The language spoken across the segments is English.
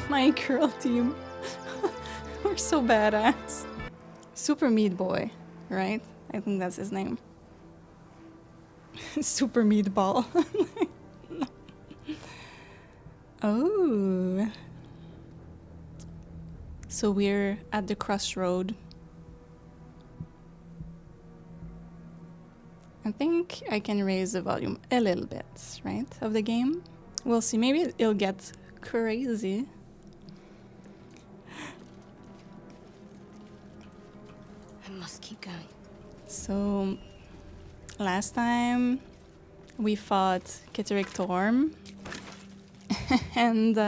My girl team. We're so badass. Super Meat Boy, right? I think that's his name. Super Meatball. Oh. So we're at the crossroad. I think I can raise the volume a little bit, right, of the game. We'll see. Maybe it'll get crazy. I must keep going. So, last time we fought Kitterick Torm, and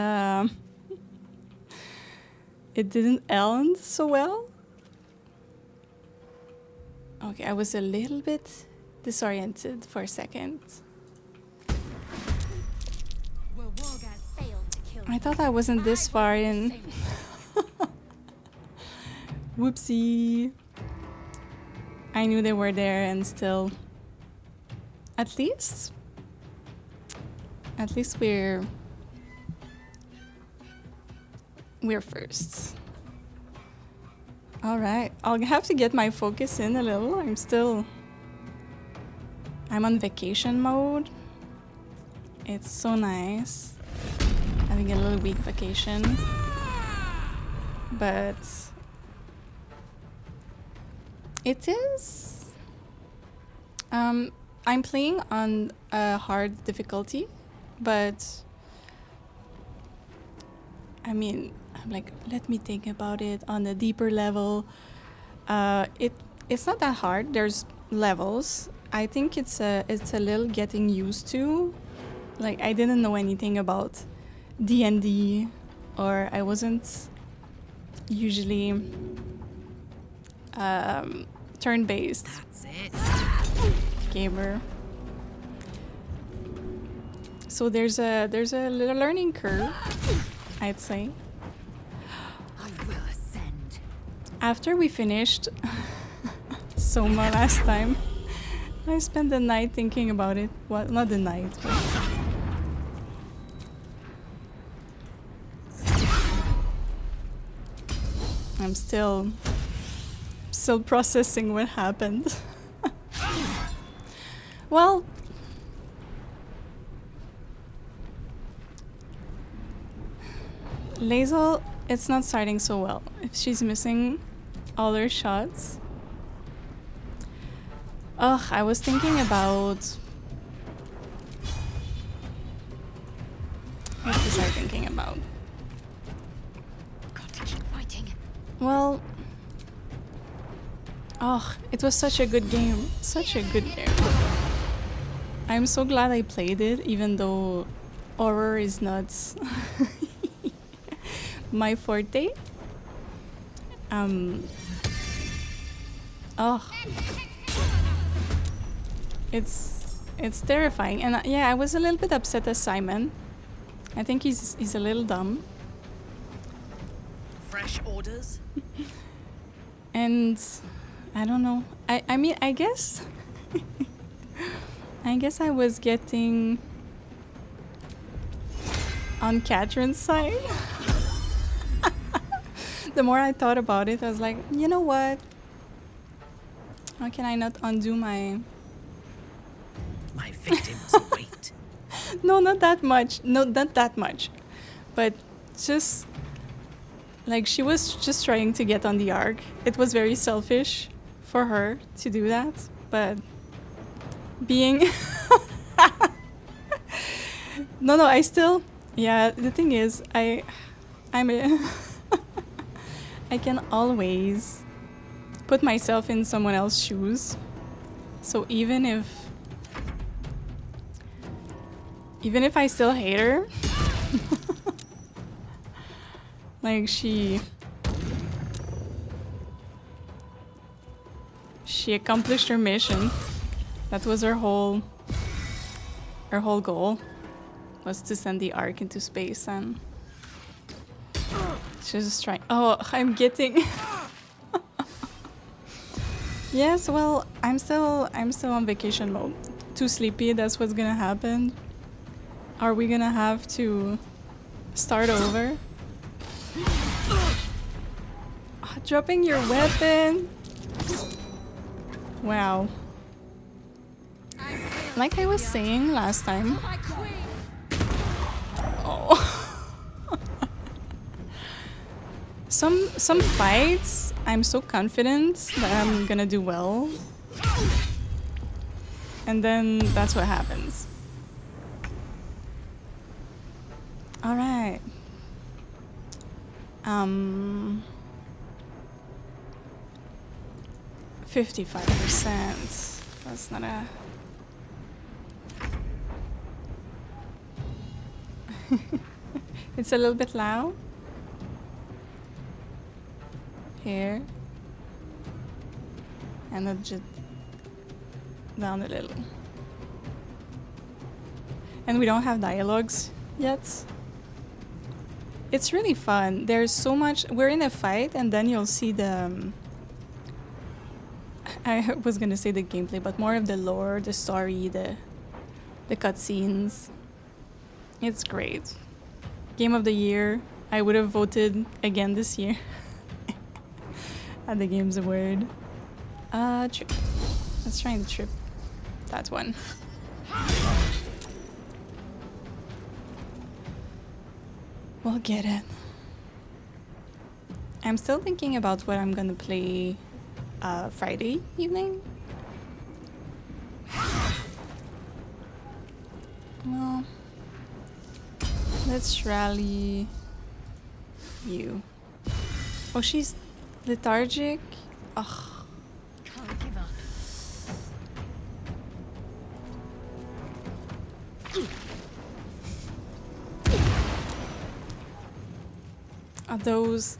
it didn't end so well. Okay, I was a little bit disoriented for a second. I thought I wasn't this far in. Whoopsie. I knew they were there and still... At least we're first. Alright, I'll have to get my focus in a little. I'm on vacation mode. It's so nice having a little week vacation. But it is... I'm playing on a hard difficulty, but I mean, I'm like, let me think about it on a deeper level. It's not that hard. There's levels. I think it's a little getting used to. Like, I didn't know anything about D&D, or I wasn't usually turn-based. That's it. Gamer. So there's a little learning curve, I'd say. I will ascend. After we finished Soma last time, I spent the night thinking about it. Well, not the night, but I'm still processing what happened. Well, Lae'zel, it's not starting so well. If she's missing all her shots. Ugh, I was thinking about... What was I thinking about? Got to keep fighting. Well... Oh, it was such a good game. Such a good game. I'm so glad I played it, even though horror is not my forte. Oh, it's terrifying, and yeah, I was a little bit upset at Simon. I think he's a little dumb. Fresh orders? And I don't know. I mean, I guess I was getting on Catherine's side. The more I thought about it, I was like, you know what? How can I not undo my... My victims await. No, not that much. No, not that much. But just... Like, she was just trying to get on the arc. It was very selfish for her to do that. But... being... No, I still... Yeah, the thing is, I'm a... I can always put myself in someone else's shoes. So even if I still hate her, like she accomplished her mission. That was her whole goal, was to send the Ark into space, and she's just trying. Oh, I'm getting. Yes, well, I'm still on vacation mode. Too sleepy. That's what's gonna happen. Are we gonna have to start over? Dropping your weapon. Wow. Like I was saying last time. Oh. Some fights, I'm so confident that I'm gonna do well. And then that's what happens. Alright. 55%. That's not a... It's a little bit loud. Here. And then just down a little. And we don't have dialogues yet. It's really fun. There's so much... We're in a fight and then you'll see the... I was gonna say the gameplay, but more of the lore, the story, the cutscenes. It's great. Game of the year. I would have voted again this year. At the Games Award. Trip. Let's try the trip. That one. We'll get it. I'm still thinking about what I'm gonna play Friday evening. Well, let's rally you. Oh, she's lethargic. Ugh. Can't give up. Those,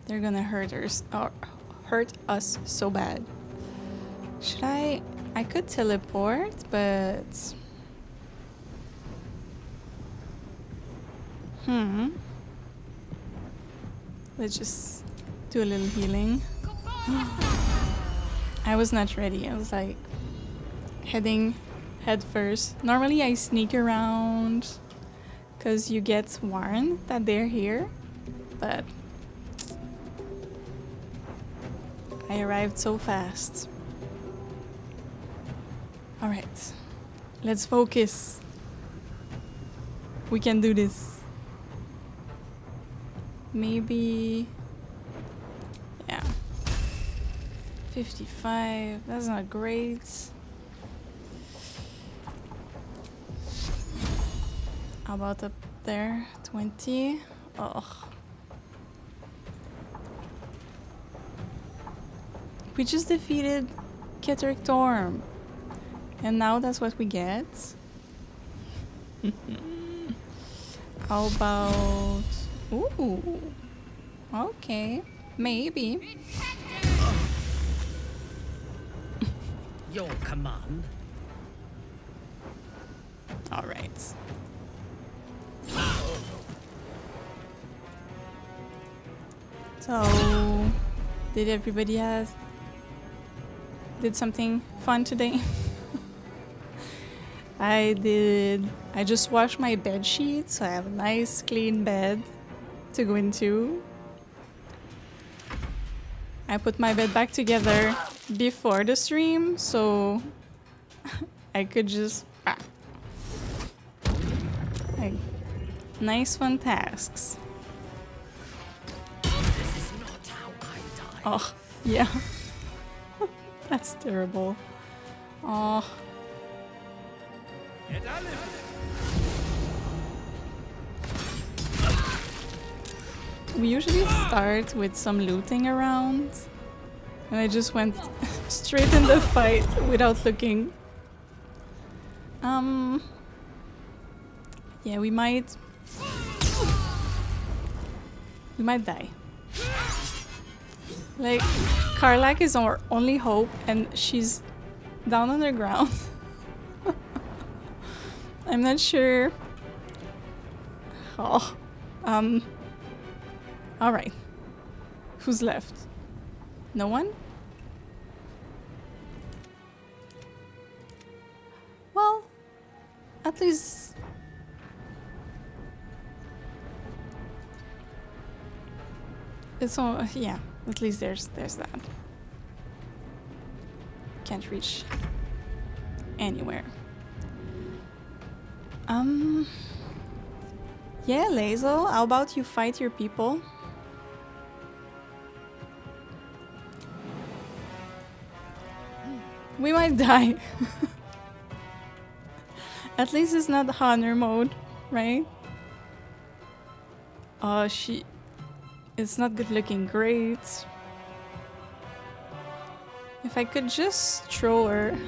they're gonna hurt us so bad. Should I could teleport, but let's just do a little healing. I was not ready. I was like heading head first. Normally I sneak around because you get warned that they're here, but I arrived so fast. Alright, let's focus. We can do this. Maybe... yeah. 55, that's not great. How about up there? 20? Ugh. We just defeated Ketrick Torm. And now that's what we get. How about... ooh. Okay. Maybe. Your command. Alright. So... did everybody did something fun today? I did. I just washed my bed sheets, so I have a nice clean bed to go into. I put my bed back together before the stream, so I could just like nice fun tasks. This is not how I die. Oh, yeah. That's terrible. Oh. We usually start with some looting around, and I just went straight in the fight without looking. Yeah, we might die. Like, Karlak is our only hope, and she's down on the ground. I'm not sure. Oh, alright. Who's left? No one? Well, at least... It's all, yeah, at least there's that. Can't reach anywhere. Yeah, Lazel, how about you fight your people? We might die. At least it's not Honor mode, right? Oh, it's not good looking great. If I could just throw her.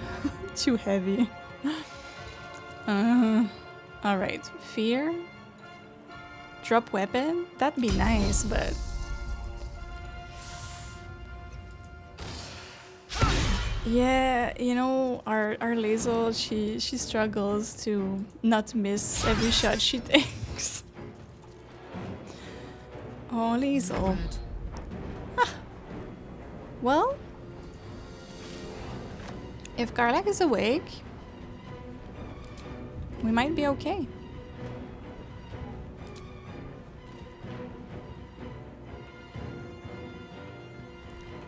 Too heavy. Alright, fear. Drop weapon? That'd be nice, but... Yeah, you know, our Lazel, she struggles to not miss every shot she takes. Oh, Lazel. Ah. Well, if Karlak is awake, we might be okay.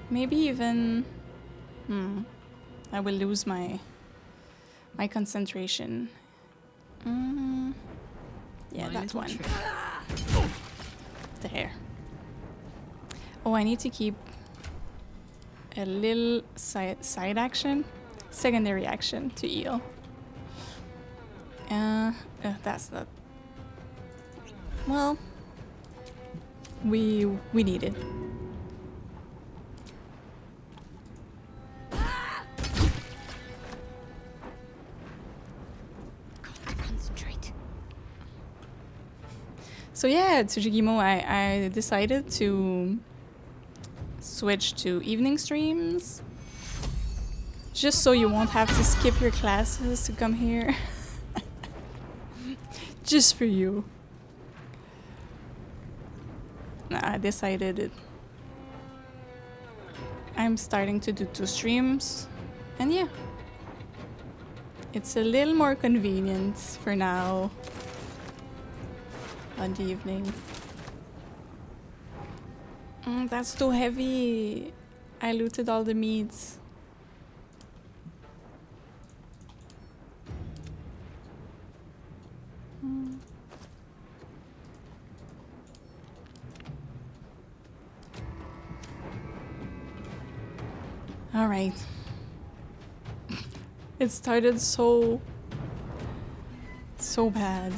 Maybe even... I will lose my concentration. Yeah, that one. There. Oh, I need to keep a little side action, secondary action to heal. That's not... Well, we need it. So yeah, Tsujigimo, I decided to switch to evening streams. Just so you won't have to skip your classes to come here. Just for you. I decided it. I'm starting to do 2 streams. And yeah. It's a little more convenient for now. On the evening. That's too heavy. I looted all the meats. All right. It started so bad.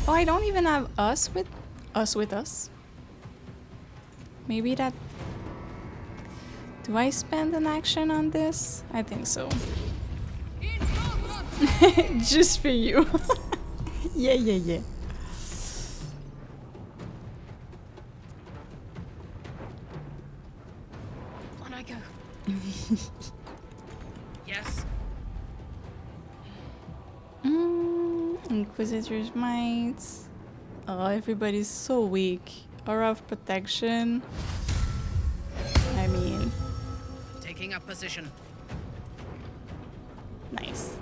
Oh, I don't even have us with us. Maybe that... Do I spend an action on this? I think so. Just for you. Yeah. On I go. Yes. Inquisitor's Might. Oh, everybody's so weak. Aura of Protection. I mean... Taking up position. Nice.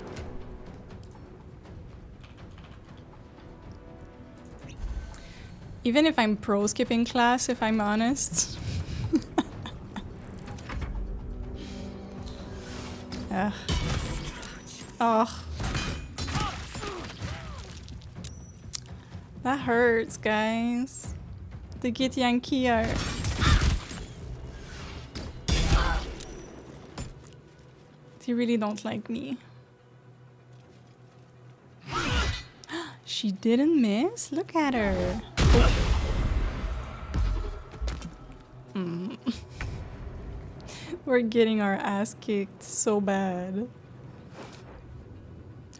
Even if I'm pro skipping class, if I'm honest. Oh. That hurts, guys. The Git Yankee are... They really don't like me. She didn't miss? Look at her. We're getting our ass kicked so bad.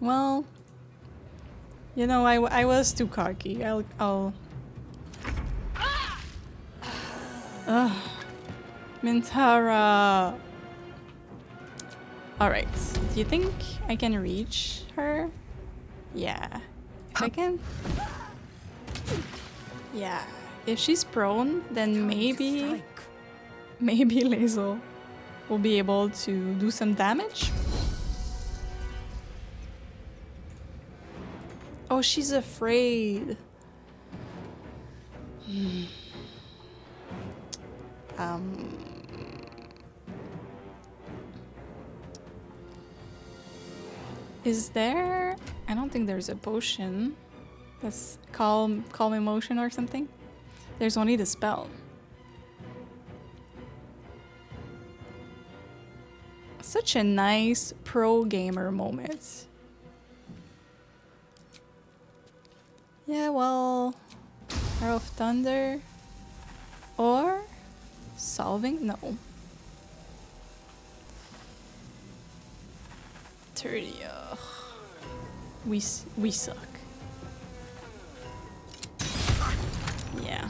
Well, you know, I was too cocky. I'll... Ugh. Mintara. Alright. Do you think I can reach her? Yeah. If I can... Yeah. If she's prone, then maybe Lazel will be able to do some damage. Oh, she's afraid. Is there... I don't think there's a potion. That's calm emotion or something. There's only the spell. Such a nice pro gamer moment. Yeah, well, Arrow of Thunder or solving? No. 30. We suck. Yeah.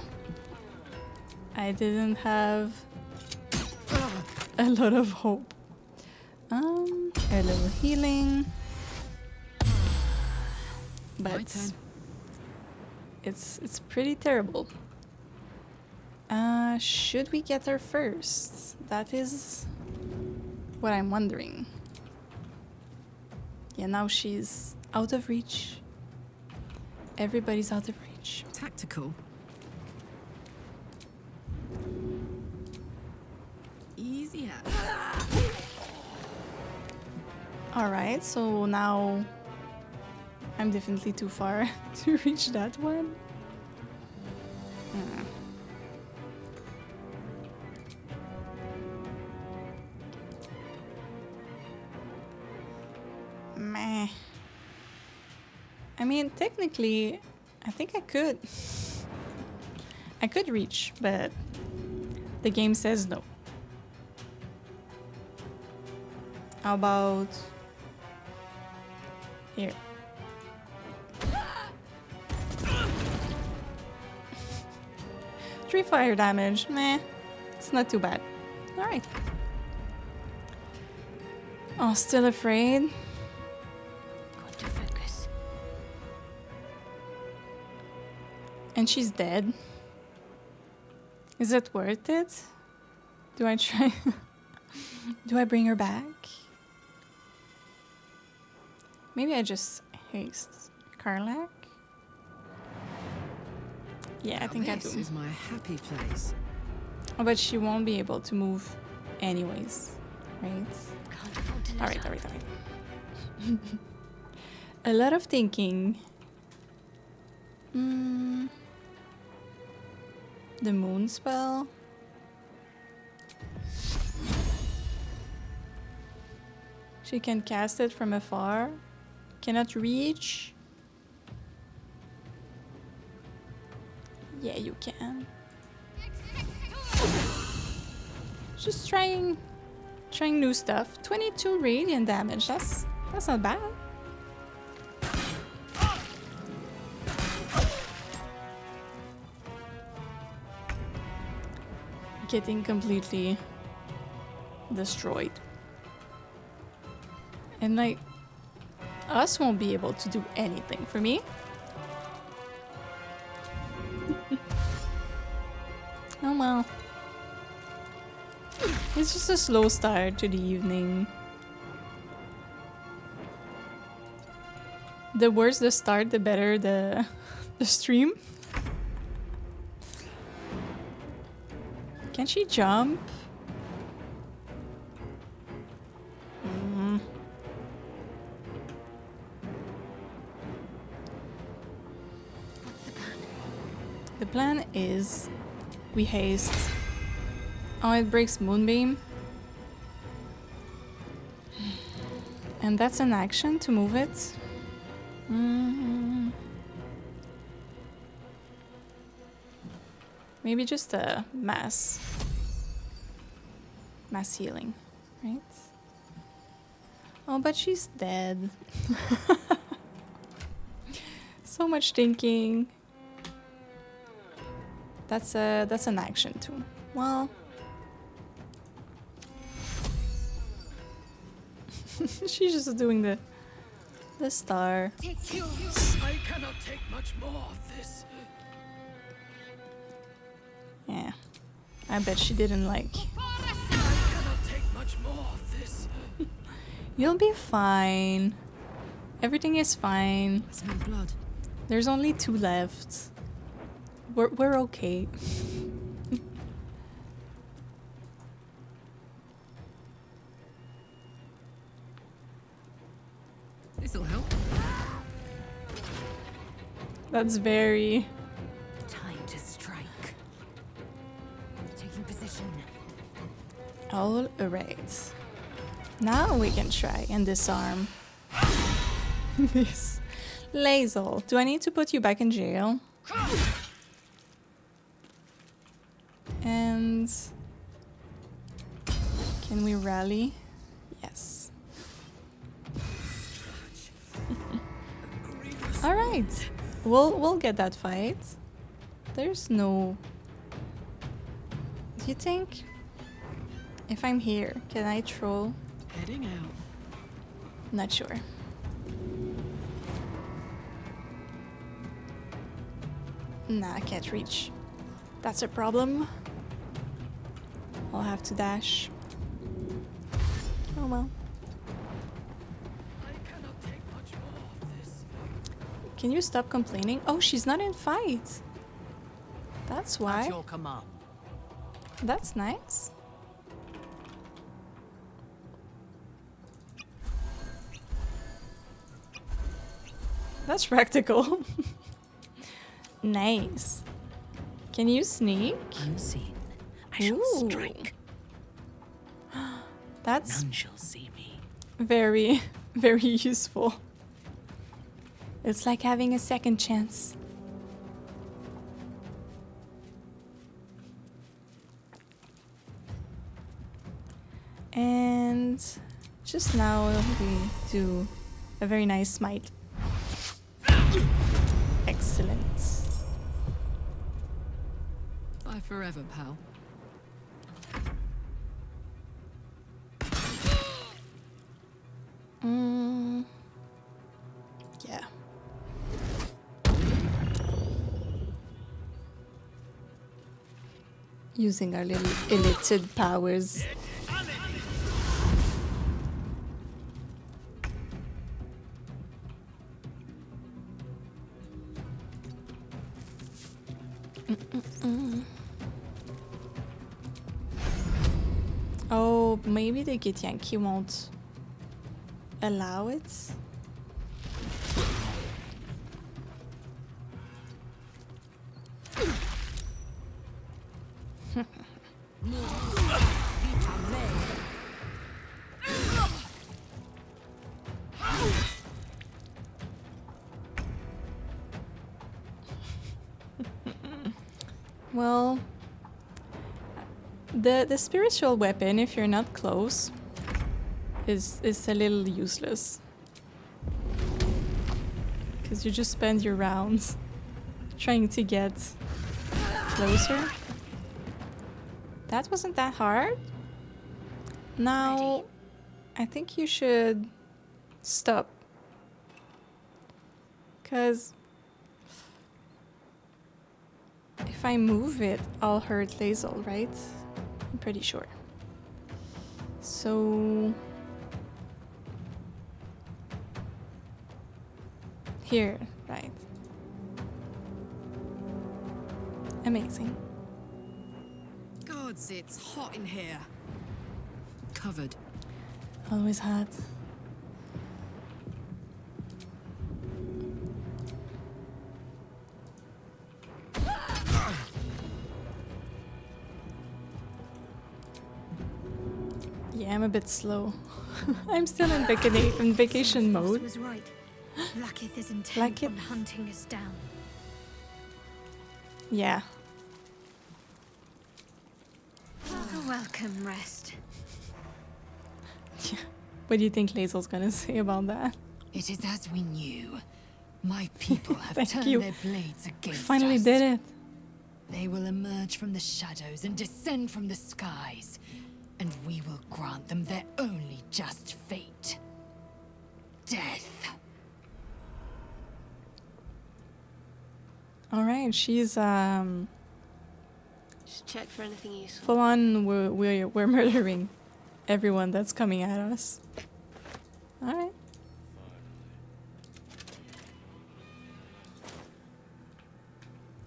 I didn't have a lot of hope. A little healing. But it's pretty terrible. Should we get her first? That is what I'm wondering. Yeah, now she's out of reach. Everybody's out of reach. Tactical. Easier. Alright, so now I'm definitely too far to reach that one. Meh. I mean, technically, I think I could. I could reach, but the game says no. How about here? 3 fire damage. Meh. It's not too bad. Alright. Oh, still afraid? Got to focus. And she's dead. Is it worth it? Do I try? Do I bring her back? Maybe I just haste Karlak? Yeah, I think I do. This is my happy place. Oh, but she won't be able to move anyways, right? Can't afford to let Alright, up. alright. A lot of thinking. The moon spell. She can cast it from afar. Cannot reach. Yeah, you can. Just trying new stuff. 22 radiant damage. That's not bad. Getting completely destroyed. And like, us won't be able to do anything for me. Oh well. It's just a slow start to the evening. The worse the start, the better the stream. Can she jump? What's the plan? The plan is we haste. Oh, it breaks Moonbeam. And that's an action to move it. Maybe just a mass healing, right? Oh, but she's dead. So much thinking. That's an action too. Well, she's just doing the star. I cannot take much more of this. Yeah, I bet she didn't like. I cannot take much more of this. You'll be fine. Everything is fine. I smell blood. There's only 2 left. We're okay. This'll help. That's very... Time to strike. Taking position. All right. Now we can try and disarm this Lazel. Do I need to put you back in jail? And can we rally? Yes. All right. We'll get that fight. There's no... Do you think if I'm here, can I troll? Heading out. Not sure. Nah, I can't reach. That's a problem. I'll have to dash. Oh well. I cannot take much more of this. Can you stop complaining? Oh, she's not in fight. That's At why. your command. That's nice. That's practical. Nice. Can you sneak? Unseen, I shall Ooh. strike. That's None shall see me. very, very useful. It's like having a second chance. And just now we do a very nice smite. Excellent. Bye forever, pal. Yeah. Using our little ellipsid powers. Oh, maybe the Githyanki won't allow it. Well, the spiritual weapon, if you're not close, is a little useless. Because you just spend your rounds trying to get closer. That wasn't that hard. Now, I think you should stop. Because if I move it, I'll hurt Lazel, right? I'm pretty sure. So... Here, right. Amazing. Gods, it's hot in here. Covered. Always hot. Yeah, I'm a bit slow. I'm still in vacation mode. Was right. Lakith is intent Lakith. on hunting us down. Yeah. A welcome rest. What do you think Lazel's gonna say about that? It is as we knew. My people have Thank turned you. their blades We against finally us. did it. They will emerge from the shadows and descend from the skies, and we will grant them their only just fate. Death. All right, she's Just check for anything useful. full on. We're murdering everyone that's coming at us. All right.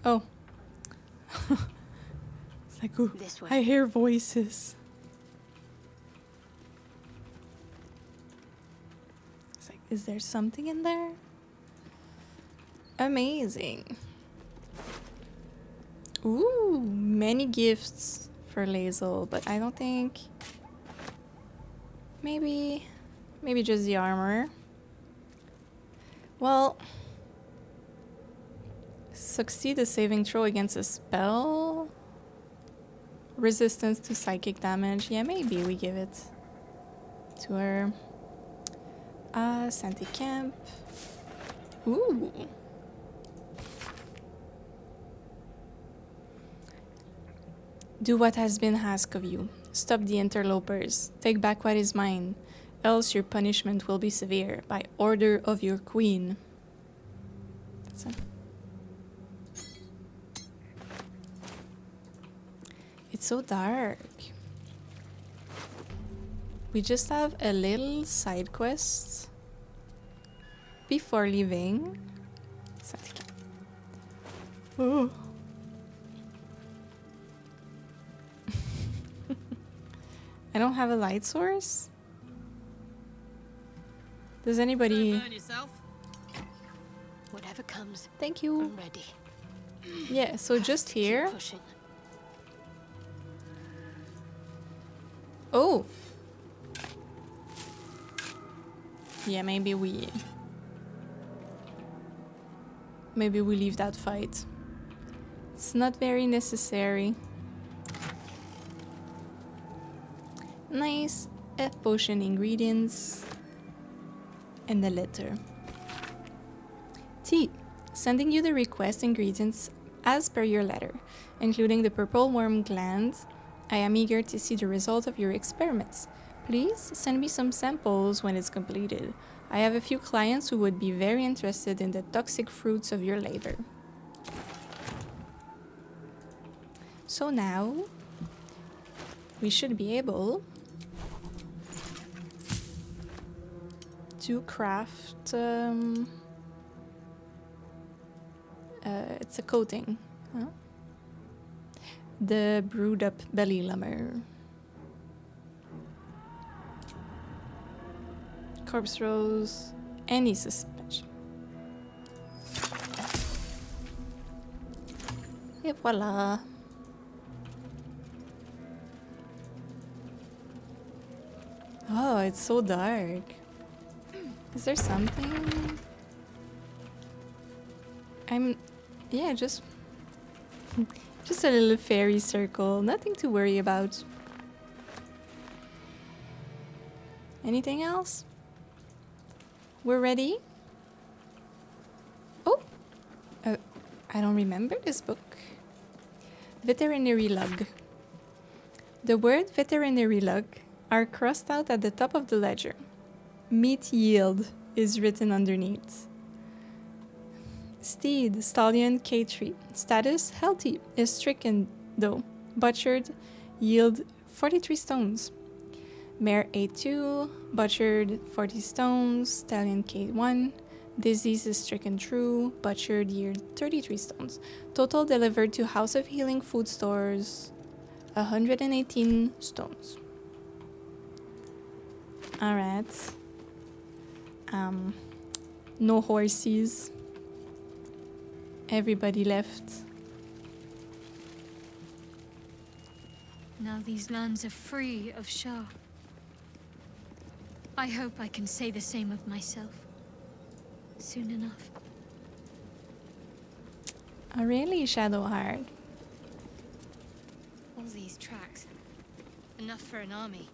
Oh. It's like, ooh, This way. I hear voices. It's like, Is there something in there? Amazing. Ooh, many gifts for Lae'zel, but I don't think... Maybe just the armor. Well... Succeed a saving throw against a spell? Resistance to psychic damage. Yeah, maybe we give it to her. Santi Camp. Ooh. Do what has been asked of you. Stop the interlopers. Take back what is mine. Else your punishment will be severe by order of your queen. That's it. It's so dark. We just have a little side quest before leaving. Oh. I don't have a light source. Does anybody... Don't burn yourself. Whatever comes, Thank you. I'm ready. Yeah, so just Keep here. pushing. Oh. Yeah, maybe we leave that fight. It's not very necessary. Nice potion ingredients and a letter. T. Sending you the request ingredients as per your letter, including the purple worm gland. I am eager to see the result of your experiments. Please send me some samples when it's completed. I have a few clients who would be very interested in the toxic fruits of your labor. So now we should be able to craft it's a coating, huh? The brewed up belly lumber. Corpse rose, any suspension. Et voila. Oh, it's so dark. Is there something? Yeah, just a little fairy circle. Nothing to worry about. Anything else? We're ready? Oh! I don't remember this book. Veterinary log. The word veterinary log are crossed out at the top of the ledger. Meat yield is written underneath. Steed, stallion, K3. Status, healthy. Is stricken, though. Butchered, yield 43 stones. Mare A2, butchered 40 stones. Stallion K1. Disease is stricken true. Butchered, yield 33 stones. Total delivered to House of Healing food stores, 118 stones. Alright. No horses. Everybody left. Now these lands are free of Shah. I hope I can say the same of myself. Soon enough. Oh, really, Shadowheart? All these tracks. Enough for an army.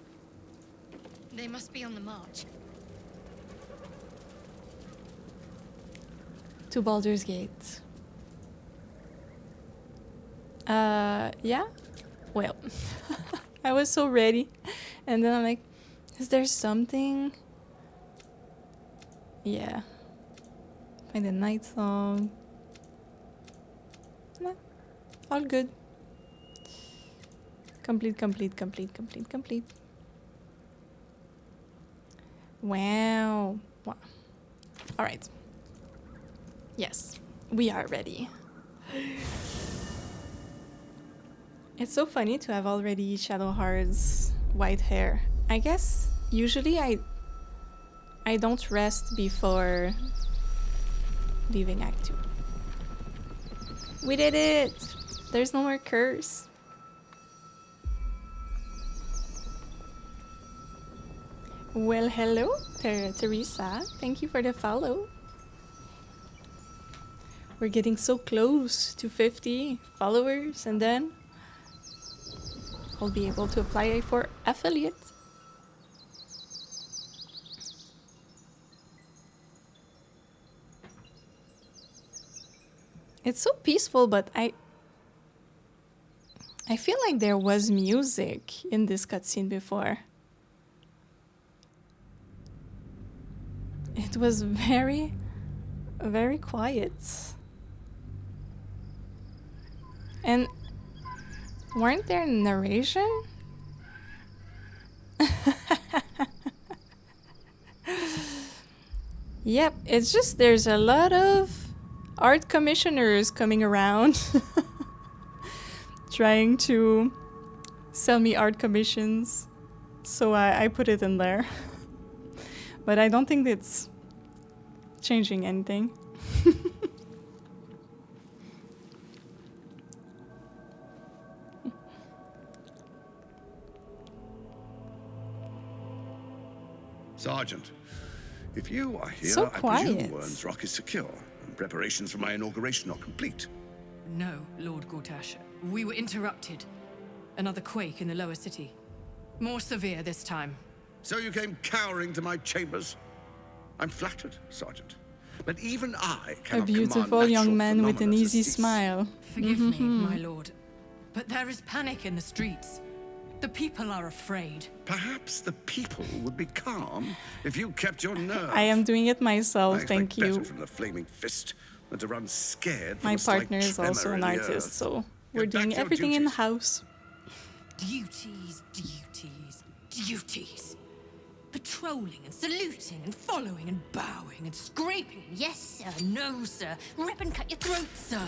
They must be on the march. To Baldur's Gate. Yeah? Well, I was so ready. And then I'm like, is there something? Yeah. Find a night song. Nah, all good. Complete. Wow. Wow. All right. Yes, we are ready. It's so funny to have already Shadowheart's white hair. I guess usually I don't rest before leaving Act 2. We did it! There's no more curse. Well, hello, Teresa. Thank you for the follow. We're getting so close to 50 followers, and then I'll be able to apply for affiliate. It's so peaceful, but I feel like there was music in this cutscene before. It was very, very quiet. And weren't there narration? Yep, it's just there's a lot of art commissioners coming around trying to sell me art commissions. So I put it in there. But I don't think it's changing anything. Sergeant, if you are here, So I quiet. presume Wern's Rock is secure, and preparations for my inauguration are complete. No, Lord Gortash. We were interrupted. Another quake in the lower city. More severe this time. So you came cowering to my chambers? I'm flattered, Sergeant. But even I A cannot beautiful command young natural man with an phenomena to easy cease. smile. Forgive me, my lord. But there is panic in the streets. The people are afraid. Perhaps the people would be calm if you kept your nerve. I am doing it myself, I expect thank better you. from the flaming fist than to run scared from My a slight partner is also tremor an in the artist, earth. so we're Get back doing to your everything in the duties. house. Duties, duties, duties. Patrolling and saluting and following and bowing and scraping. Yes, sir. No, sir. Rip and cut your throat, sir.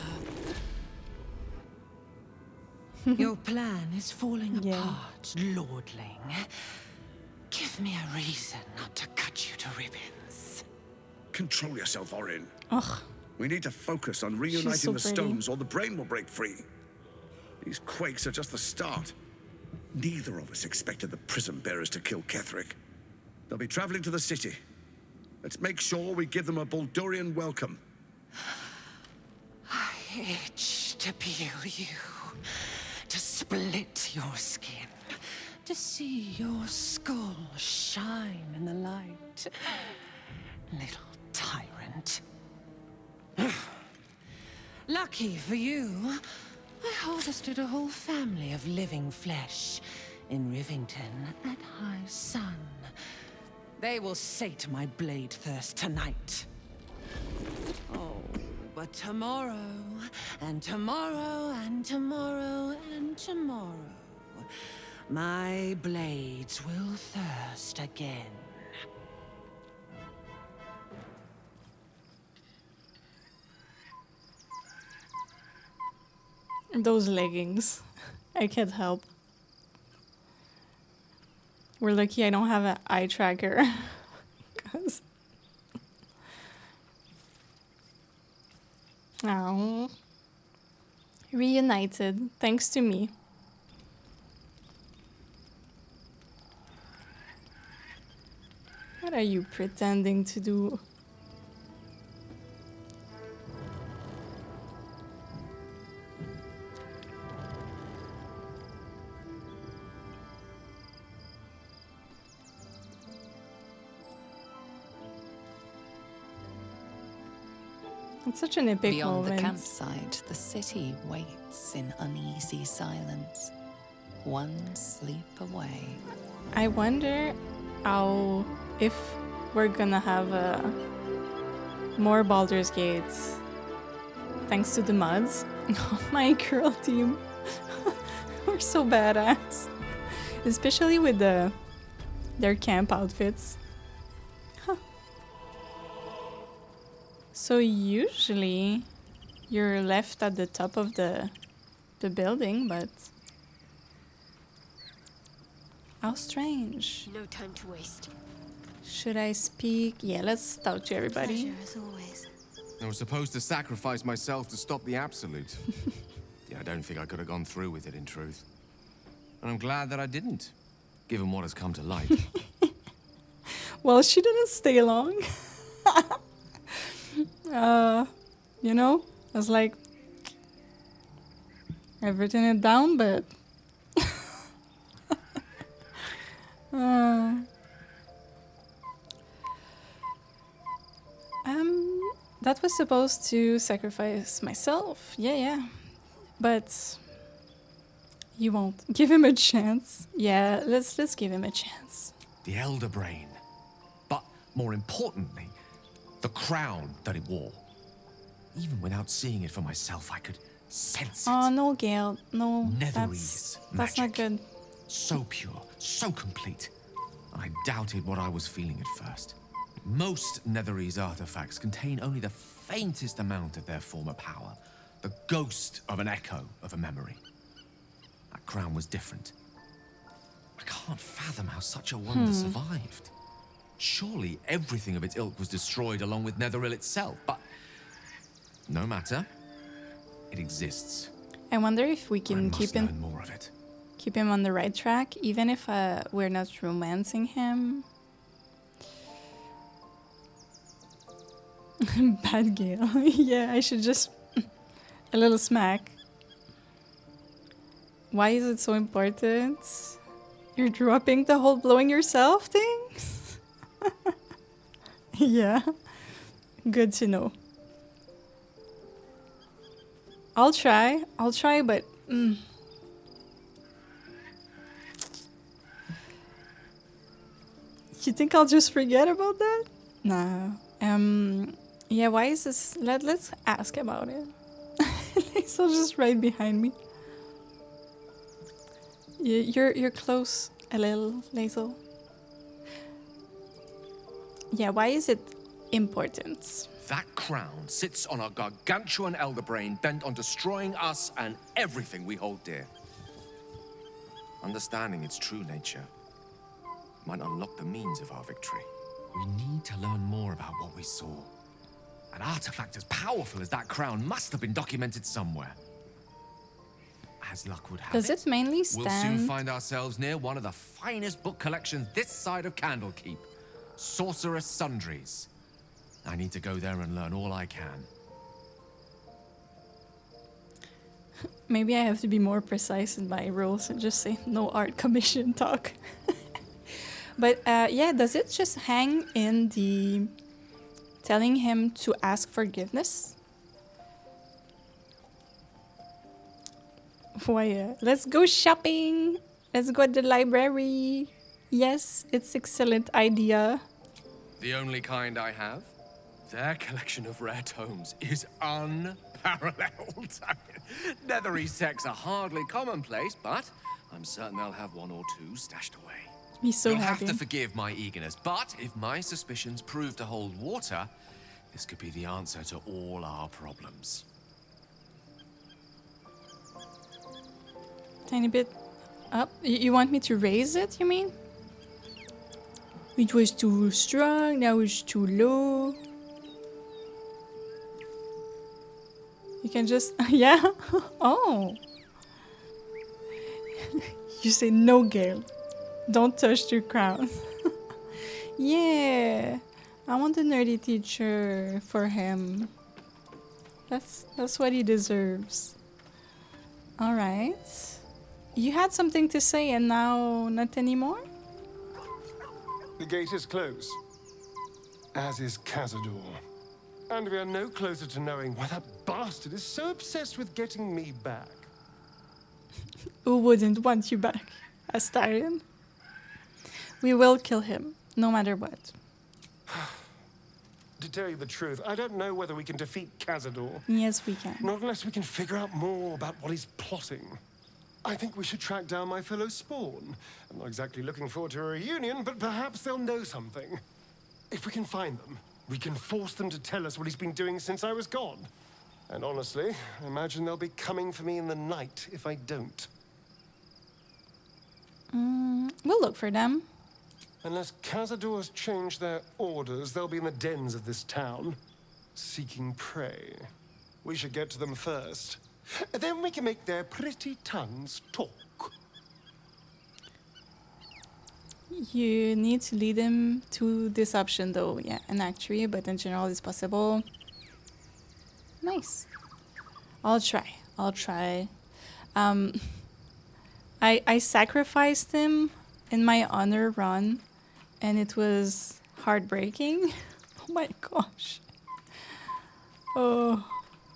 Your plan is falling Yeah. apart, lordling. Give me a reason not to cut you to ribbons. Control yourself, Orin. Ugh, We need to focus on so reuniting the pretty. stones or the brain will break free. These quakes are just the start. Neither of us expected the prison bearers to kill Ketherick. They'll be traveling to the city. Let's make sure we give them a Baldurian welcome. I itch to peel you, to split your skin, to see your skull shine in the light. Little tyrant. Lucky for you, I harvested a whole family of living flesh in Rivington at high sun. They will sate my blade thirst tonight. Oh, but tomorrow, and tomorrow, and tomorrow, and tomorrow, my blades will thirst again. Those leggings. I can't help. We're lucky I don't have an eye tracker. 'Cause... Oh. Reunited, thanks to me. What are you pretending to do? It's such an epic Beyond moment. the campsite, the city waits in uneasy silence, one sleep away. I wonder how if we're gonna have more Baldur's Gates thanks to the mods. Oh, my girl team. We're so badass. Especially with their camp outfits. Huh. So usually you're left at the top of the building, but how strange. No time to waste. Should I speak? Yeah, let's talk to everybody. Pleasure as always. I was supposed to sacrifice myself to stop the Absolute. Yeah, I don't think I could have gone through with it, in truth. And I'm glad that I didn't, given what has come to light. Well, she didn't stay long. You know, I was like, I've written it down, but that was supposed to sacrifice myself. Yeah. But you won't give him a chance. Yeah, let's give him a chance. The Elder Brain. But more importantly, the crown that it wore. Even without seeing it for myself, I could sense it. Oh no, Gale. No, Netherese that's not magic. good. So pure, so complete. I doubted what I was feeling at first. Most Netherese artifacts contain only the faintest amount of their former power. The ghost of an echo of a memory. That crown was different. I can't fathom how such a wonder survived. Surely everything of its ilk was destroyed along with Netheril itself, but no matter. It exists. I wonder if we can I must learn more of it. keep him on the right track, even if we're not romancing him. Bad Gale. Yeah, I should just a little smack. Why is it so important? You're dropping the whole blowing yourself thing? Yeah. Good to know. I'll try, but you think I'll just forget about that? Nah. Yeah, why is this? Let's ask about it. Liesel's just right behind me. You're close a little, Liesel. Yeah, why is it important? That crown sits on a gargantuan elder brain bent on destroying us and everything we hold dear. Understanding its true nature might unlock the means of our victory. We need to learn more about what we saw. An artifact as powerful as that crown must have been documented somewhere. As luck would have Does it mainly we'll soon stand? find ourselves near one of the finest book collections this side of Candlekeep. Sorceress Sundries. I need to go there and learn all I can. Maybe I have to be more precise in my rules and just say no art commission talk. But yeah, does it just hang in the telling him to ask forgiveness? Why? Let's go shopping. Let's go to the library. Yes, it's excellent idea. The only kind I have? Their collection of rare tomes is unparalleled. Netherese texts are hardly commonplace, but I'm certain they'll have one or two stashed away. He's so You'll happy. have to forgive my eagerness, but if my suspicions prove to hold water, this could be the answer to all our problems. Tiny bit up. You want me to raise it, you mean? It was too strong, now it's too low. You can just... yeah? Oh. You say no, Gale. Don't touch your crown. Yeah. I want a nerdy teacher for him. That's what he deserves. Alright. You had something to say and now not anymore? The gate is closed, as is Cazador. And we are no closer to knowing why that bastard is so obsessed with getting me back. Who wouldn't want you back, Astarion? We will kill him, no matter what. To tell you the truth, I don't know whether we can defeat Cazador. Yes, we can. Not unless we can figure out more about what he's plotting. I think we should track down my fellow Spawn. I'm not exactly looking forward to a reunion, but perhaps they'll know something. If we can find them, we can force them to tell us what he's been doing since I was gone. And honestly, I imagine they'll be coming for me in the night if I don't. We'll look for them. Unless cazadors change their orders, they'll be in the dens of this town, seeking prey. We should get to them first. Then we can make their pretty tongues talk. You need to lead him to this option though. Yeah, an actuary, but in general it's possible. Nice. I'll try. I sacrificed him in my honor run, and it was heartbreaking. Oh my gosh. Oh.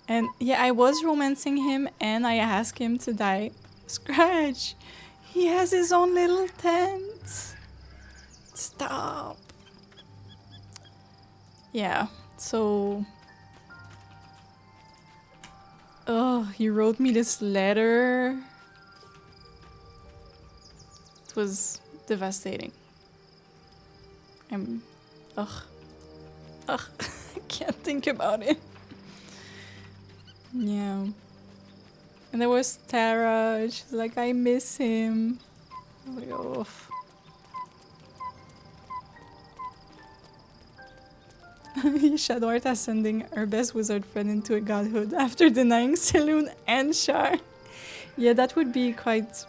And yeah, I was romancing him, and I asked him to die. Scratch! He has his own little tent. Stop. Yeah, so... Oh, he wrote me this letter. It was devastating. Ugh. I can't think about it. Yeah. And there was Tara. She's like, I miss him. I'm like, oh. Shadowheart ascending our best wizard friend into a godhood after denying Saloon and Shar. Yeah, that would be quite...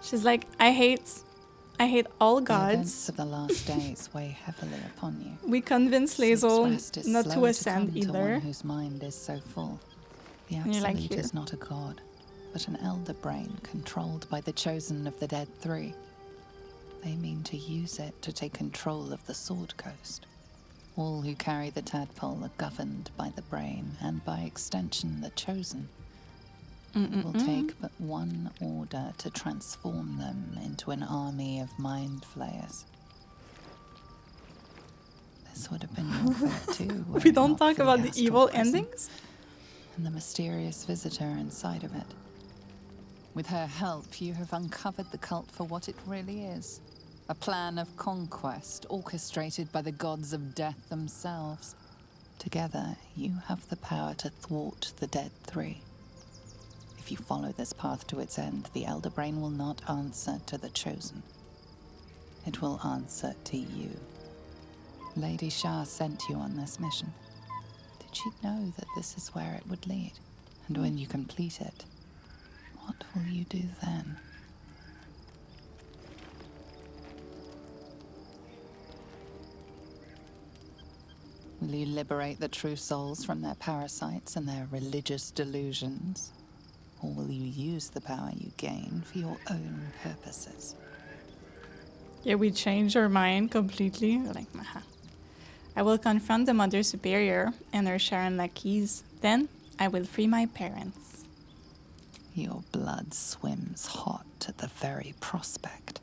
She's like, I hate all The gods. events of the last days weigh heavily upon you. We convinced Sleep's Lae'zel rest is not slow to ascend come to either. one whose mind is so full. The And you're like, Absolute here. is not a god, but an elder brain controlled by the chosen of the Dead Three. They mean to use it to take control of the Sword Coast. All who carry the tadpole are governed by the brain, and by extension the chosen. It will take but one order to transform them into an army of mind flayers. This would have been your fate too. were We it don't not talk for about the astral evil prison endings? and the mysterious visitor inside of it. With her help, you have uncovered the cult for what it really is. A plan of conquest orchestrated by the gods of death themselves. Together, you have the power to thwart the Dead Three. If you follow this path to its end, the Elder Brain will not answer to the Chosen. It will answer to you. Lady Shah sent you on this mission. Did she know that this is where it would lead? And when you complete it, what will you do then? Will you liberate the true souls from their parasites and their religious delusions? Or will you use the power you gain for your own purposes? Yeah, we changed our mind completely. We're like, nah. I will confront the Mother Superior and her Sharon lackeys. Then I will free my parents. Your blood swims hot at the very prospect.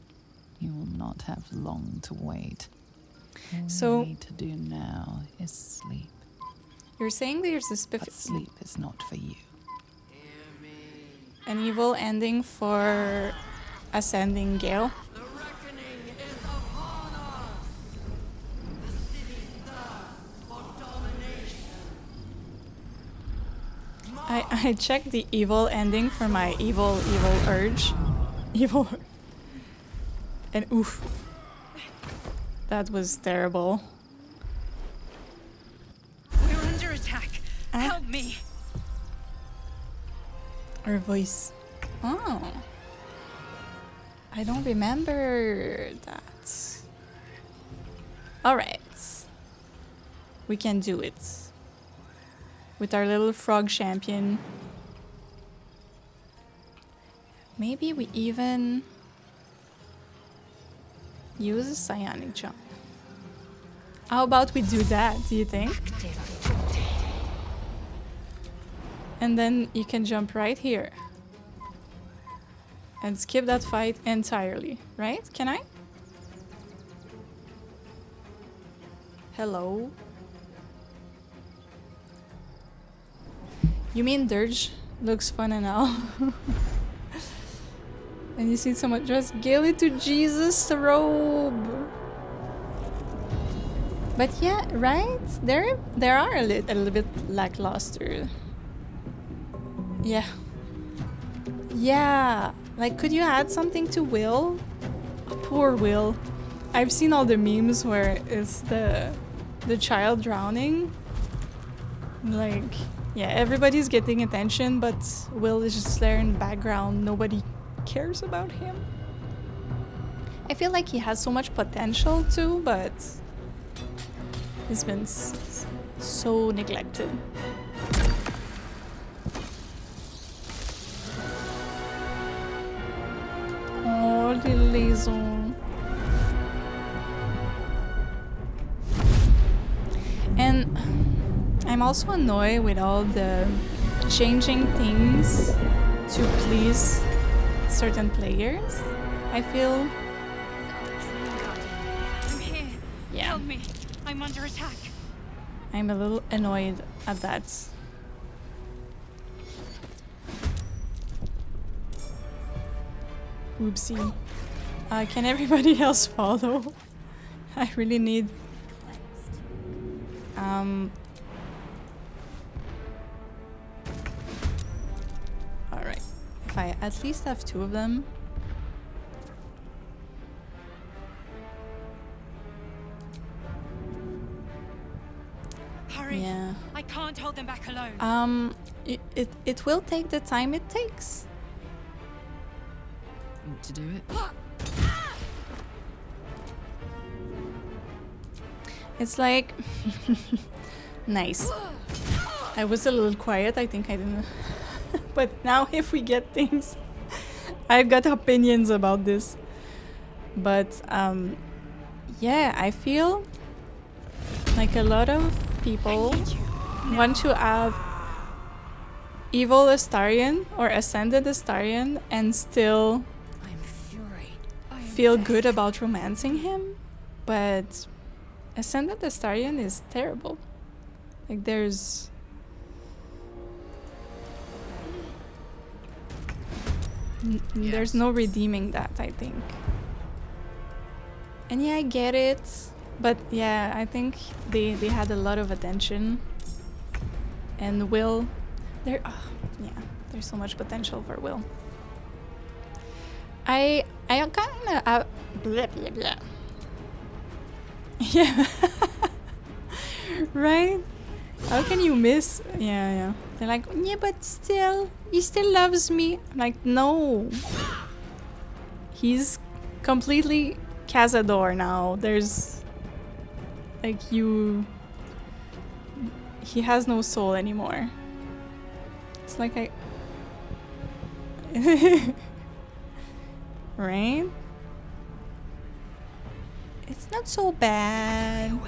You will not have long to wait. All So- you need to do now is sleep. You're saying there's a But sleep is not for you. an evil ending for ascending Gale? The reckoning is upon us. The city thirsts for domination. I checked the evil ending for my evil urge. Evil. And oof. That was terrible. We're under attack. Help me. Her voice. Oh. I don't remember that. Alright. We can do it. With our little frog champion. Maybe we even use a psionic jump. How about we do that, do you think? And then you can jump right here. And skip that fight entirely, right? Can I? Hello? You mean Dirge looks fun and all? And you see someone dressed gaily to Jesus' robe. But yeah, right? There are a little bit lackluster. Yeah. Yeah. Like, could you add something to Will? Poor Will. I've seen all the memes where it's the child drowning. Like, yeah, everybody's getting attention, but Will is just there in the background. Nobody cares about him. I feel like he has so much potential too, but he's been so neglected. Oh, little liaison. And I'm also annoyed with all the changing things to please certain players. I feel. I'm here. Yeah. Help me. I'm under attack. I'm a little annoyed at that. Oopsie. Can everybody else follow? I really need... Alright. If I at least have 2 of them. Hurry. Yeah. I can't hold them back alone. It will take the time it takes. Want to do it? It's like... Nice. I was a little quiet, I think I didn't... But now if we get things... I've got opinions about this. But, yeah, I feel like a lot of people want to have evil Astarion or ascended Astarion and still feel good about romancing him, but ascended Astarion is terrible. Like there's there's no redeeming that, I think. And yeah, I get it, but yeah, I think they had a lot of attention. And Will, yeah, there's so much potential for Will. I kind of blah blah blah. Yeah, right? How can you miss? Yeah. They're like, yeah, but still, he still loves me. I'm like, no. He's completely Cazador now. There's like he has no soul anymore. It's like right? It's not so bad.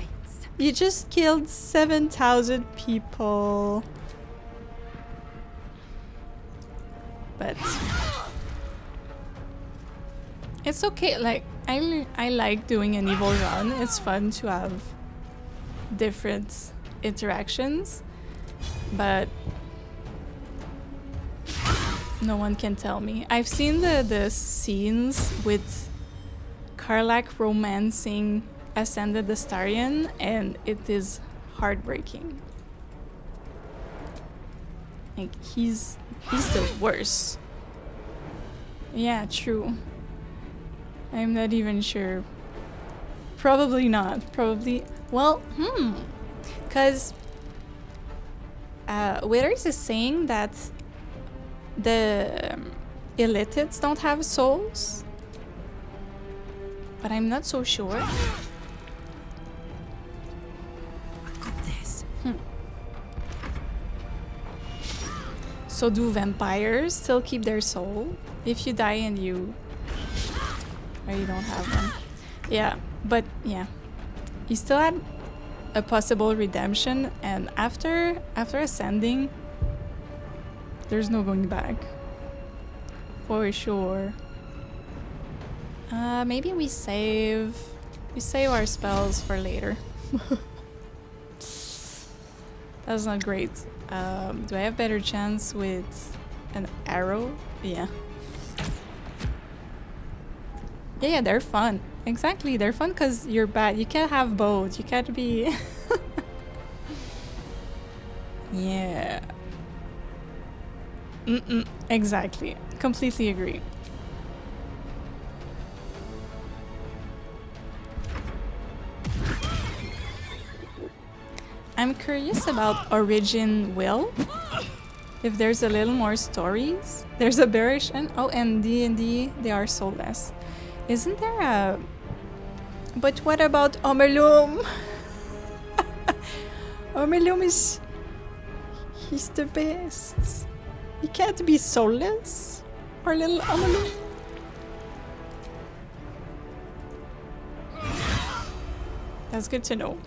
You just killed 7,000 people. But it's okay. Like I like doing an evil run. It's fun to have different interactions, but no one can tell me. I've seen the scenes with Karlach romancing Ascended Astarion, and it is heartbreaking. Like he's the worst. Yeah, true. I'm not even sure. Probably not. Probably. Well, because Withers is saying that the Illitids don't have souls, but I'm not so sure. I got this. So do vampires still keep their soul if you die and you don't have them? Yeah, but yeah, you still had a possible redemption, and after ascending, there's no going back. For sure. Maybe we save our spells for later. That's not great. Do I have better chance with an arrow? Yeah. Yeah, they're fun. Exactly, they're fun because you're bad. You can't have both. You can't be... Yeah. Exactly. Completely agree. I'm curious about Origin Will. If there's a little more stories. There's a bearish and oh, and D&D, they are soulless. Isn't there a... But what about Omelum? Omelum is... He's the best. He can't be soulless. Our little Omelum. That's good to know.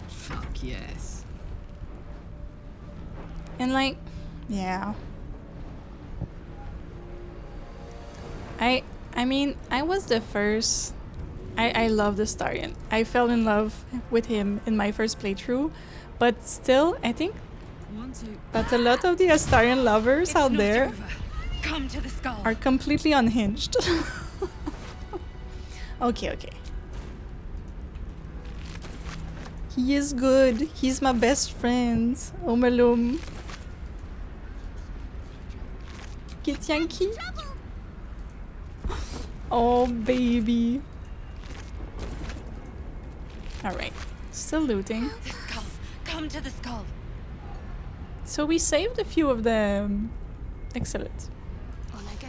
Fuck yes. And like, yeah. I mean, I was the first. I love the Astarion. I fell in love with him in my first playthrough, but still, I think that a lot of the Astarion lovers It's out not there over. Come to the skull. are completely unhinged. Okay. He is good. He's my best friend. Omelum. Get Yankee. Oh, baby. Alright. Still looting. The skull. Come to the skull. So we saved a few of them. Excellent. On I go.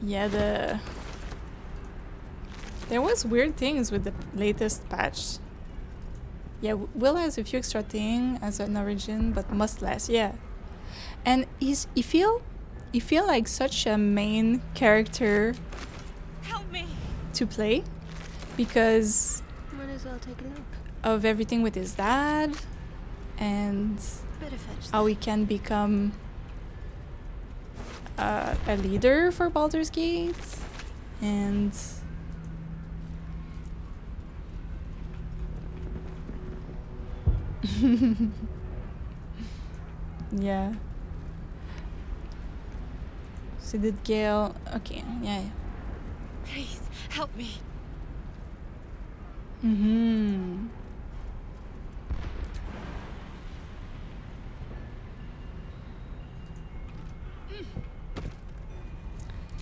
Yeah, there was weird things with the latest patch. Yeah, Will has a few extra things as an origin, but must last. Yeah, and he feel like such a main character Help me. to play because Might as well take a nap. of everything with his dad and Better fetch how he can become a leader for Baldur's Gate and yeah. So did Gale? Okay, yeah. Please help me. Mm-hmm.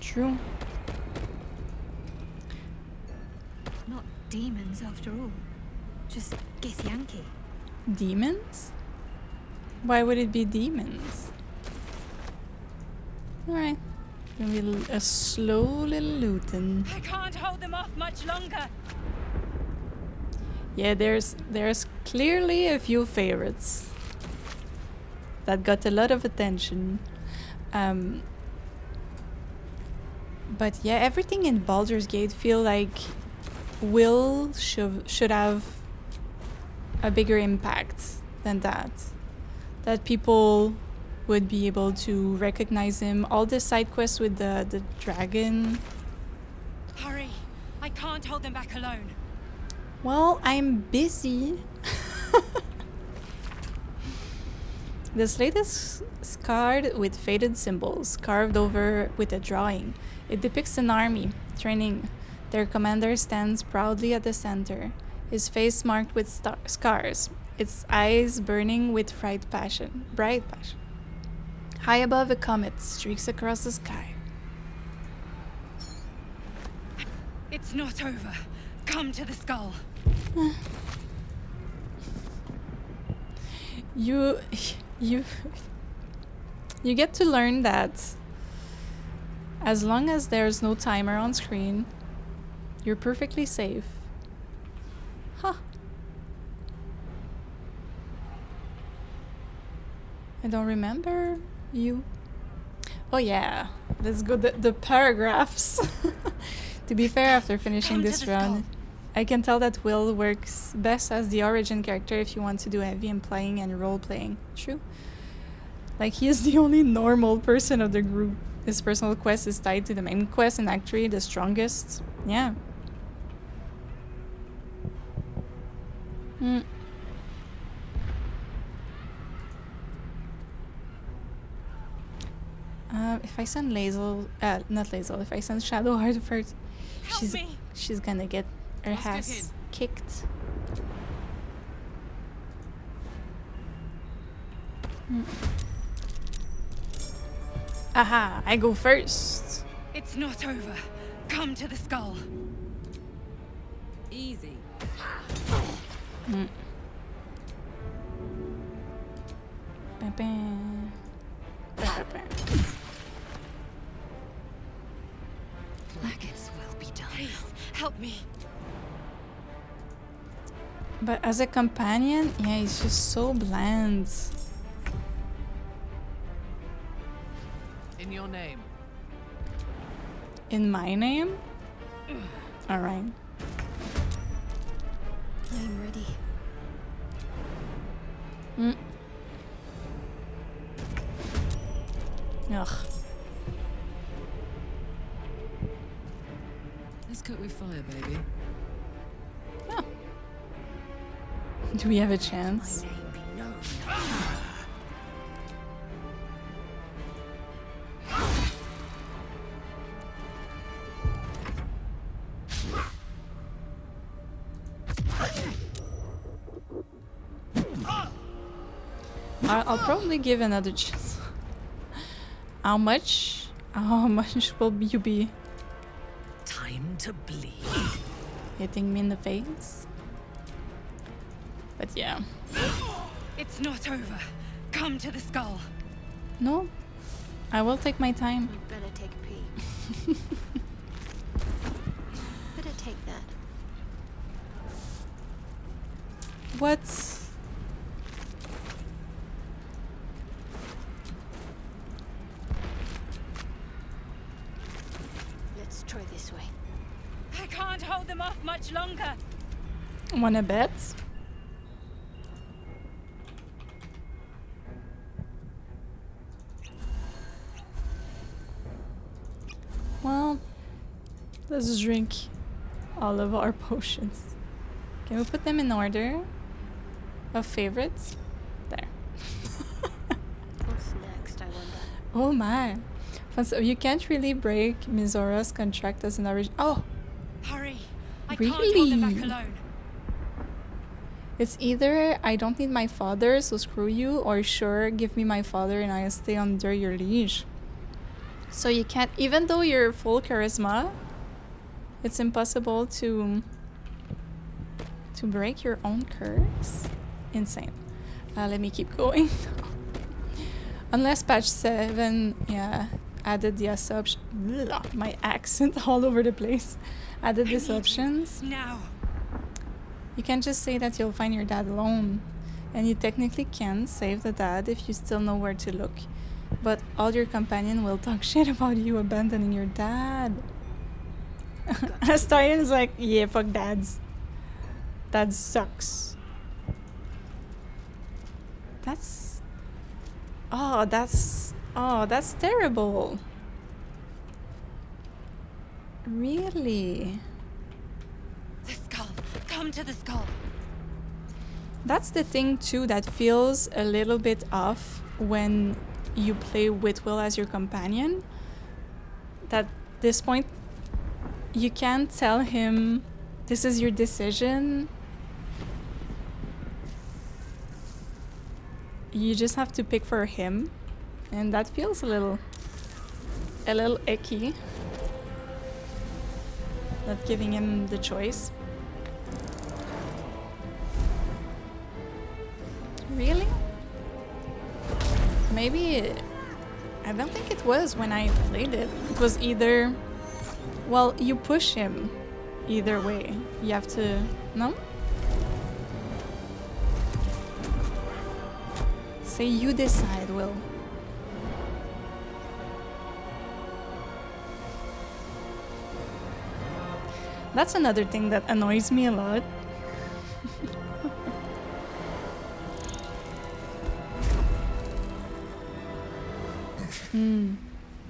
True. Not demons after all. Just Githyanki. Demons? Why would it be demons? Alright. Gonna be a slow little looting. I can't hold them off much longer. Yeah, there's clearly a few favorites that got a lot of attention. But yeah, everything in Baldur's Gate feel like Will should have a bigger impact than that. That people would be able to recognize him. All the side quests with the dragon. Hurry. I can't hold them back alone. Well, I'm busy. The slate is scarred with faded symbols, carved over with a drawing. It depicts an army, training. Their commander stands proudly at the center, his face marked with scars, its eyes burning with bright passion. High above, a comet streaks across the sky. It's not over. Come to the skull. You get to learn that as long as there's no timer on screen, you're perfectly safe. Huh. I don't remember you. Oh yeah, let's go the paragraphs. To be fair, after finishing this run, I can tell that Will works best as the origin character if you want to do heavy implying and role-playing. True. Like, he is the only normal person of the group. His personal quest is tied to the main quest and actually the strongest. Yeah. If I send Lazel, not Lazel, if I send Shadowheart first, she's gonna get her ass kicked. Aha, I go first. It's not over. Come to the skull. Easy. Maggots will be done. Please, help me. But as a companion, yeah, he's just so bland. In your name. In my name? Alright. I'm ready. Ugh. Let's cook with fire, baby. Oh. Do we have a chance? I'll probably give another chance. How much? How much will you be Time to bleed. hitting me in the face? But yeah. It's not over. Come to the skull. No, I will take my time. I'd better take a pee. Better take that. What? Let's try this way. I can't hold them off much longer. Wanna bet? Well, let's drink all of our potions. Can we put them in order of favorites? There. What's next, I wonder? Oh my. So you can't really break Mizora's contract as an origin. Oh, Hurry. I can't hold them back really? alone. It's either I don't need my father, so screw you, or sure, give me my father and I'll stay under your leash. So you can't, even though you're full charisma, it's impossible to break your own curse. Insane. Let me keep going. Unless patch 7, yeah, added the assumption. My accent all over the place. Added these options. Now. You can just say that you'll find your dad alone. And you technically can save the dad if you still know where to look. But all your companion will talk shit about you abandoning your dad. Astarian's like, yeah, fuck dads. Dad sucks. That's terrible. Really? The skull. Come to the skull. That's the thing too that feels a little bit off when you play Whitwill as your companion. That this point you can't tell him this is your decision. You just have to pick for him, and that feels a little icky. Not giving him the choice. Really? Maybe I don't think it was when I played it. It was either, well, you push him either way. You have to, no? Say you decide, Will. That's another thing that annoys me a lot.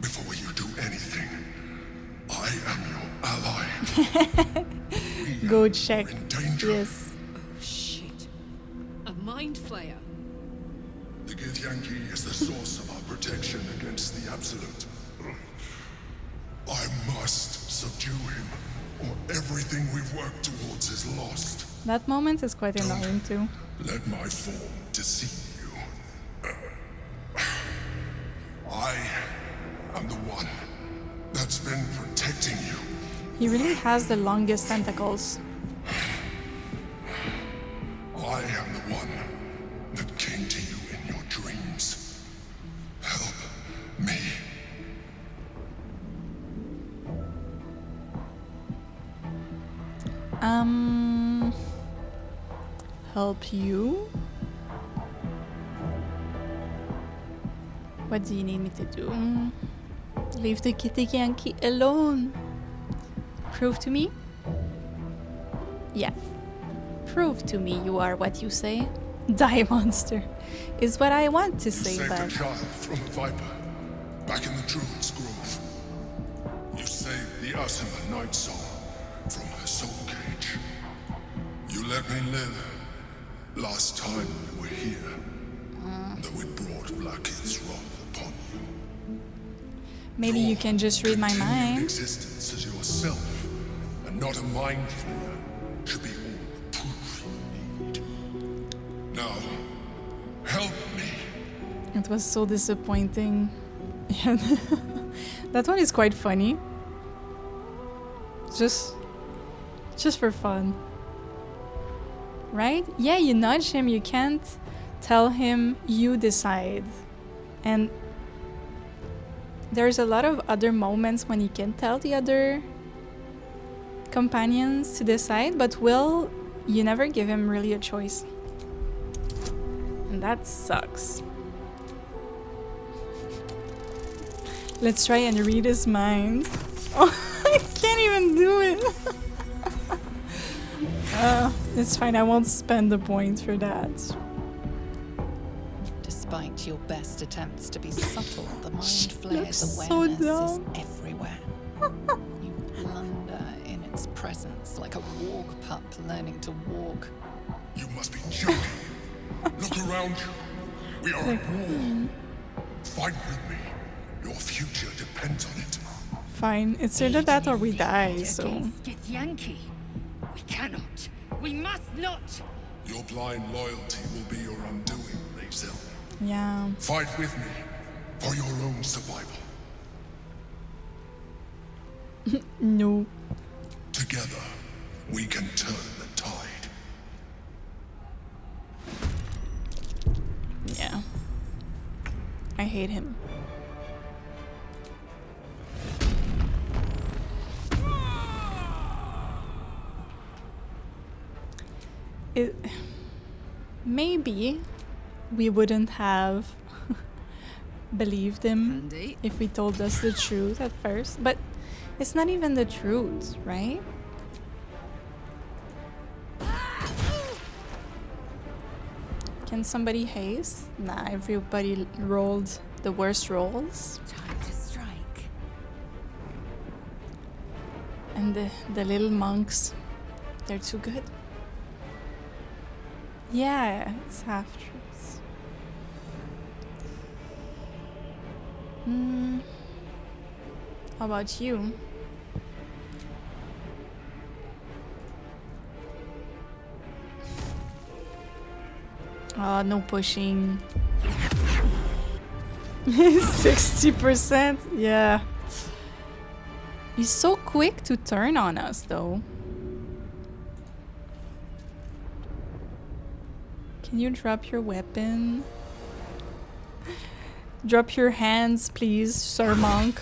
Before you do anything, I am your ally. Go check. In danger. Yes. Oh, shit. A mind flayer. The Githyanki is the source of our protection against the Absolute. I must subdue him, or everything we've worked towards is lost. That moment is quite annoying too. Let my form deceive you. I am the one that that's been protecting you. He really has the longest tentacles. I am the one that came to you in your dreams. Help me. Help you? What do you need me to do? Leave the kitty Yankee alone. Prove to me? Yeah. Prove to me you are what you say. Die, monster. Is what I want to say, You saved but... a child from a viper, back in the Druid's Grove. You saved the Asima Night Soul from her soul cage. You let me live last time we were here, though it brought Blackheath's wrath upon you. Maybe you can just read my Continued mind. existence as yourself, and not a mind flayer, should be all the proof you need. Now, help me. It was so disappointing. Yeah, that one is quite funny. Just for fun. Right? Yeah, you nudge him, you can't tell him, you decide. And there's a lot of other moments when you can tell the other companions to decide, but Will, you never give him really a choice. And that sucks. Let's try and read his mind. Oh, I can't even do it. It's fine, I won't spend the points for that. Despite your best attempts to be subtle, the mind flayer's looks so awareness is dumb. everywhere. You blunder in its presence like a warg pup learning to walk. You must be joking. Look around you. We are at war. Fight with me. Your future depends on it. Fine, it's either that or we die, so... Against Githyanki. We cannot. We must not. Your blind loyalty will be your undoing, Lae'zel. Yeah. Fight with me for your own survival. No. Together, we can turn the tide. Yeah. I hate him. Maybe we wouldn't have believed him Andy? if he told us the truth at first, but it's not even the truth, right? Can somebody haste? Nah, everybody rolled the worst rolls. Time to strike. And the little monks, they're too good. Yeah, it's half truths. How about you? Oh, no pushing. 60%, yeah. He's so quick to turn on us, though. Can you drop your weapon? Drop your hands, please, Sir Monk.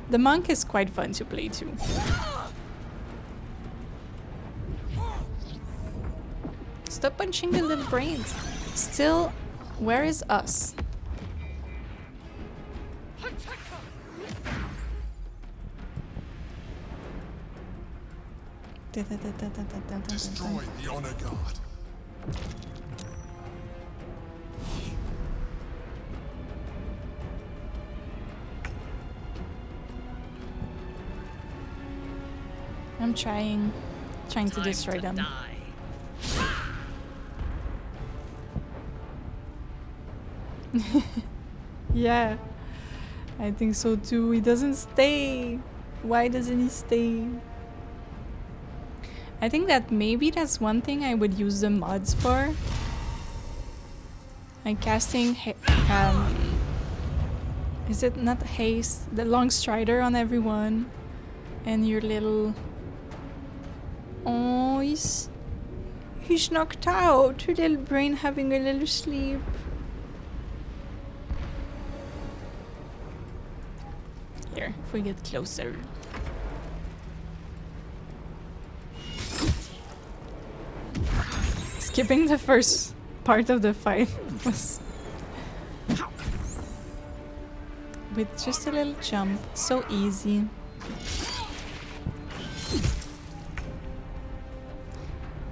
The monk is quite fun to play too. Stop punching the little brains. Still, where is us? Destroy the honor guard. I'm trying to destroy them. Yeah, I think so too. He doesn't stay. Why doesn't he stay? I think that maybe that's one thing I would use the mods for. I'm casting is it not haste? The long strider on everyone. And your little... Oh, he's knocked out. Your little brain having a little sleep. Here, if we get closer. Skipping the first part of the fight was... with just a little jump. So easy.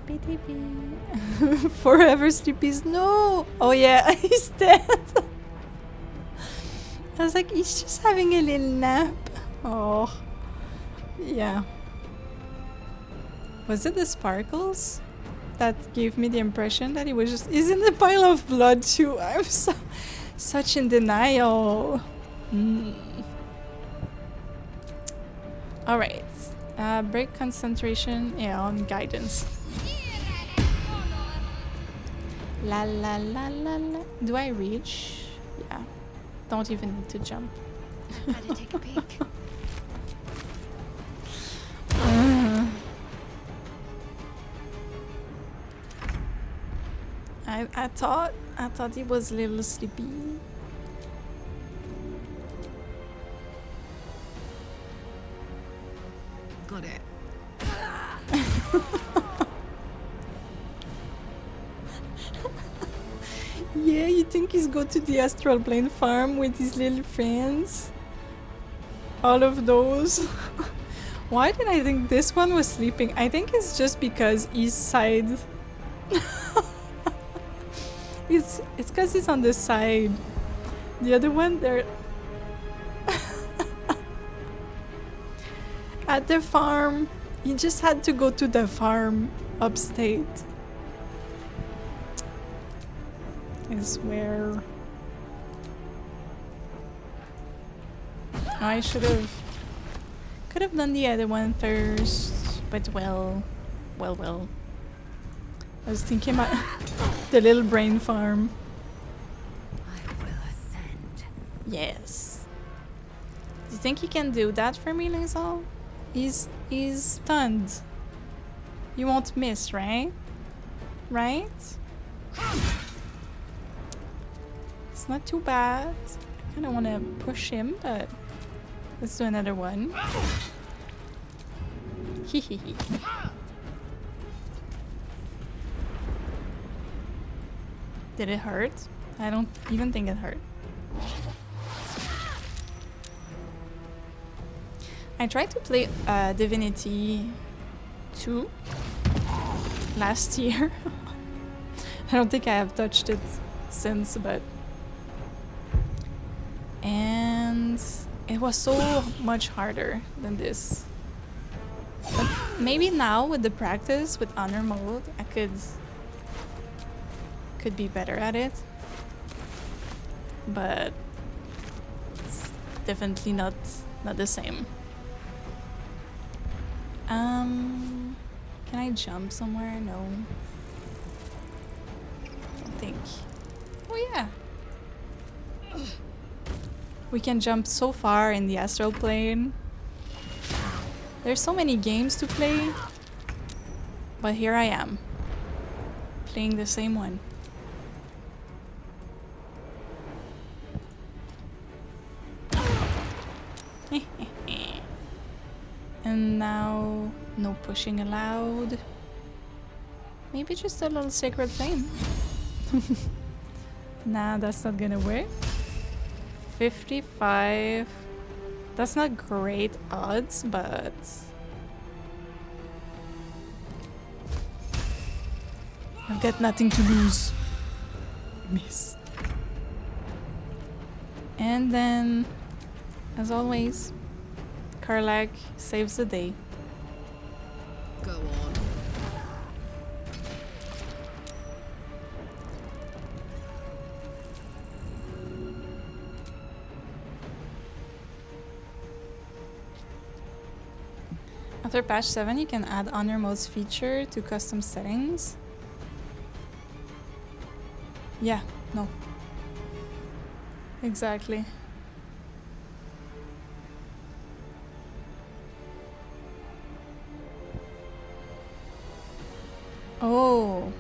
BTB. Forever sleepies. No! Oh yeah, he's dead. I was like, he's just having a little nap. Oh. Yeah. Was it the sparkles that gave me the impression that he was just... He's in the pile of blood too. I'm such in denial. Alright. Break concentration. Yeah, on guidance. La la la la la. Do I reach? Yeah. Don't even need to jump. Better take a peek. I thought he was a little sleepy. Got it. Yeah, you think he's go to the astral plane farm with his little friends? All of those. Why did I think this one was sleeping? I think it's just because east side. It's because he's on the side. The other one, they're at the farm. He just had to go to the farm upstate. I swear. I could have done the other one first, but well. I was thinking about the little brain farm. I will ascend. Yes. Do you think he can do that for me, Liesel? He's stunned. You won't miss, right? Right? It's not too bad. I kind of want to push him, but let's do another one. Hehehe. Did it hurt? I don't even think it hurt. I tried to play Divinity 2 last year. I don't think I have touched it since, but... And it was so much harder than this. But maybe now with the practice with honor mode, I could be better at it. But it's definitely not the same. Can I jump somewhere? No. Don't think. Oh yeah. We can jump so far in the astral plane. There's so many games to play. But here I am. Playing the same one. And now, no pushing allowed. Maybe just a little sacred flame. Nah, that's not gonna work. 55. That's not great odds, but... I've got nothing to lose. Miss. And then, as always, Karlach saves the day. Go on. After patch 7, you can add honor mode's feature to custom settings. Yeah, no. Exactly. Oh,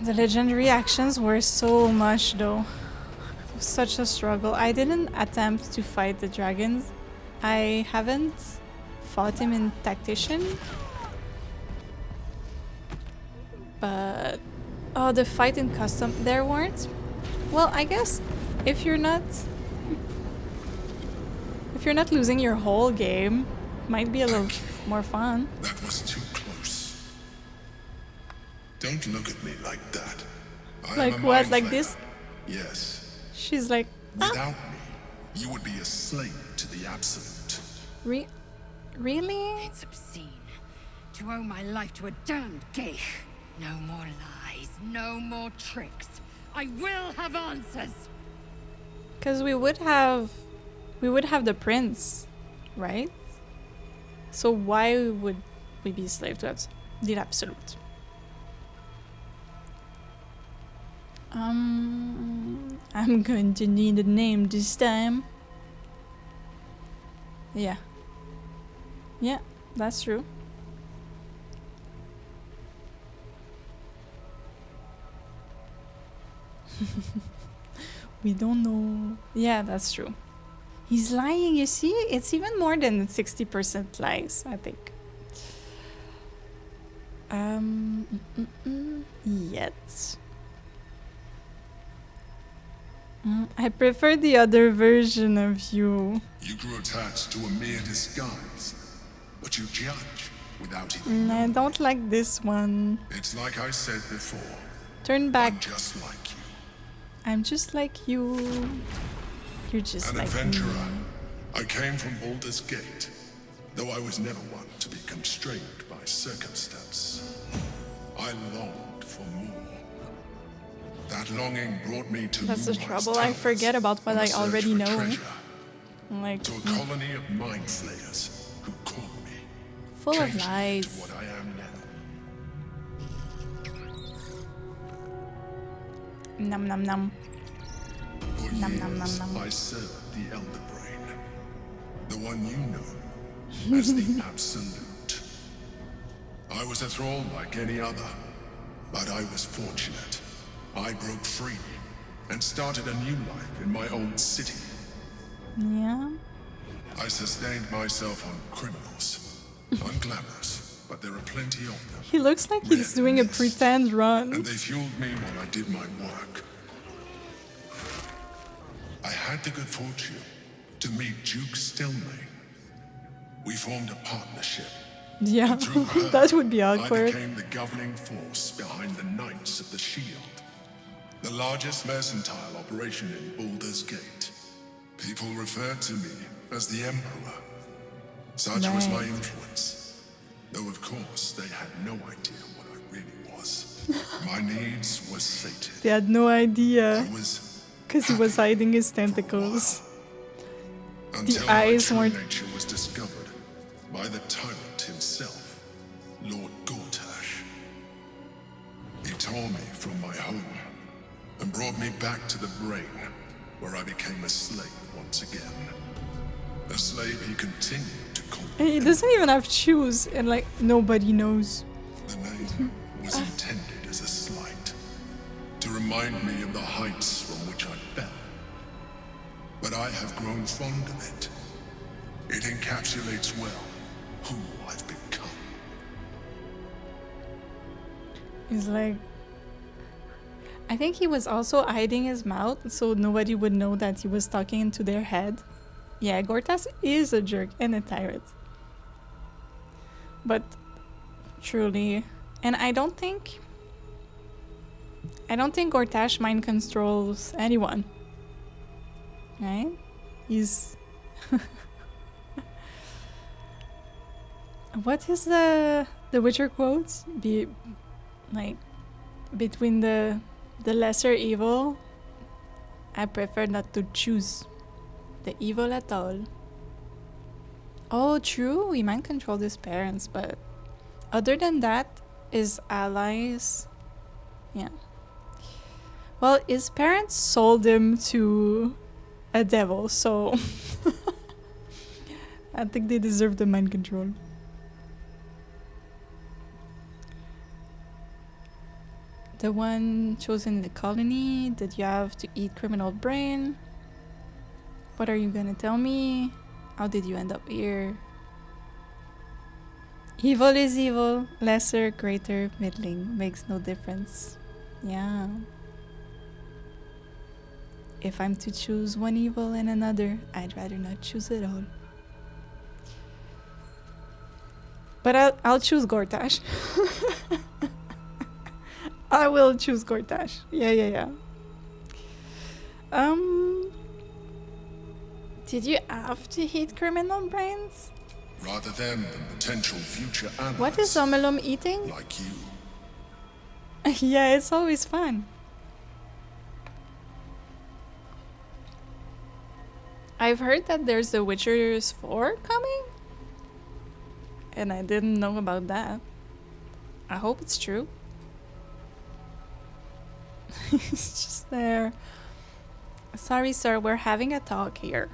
the legendary actions were so much though. It was such a struggle. I didn't attempt to fight the dragons. I haven't fought him in Tactician, but oh, the fight in custom there weren't. Well, I guess if you're not losing your whole game, might be a little more fun. That was too close. Don't look at me like that. Like what? Like this? Yes. She's like, without me, you would be a slave to the Absolute. Really? It's obscene to owe my life to a damned geich. No more lies, no more tricks. I will have answers. Because we would have the prince, right? So why would we be slave to the Absolute? I'm going to need a name this time. Yeah. Yeah, that's true. We don't know. Yeah, that's true. He's lying, you see? It's even more than 60% lies, I think. Yet. I prefer the other version of you. You grew attached to a mere disguise, but you judge without even I don't like this one. It's like I said before. Turn back. I'm just like you. I'm just like you. You're just An like adventurer. me. I came from Baldur's Gate, though I was never one to be constrained by circumstance. I longed for more. That longing brought me to That's the trouble. I forget about what I already know. Like to a colony of mind flayers who called me. Full of changed me to lies. what I am now. Num num num. For Nom, years, nom, nom, nom. I served the Elder Brain, the one you know as the Absolute. I was a thrall like any other, but I was fortunate. I broke free and started a new life in my old city. Yeah. I sustained myself on criminals, unglamorous, but there are plenty of them. He looks like he's doing a pretend run. And they fueled me while I did my work. I had the good fortune to meet Duke Stelmane. We formed a partnership. Yeah, And through her, that would be I awkward. became the governing force behind the Knights of the Shield, the largest mercantile operation in Baldur's Gate. People referred to me as the Emperor. Such was my Right. influence. Though of course they had no idea what I really was. My needs were sated. They had no idea. I was Because he was hiding his tentacles. until eyes my true weren't- nature was discovered by the tyrant himself, Lord Gortash. He tore me from my home and brought me back to the brain, where I became a slave once again. A slave he continued to call. And he doesn't even have shoes, and like nobody knows. The name was intended as a slight, to remind me of the heights from which I fell. But I have grown fond of it. It encapsulates well who I've become. He's like, I think he was also hiding his mouth so nobody would know that he was talking into their head. Yeah, Gortas is a jerk and a tyrant. But truly, and I don't think Gortash mind controls anyone. Right? He's what is the Witcher quotes? Be like between the lesser evil, I prefer not to choose the evil at all. Oh, true, he mind controlled his parents, but other than that, his allies, yeah. Well, his parents sold him to a devil, so I think they deserve the mind control. The one chosen in the colony. Did you have to eat criminal brain? What are you gonna tell me? How did you end up here? Evil is evil. Lesser, greater, middling. Makes no difference. Yeah. If I'm to choose one evil and another, I'd rather not choose it all. But I'll choose Gortash. I will choose Gortash. Yeah. Did you have to eat criminal brains? Rather them than potential future allies. What is Omelom eating? Like you. Yeah, it's always fun. I've heard that there's The Witcher's 4 coming. And I didn't know about that. I hope it's true. It's just there. Sorry, sir, we're having a talk here.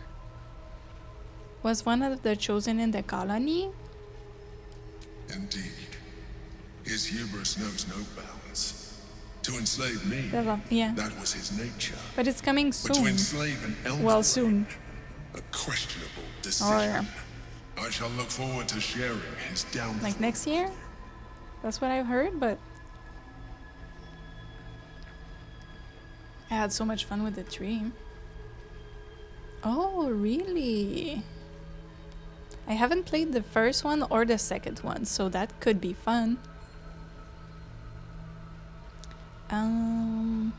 Was one of the chosen in the colony? Indeed. His hubris knows no bounds. To enslave me, Yeah. that was his nature. But it's coming soon. But to enslave an elder, well, soon. A questionable decision. Oh, yeah. I shall look forward to sharing his downfall. Like next year? That's what I've heard, but I had so much fun with the tree. Oh, really? I haven't played the first one or the second one, so that could be fun. I'm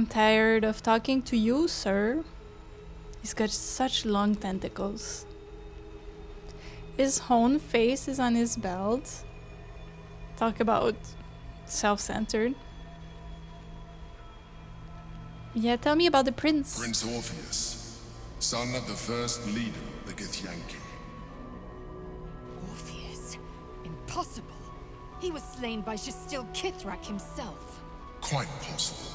tired of talking to you, sir. He's got such long tentacles. His own face is on his belt. Talk about self-centered. Yeah, tell me about the prince. Prince Orpheus, son of the first leader of the Githyanki. Orpheus? Impossible. He was slain by Jastil Kithrak himself. Quite possible,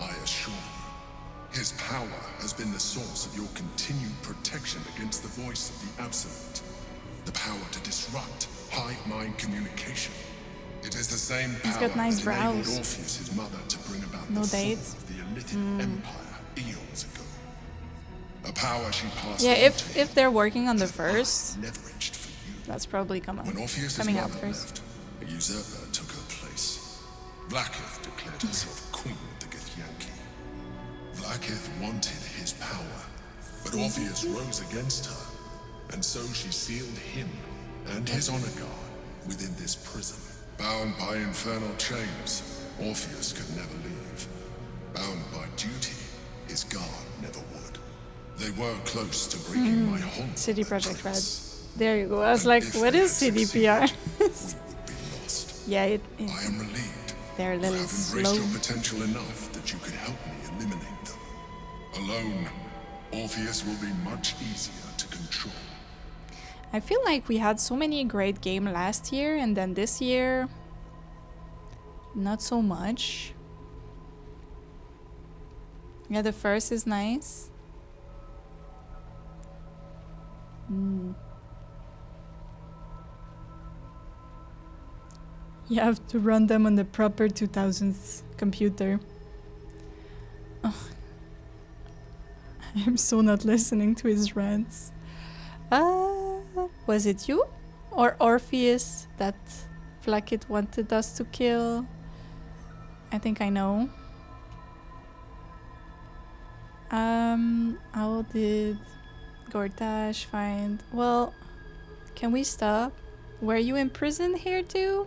I assure you. His power has been the source of your continued protection against the voice of the Absolute. The power to disrupt hive mind communication. It is the same power got nice that enabled brows. Orpheus, his mother, to bring about No the fall dates. of the Elithic Empire eons ago. A power she passed Yeah, on to if they're working on the first, leveraged for you. that's probably When Orpheus' coming out mother first. left, a usurper took her place. Vlaakith declared herself queen of the Githyanki. Vlaakith wanted his power, but Orpheus rose against her, and so she sealed him and his honor guard within this prison. Bound by infernal chains, Orpheus could never leave. Bound by duty, his guard never would. They were close to breaking my home. City Project Red. prince. There you go. I was And like, if what they is had CDPR? succeeded, we would be lost. Yeah, I am relieved. they're a You little have slow. embraced your potential enough that you could help me eliminate them. Alone, Orpheus will be much easier to control. I feel like we had so many great games last year, and then this year, not so much. Yeah, the first is nice. You have to run them on the proper 2000s computer. Ugh. I'm so not listening to his rants. Was it you or Orpheus that Vlaakith wanted us to kill? I think I know. How did Gortash find... Well, can we stop? Were you in prison here too?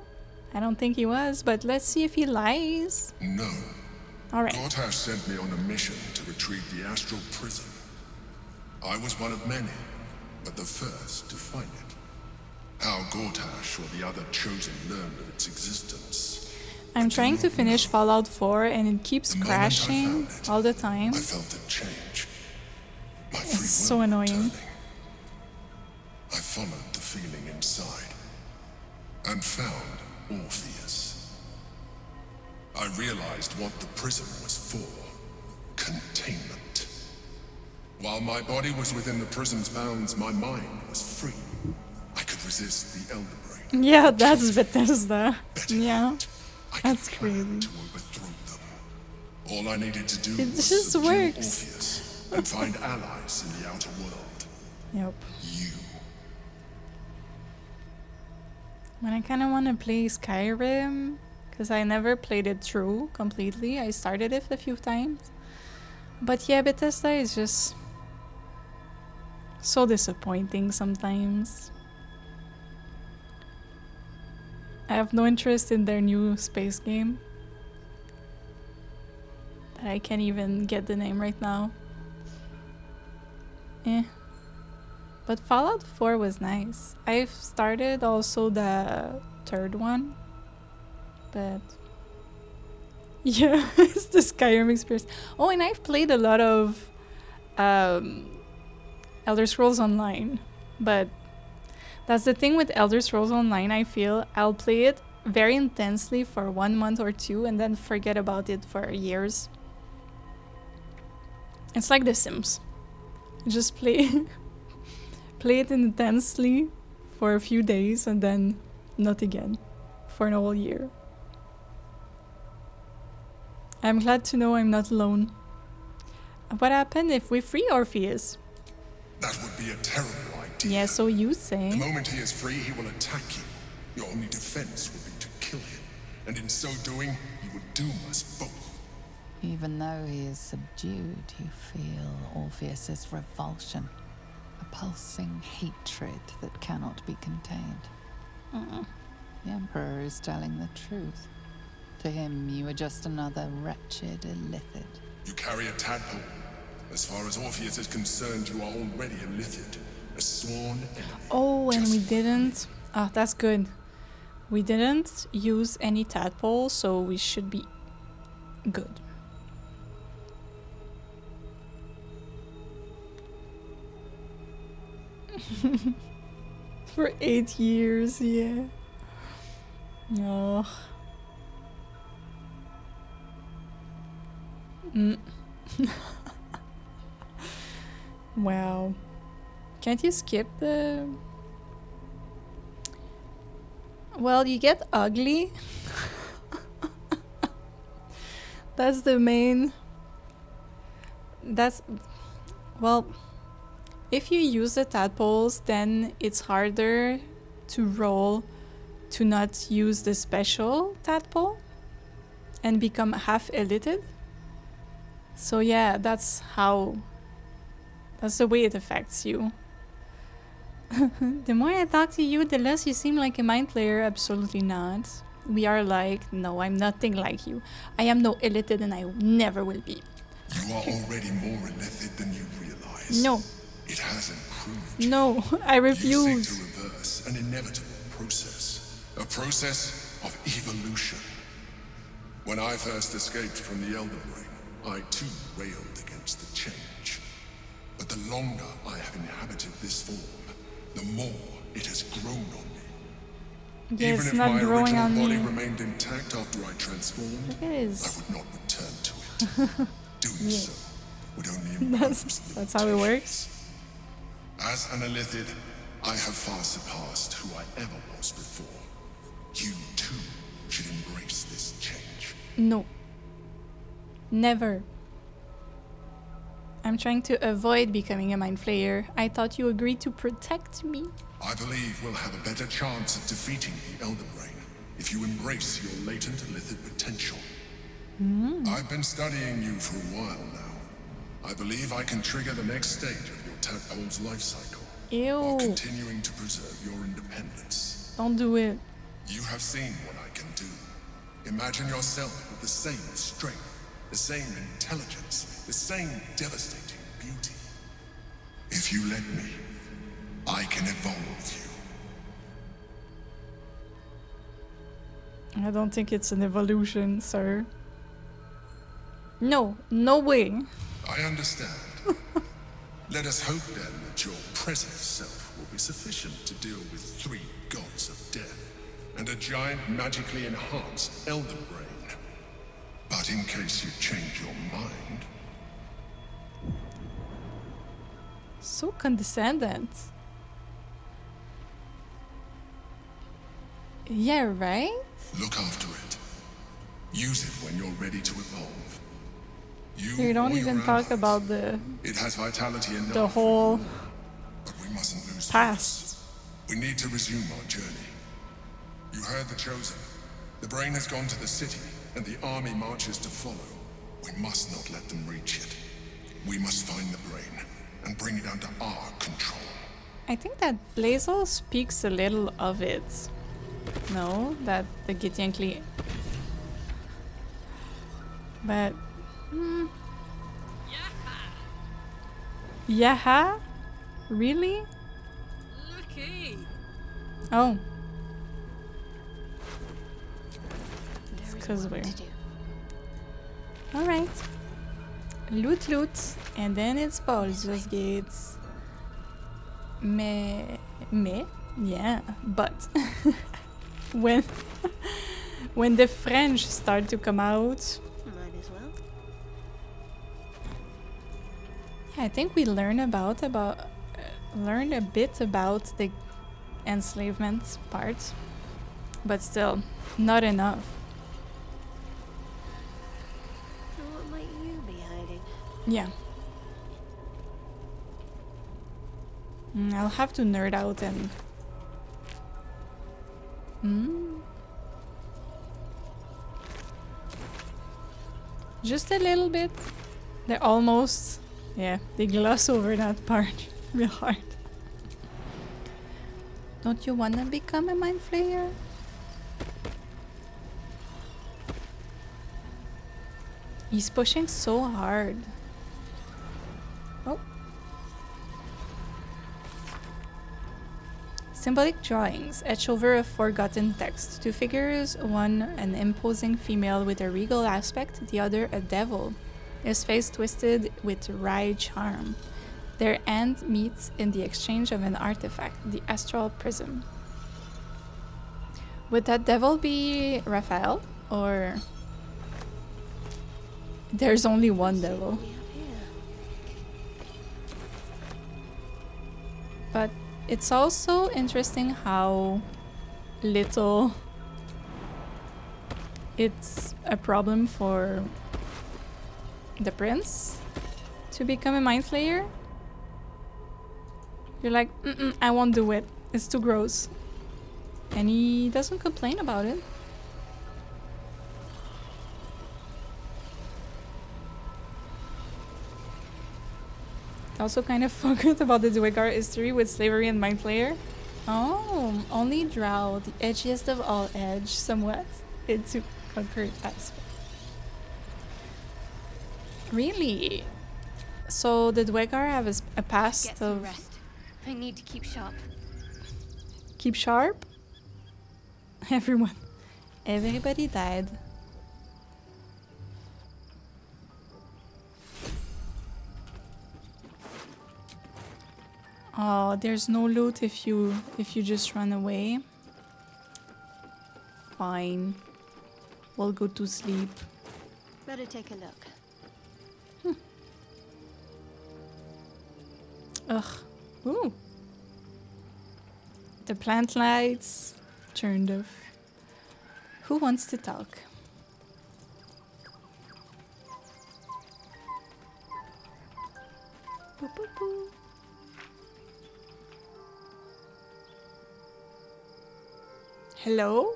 I don't think he was, but let's see if he lies. No. Alright. Gortash sent me on a mission to retrieve the astral prison. I was one of many, but the first to find it. How Gortash or the other chosen learned of its existence. I'm trying to finish Fallout 4 and it keeps The moment I crashing found it, all the time. I felt it change. My free It's so will annoying. returning. I followed the feeling inside and found Orpheus. I realized what the prison was for. Containment. While my body was within the prison's bounds, my mind was free. I could resist the Elder Brain. Yeah, that's Bethesda. Yeah, that's crazy. To overthrow them. All I needed to do It was just subdue works. Orpheus and find allies in the outer world. Yep. You. When I kind of want to play Skyrim, because I never played it through completely. I started it a few times. But yeah, Bethesda is just so disappointing sometimes. I have no interest in their new space game. That I can't even get the name right now. Eh. But Fallout 4 was nice. I've started also the third one. But yeah, it's the Skyrim experience. Oh, and I've played a lot of Elder Scrolls Online. But that's the thing with Elder Scrolls Online, I feel. I'll play it very intensely for 1 month or two and then forget about it for years. It's like The Sims. You just play play it intensely for a few days and then not again for an whole year. I'm glad to know I'm not alone. What happened if we free Orpheus? That would be a terrible idea. Yeah, so you say. The moment he is free, he will attack you. Your only defense will be to kill him. And in so doing, he would doom us both. Even though he is subdued, you feel Orpheus's revulsion. A pulsing hatred that cannot be contained. The Emperor is telling the truth. To him, you are just another wretched illithid. You carry a tadpole. As far as Orpheus is concerned, you are already illithid. A sworn enemy. Oh, and we didn't... Ah, that's good. We didn't use any tadpole, so we should be good. For 8 years, yeah. Oh. Wow. Can't you skip the... Well, you get ugly. That's the main... That's... Well... If you use the tadpoles, then it's harder to roll to not use the special tadpole and become half illithid. So yeah, that's the way it affects you. The more I talk to you, the less you seem like a mind player. Absolutely not. We are like, no, I'm nothing like you. I am no illithid and I never will be. You are already more illithid than you realize. No. It has improved. No, I refuse. You seek to reverse an inevitable process. A process of evolution. When I first escaped from the Elder Brain, I too railed against the change. But the longer I have inhabited this form, the more it has grown on me. Yeah, Even it's if not my growing original on body me. remained intact after I transformed, It is. I would not return to it. Doing so would only impose That's how it works. As an illithid, I have far surpassed who I ever was before. You too should embrace this change. No. Never. I'm trying to avoid becoming a mind flayer. I thought you agreed to protect me. I believe we'll have a better chance of defeating the Elder Brain if you embrace your latent illithid potential. I've been studying you for a while now. I believe I can trigger the next stage of your tadpole's life cycle. While Ew. continuing to preserve your independence. Don't do it. You have seen what I can do. Imagine yourself with the same strength, the same intelligence, the same devastating beauty. If you let me, I can evolve you. I don't think it's an evolution, sir. No, no way. I understand. Let us hope then that your present self will be sufficient to deal with 3 gods of death and a giant magically enhanced Elder Brain. But in case you change your mind, So condescending. Yeah, right? look after it. Use it when you're ready to evolve. You don't or your even talk allies. about the It has vitality enough. the whole But we mustn't lose past. focus. We need to resume our journey. You heard the Chosen. The brain has gone to the city, and the army marches to follow. We must not let them reach it. We must find the brain and bring it under our control. I think that Blazel speaks a little of it. No, that the Githyanki. But Yaha? Really? Looky! Oh. It's because we're... Alright. Loot, loot. And then it's Baldur's Gates. Yeah, but... when... when the French start to come out... Might as well. Yeah, I think we learn learn a bit about the enslavement part, but still not enough. What might you be hiding? Yeah. I'll have to nerd out and... Just a little bit. They're almost... Yeah, they gloss over that part real hard. Don't you wanna become a mind flayer? He's pushing so hard. Oh. Symbolic drawings etch over a forgotten text. Two figures, one an imposing female with a regal aspect, the other a devil, his face twisted with wry charm. Their end meets in the exchange of an artifact, the astral prism. Would that devil be Raphael? Or... There's only one devil. But it's also interesting how little it's a problem for the prince to become a mind flayer. You're like, I won't do it. It's too gross. And he doesn't complain about it. Also kind of forgot about the Dwegar history with slavery and mind flayer. Oh, only Drow, the edgiest of all edge, somewhat, into conquered aspect. Really? So the Dwegar have a past Get some of... rest. I need to keep sharp. Keep sharp? Everybody died. Oh, there's no loot if you just run away. Fine. We'll go to sleep. Better take a look. Ugh. Ooh. The plant lights turned off. Who wants to talk? Boo, boo, boo. Hello?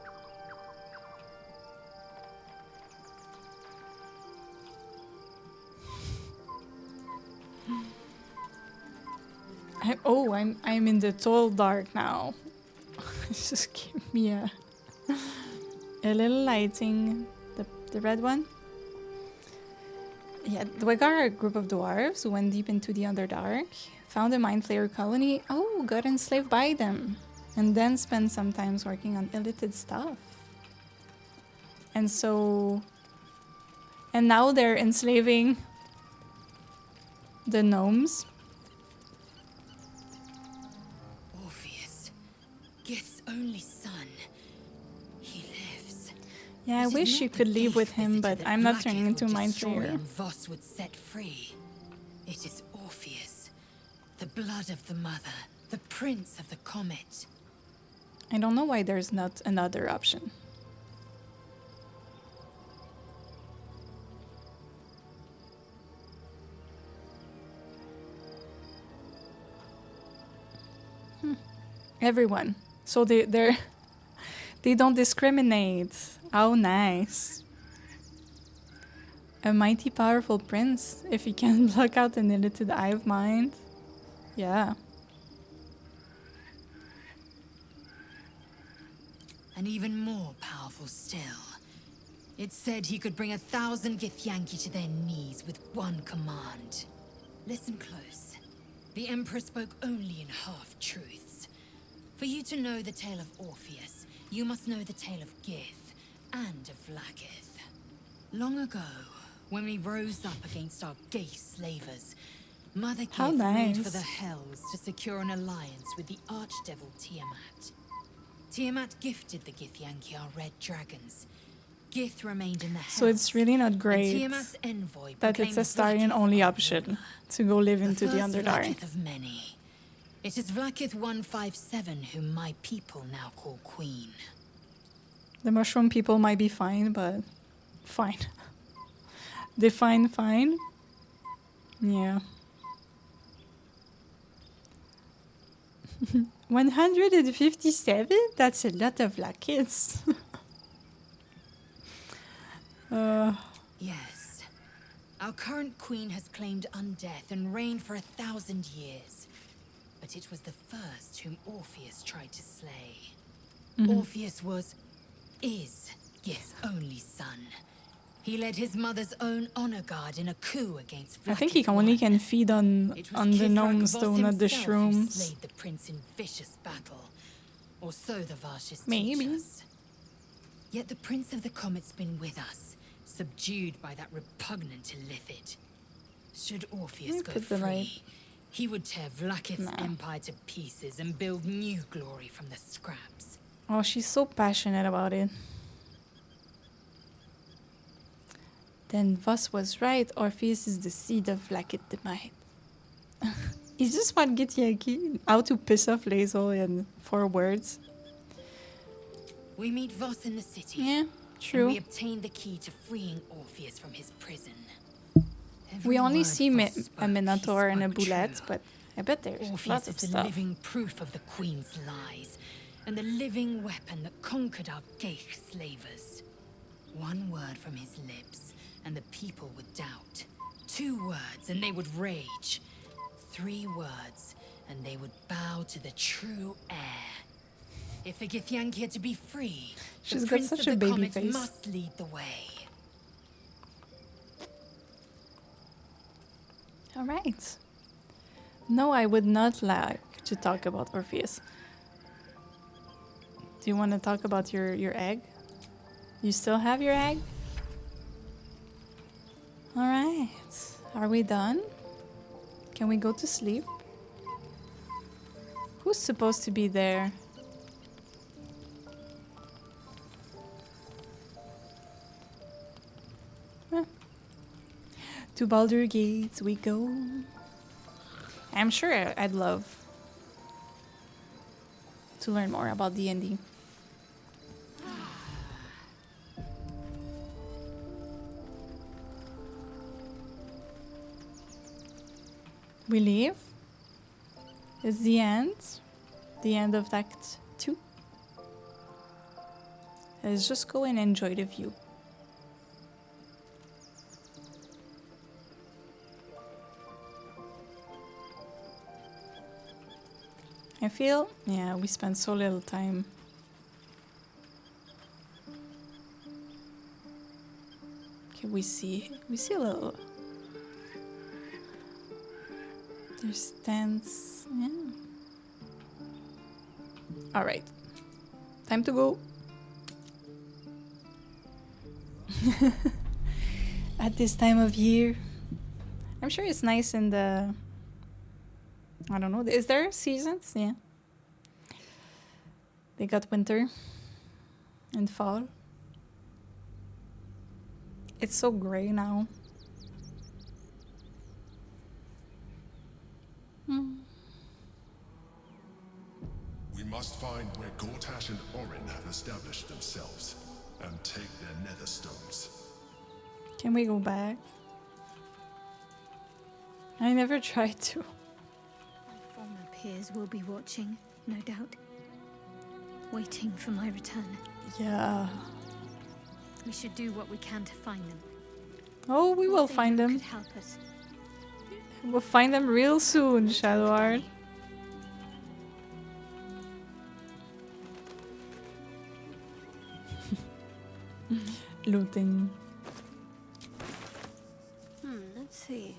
I'm in the total dark now. Just give me a little lighting. The red one. Yeah, the Dwegar are a group of dwarves who went deep into the Underdark, found a mind flayer colony. Oh, got enslaved by them, and then spent some time working on illicit stuff. And now they're enslaving the gnomes. Orpheus, Gith's only son. He lives. Yeah, I It is wish you not the could leave with Geich him, visitor but that I'm not Vlaakith turning into would Mind destroy Flayer. and Voss would set free. It is Orpheus, the blood of the mother, the prince of the comet. I don't know why there's not another option. Everyone. So they don't discriminate. How nice. A mighty powerful prince, if he can block out an illithid hive mind. Yeah. And even more powerful still. It said he could bring 1,000 Githyanki to their knees with one command. Listen close. The Emperor spoke only in half-truths. For you to know the tale of Orpheus, you must know the tale of Gith and of Vlaakith. Long ago, when we rose up against our gay slavers, Mother How Gith made for nice. the Hells to secure an alliance with the Archdevil Tiamat. Tiamat gifted the Githyanki our red dragons. Gith remained in the Hells. So it's really not and great Tiamat's envoy that it's a proclaimed Starion Vlaakith only our option ruler. to go live into the first Underdark. Vlaakith of many. It is Vlaakith 157 whom my people now call Queen. The mushroom people might be fine, but fine. Define fine? Yeah. 157? That's a lot of kids. Yes. Our current queen has claimed undeath and reigned for 1,000 years. But it was the first whom Orpheus tried to slay. Orpheus is Gith's only son. He led his mother's own honor guard in a coup against Vlaakith I think he only can feed on the Kithrak gnomes, Voss though, not the himself who shrooms. slayed the prince in vicious battle. Or so the Varshists Maybe. teach us. Yet the prince of the comet's been with us, subdued by that repugnant illithid. Should Orpheus go put the light. free, he would tear Vlaakith's Nah. empire to pieces and build new glory from the scraps. Oh, she's so passionate about it. Then Voss was right. Orpheus is the seed of Vlaakith the Might. Is this what Githyanki? How to piss off Lae'zel in 4 words? We meet Voss in the city. Yeah, And true. we obtain the key to freeing Orpheus from his prison. We Every only word see Voss a spoke, Minotaur he and a spoke Boulette, true. but I bet there's Orpheus lots of is the stuff. living proof of the Queen's lies, and the living weapon that conquered our Geich slavers. One word from his lips, and the people would doubt. 2 words, and they would rage. 3 words, and they would bow to the true heir. If the Githyanki are to be free, She's the got Prince such of a the baby Comet face. must lead the way. All right. No, I would not like to talk about Orpheus. Do you want to talk about your egg? You still have your egg? All right. Are we done? Can we go to sleep? Who's supposed to be there? Huh. To Baldur Gates we go. I'm sure I'd love to learn more about D&D. We leave. It's the end. The end of Act 2. Let's just go and enjoy the view. I feel, yeah, we spent so little time. Okay, we see a little. There's tents, yeah. All right, time to go. At this time of year, I'm sure it's nice in the. I don't know. Is there seasons? Yeah. They got winter and fall. It's so gray now. We must find where Gortash and Orin have established themselves and take their nether stones. Can we go back? I never tried to. My former peers will be watching, no doubt. Waiting for my return. Yeah. We should do what we can to find them. Oh, we will What they find know them. could help us. We'll find them real soon, Shadowheart. Looting. Let's see.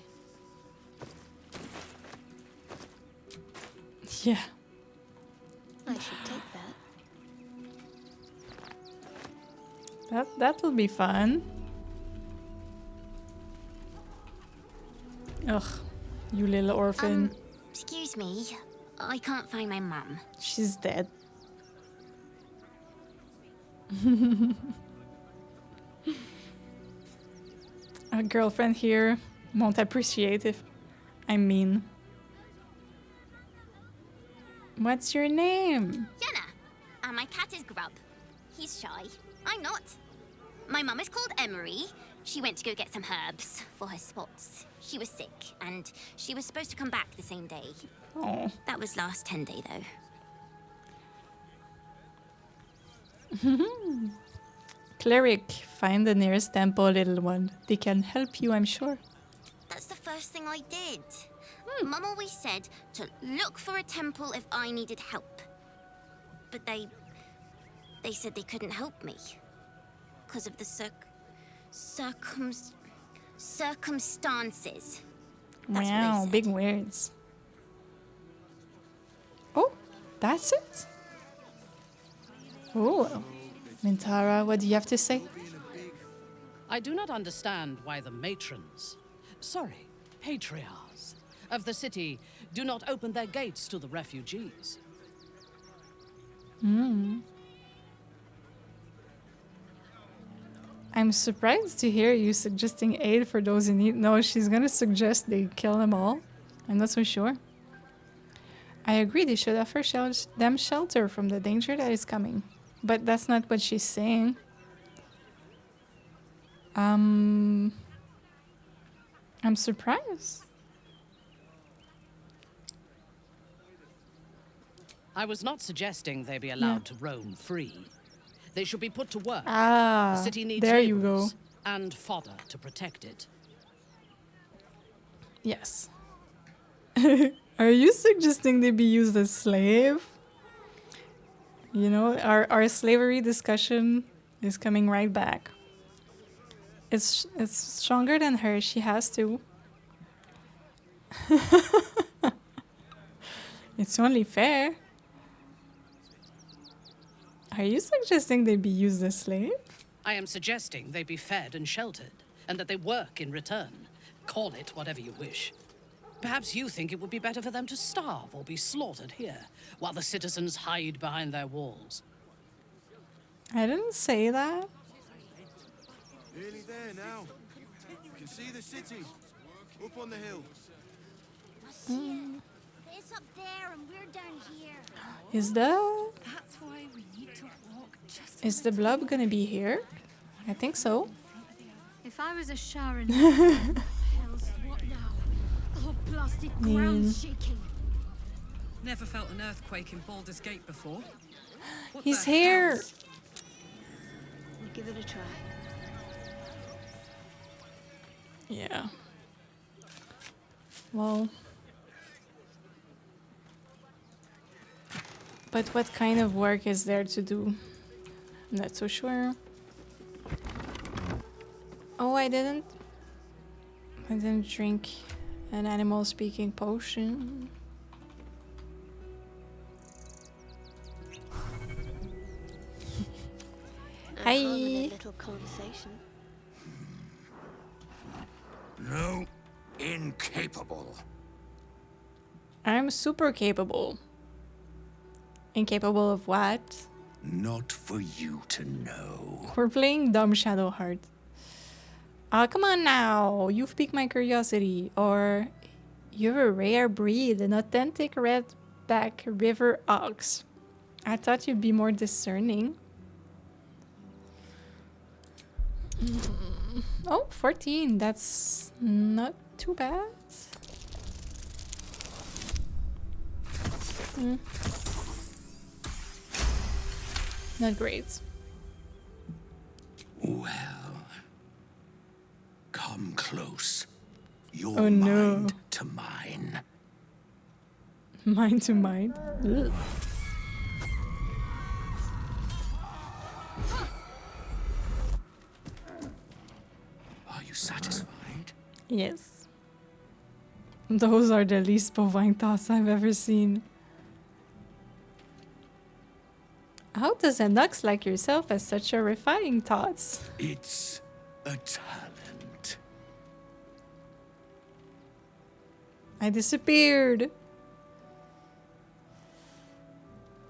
Yeah. I should take that. That'll be fun. Ugh, you little orphan. Excuse me. I can't find my mum. She's dead. A girlfriend here won't appreciate if I'm mean. What's your name? Jenna. And my cat is Grub. He's shy. I'm not. My mum is called Emery. She went to go get some herbs for her spots. She was sick, and she was supposed to come back the same day. Oh. That was last 10 day, though. Cleric, find the nearest temple, little one. They can help you, I'm sure. That's the first thing I did. Mum always said to look for a temple if I needed help. But they said they couldn't help me. Because of the circumstances. That's what they Wow, said. big words. Oh, that's it? Oh, Mintara, what do you have to say? I do not understand why the matrons, patriarchs of the city do not open their gates to the refugees. I'm surprised to hear you suggesting aid for those in need. No, she's gonna suggest they kill them all. I'm not so sure. I agree they should offer them shelter from the danger that is coming. But that's not what she's saying. I'm surprised. I was not suggesting they be allowed to roam free. They should be put to work. Ah, the city needs there you go. laborers and fodder to protect it. Yes. Are you suggesting they be used as slave? You know, our slavery discussion is coming right back. It's stronger than her. She has to. It's only fair. Are you suggesting they be used as slave? I am suggesting they be fed and sheltered, and that they work in return. Call it whatever you wish. Perhaps you think it would be better for them to starve or be slaughtered here, while the citizens hide behind their walls. I didn't say that. Nearly there now. You can see the city. Up on the hill. It's up there and we're down here. Is the That's why we need to walk just is the blob gonna be here? I think so. If I was a Sharon, hell's what now? The whole blasted ground shaking. Never felt an earthquake in Baldur's Gate before. What He's the here. hell? We'll give it a try. Yeah. Well. But what kind of work is there to do? I'm not so sure. Oh, I didn't drink an animal speaking potion. Hi. A little conversation. No, incapable. I'm super capable. Incapable of what? Not for you to know. We're playing dumb Shadowheart. Oh, come on now. You've piqued my curiosity. Or you're a rare breed, an authentic redback river ox. I thought you'd be more discerning. Oh, 14. That's not too bad. Not great. Well, come close. Your Oh, no. mind to mine. Mind to mind. Ugh. Are you satisfied? Yes. Those are the least bovine thoughts I've ever seen. How does an ox like yourself have such a refining thoughts? It's a talent. I disappeared.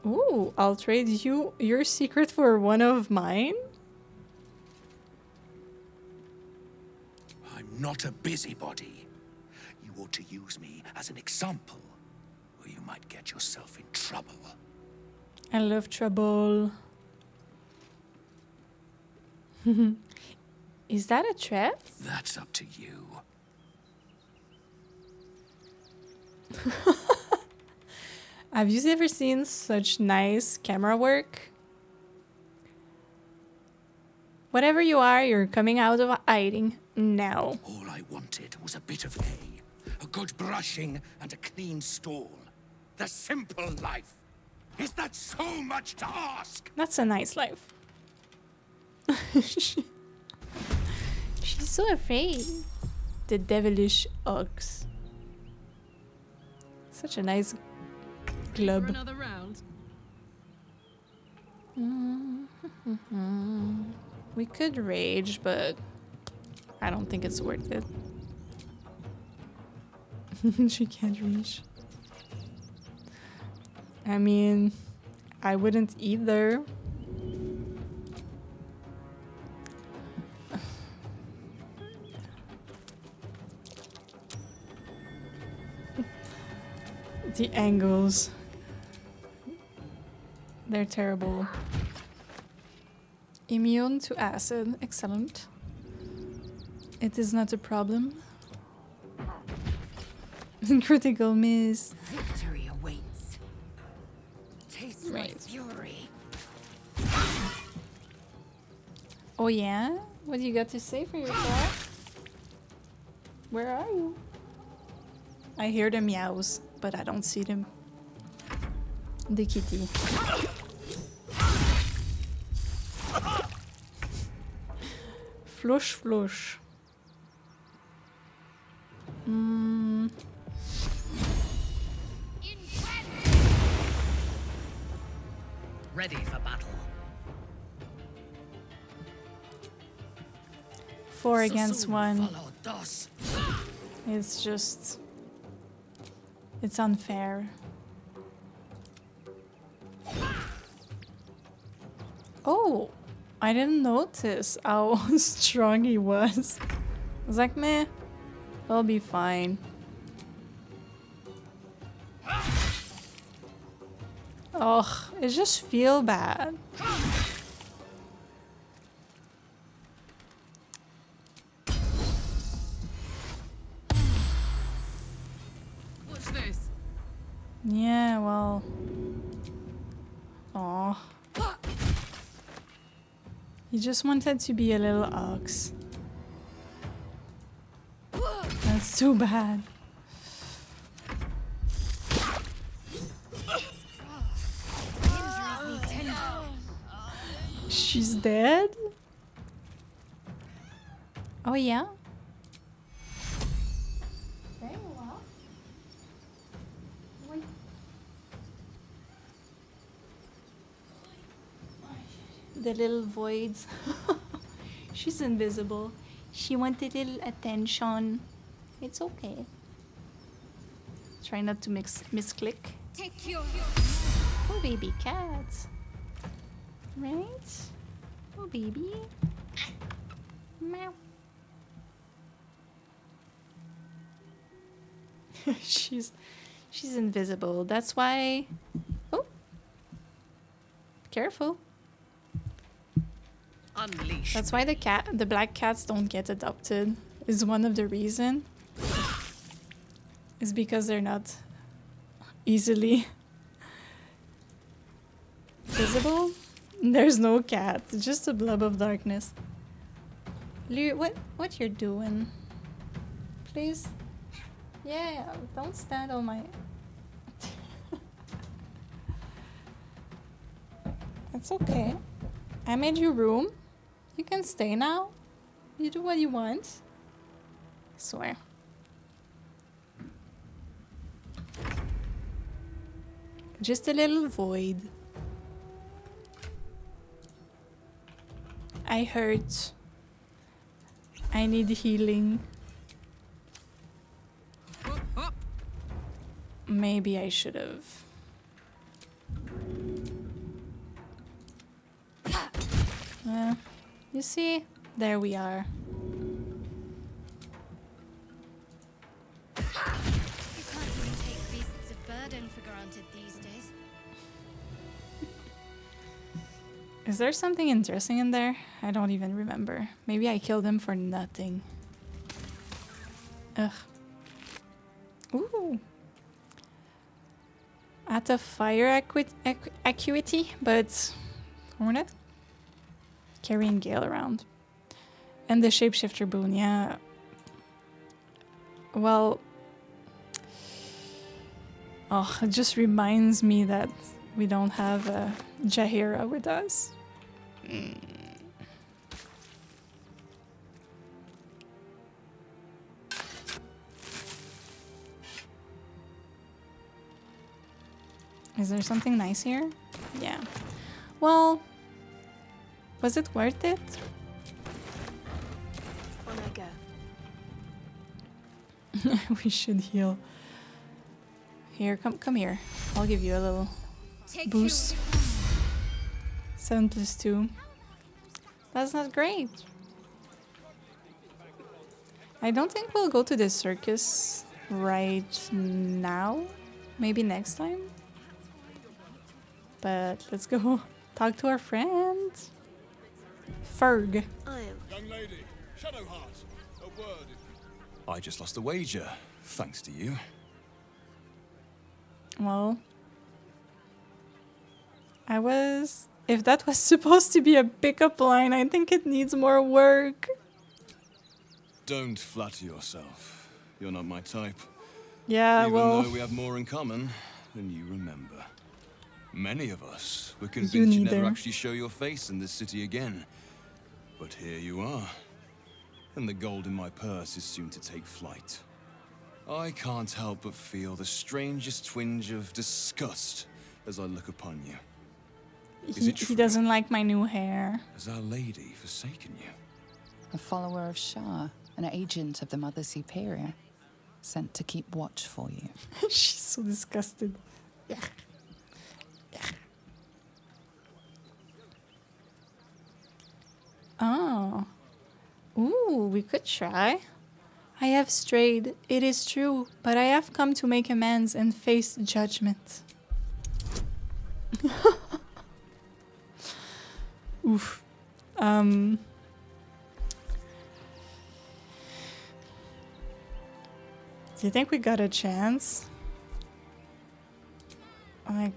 Ooh, I'll trade you your secret for one of mine. I'm not a busybody. You ought to use me as an example, or you might get yourself in trouble. I love trouble. Is that a threat? That's up to you. Have you ever seen such nice camera work? Whatever you are, you're coming out of hiding now. All I wanted was a bit of hay, a good brushing, and a clean stall. The simple life. Is that so much to ask? That's a nice life. She's so afraid. The devilish ox. Such a nice club. For another round. We could rage, but I don't think it's worth it. She can't reach. I mean, I wouldn't either. The angles. They're terrible. Immune to acid. Excellent. It is not a problem. Critical miss. Victory awaits. Taste my Right. fury. Oh yeah? What do you got to say for yourself? Where are you? I hear the meows, but I don't see them. The kitty. Flush, flush. Ready for battle. 4 against 1. Follow thus. It's just... It's unfair. Oh! I didn't notice how strong he was. I was like, meh. I'll be fine. Ugh, it just feel bad. What's this? Yeah, well... Aw. He just wanted to be a little ox. That's too bad. She's dead? Oh yeah? Very well. Wait. The little voids. She's invisible. She wanted a little attention. It's okay. Try not to misclick. Take your... Oh, baby cat. Right? Oh, baby. Meow. she's invisible. That's why. Oh, careful. Unleash. That's why the black cats don't get adopted. Is one of the reason. Is because they're not easily visible. There's no cat. It's just a blob of darkness. What you're doing? Please. Yeah, don't stand on my... It's okay. I made you room. You can stay now. You do what you want. I swear. Just a little void. I hurt. I need healing. Maybe I should have. You see? There we are. You can't even take beasts of burden for granted these days. Is there something interesting in there? I don't even remember. Maybe I killed him for nothing. Ugh. Ooh. At a fire acuity, but we're not carrying Gale around. And the shapeshifter boon, yeah. Well, oh, it just reminds me that we don't have Jaheira with us. Is there something nice here? Yeah. Well, was it worth it? On I go. We should heal. Here, come here. I'll give you a little boost. 7+2. That's not great. I don't think we'll go to the circus right now. Maybe next time. But let's go talk to our friend. Ferg. Young lady, Shadowheart, a word. I just lost a wager, thanks to you. Well, if that was supposed to be a pickup line, I think it needs more work. Don't flatter yourself. You're not my type. Yeah, Even well... though we have more in common than you remember. Many of us were You convinced you'd never neither. actually show your face in this city again. But here you are. And the gold in my purse is soon to take flight. I can't help but feel the strangest twinge of disgust as I look upon you. He doesn't like my new hair. Has Our Lady forsaken you? A follower of Shah, an agent of the Mother Superior, sent to keep watch for you. She's so disgusted. Yeah. Oh. Ooh, we could try. I have strayed, it is true, but I have come to make amends and face judgment. Oof. Do you think we got a chance? Like,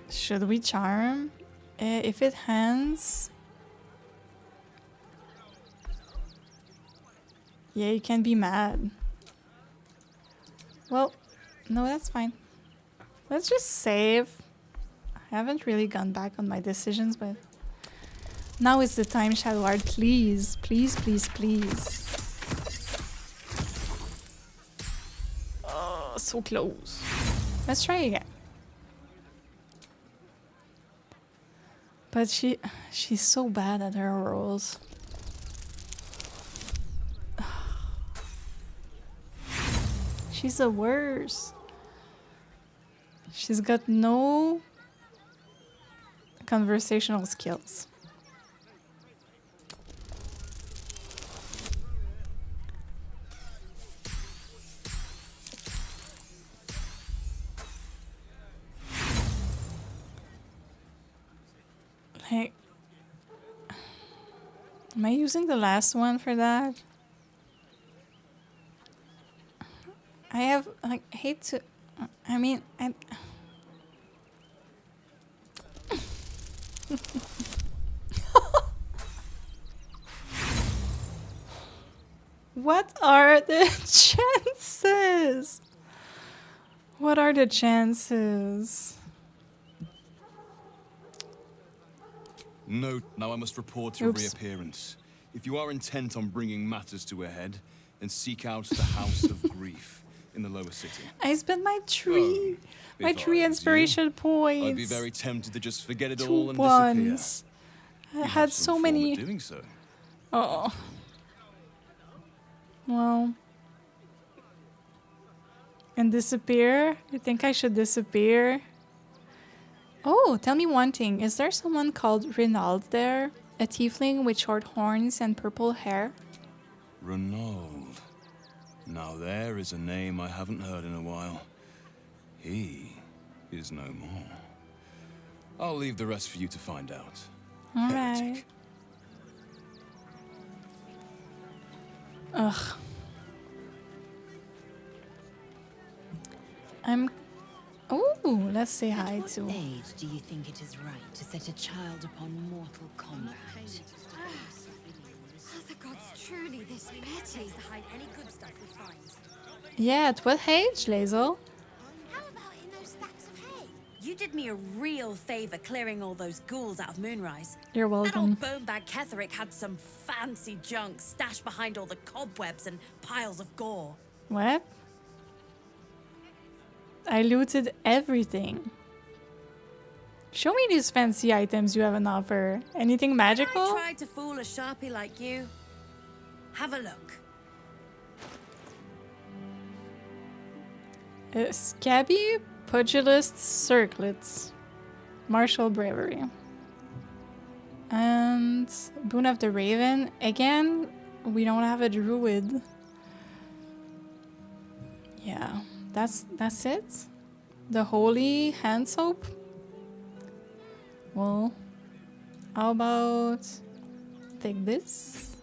should we charm? If it hands... Yeah, you can be mad. Well, no, that's fine. Let's just save. I haven't really gone back on my decisions, but... Now is the time, Shadowheart. Please, please, please, please. Oh, so close. Let's try again. But she's so bad at her rolls. She's the worst. She's got no conversational skills. Am I using the last one for that? I have, like, hate to... I mean, What are the chances? What are the chances? No, now I must report your Oops. reappearance. If you are intent on bringing matters to a head, then seek out the House of Grief in the lower city. I spent my three If I was inspiration you, points. I'd be very tempted to just forget it 2 all and ones. disappear. I You had have some so form many. of doing so. Oh. Well. And disappear? You think I should disappear? Oh, tell me one thing. Is there someone called Renaud there? A tiefling with short horns and purple hair? Renaud. Now there is a name I haven't heard in a while. He is no more. I'll leave the rest for you to find out. Alright. Ugh. Oh, let's say hi At to... what age do you think it is right to set a child upon mortal combat? Are the gods truly this petty? To hide any good stuff we find. Yeah, at what age, Lazel? How about in those stacks of hay? You did me a real favor clearing all those ghouls out of Moonrise. You're That welcome. old bone bag Ketherick had some fancy junk stashed behind all the cobwebs and piles of gore. What? I looted everything. Show me these fancy items you have on offer. Anything I magical? tried to fool a sharpie like you. Have a look. Scabby, pugilist, circlets, martial bravery, and boon of the raven. Again, we don't have a druid. Yeah, that's it. The holy hand soap. Well, how about take this?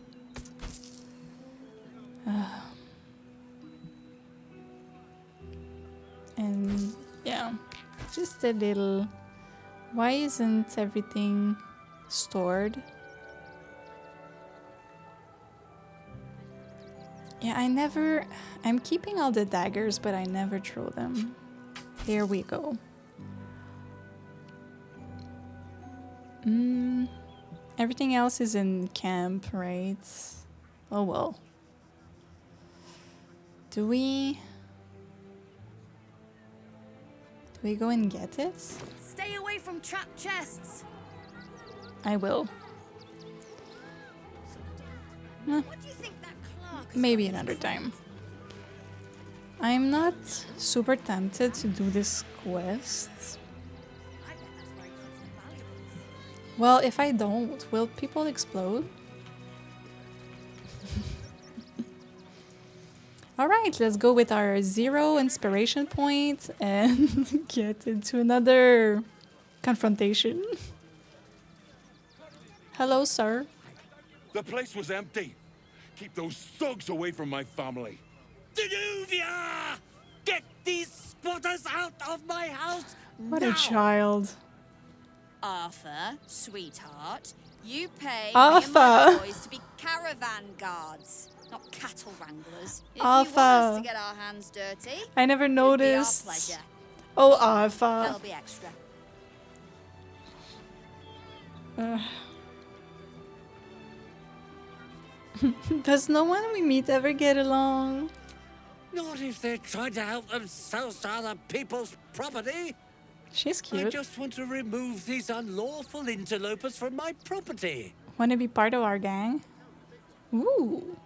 And yeah, just a little. Why isn't everything stored? Yeah, I'm keeping all the daggers, but I never throw them. Here we go. Everything else is in camp, right? Oh well. Do we go and get it? Stay away from trapped chests. I will. What do you think that clerk is Maybe going to another do? time. I'm not super tempted to do this quest. Well, if I don't, will people explode? Alright, let's go with our 0 inspiration point and get into another confrontation. Hello, sir. The place was empty. Keep those thugs away from my family. Danuvia! Get these spotters out of my house What now! a child. Arthur, sweetheart, you pay me and Arthur. my boys to be caravan guards, not cattle wranglers. If you want us Arthur. to get our hands dirty, I never it'd be our noticed. pleasure. Oh, Arthur. That'll be extra. Does no one we meet ever get along? Not if they're trying to help themselves to other people's property. She's I cute. just want to remove these unlawful interlopers from my property. Want to be part of our gang? Ooh.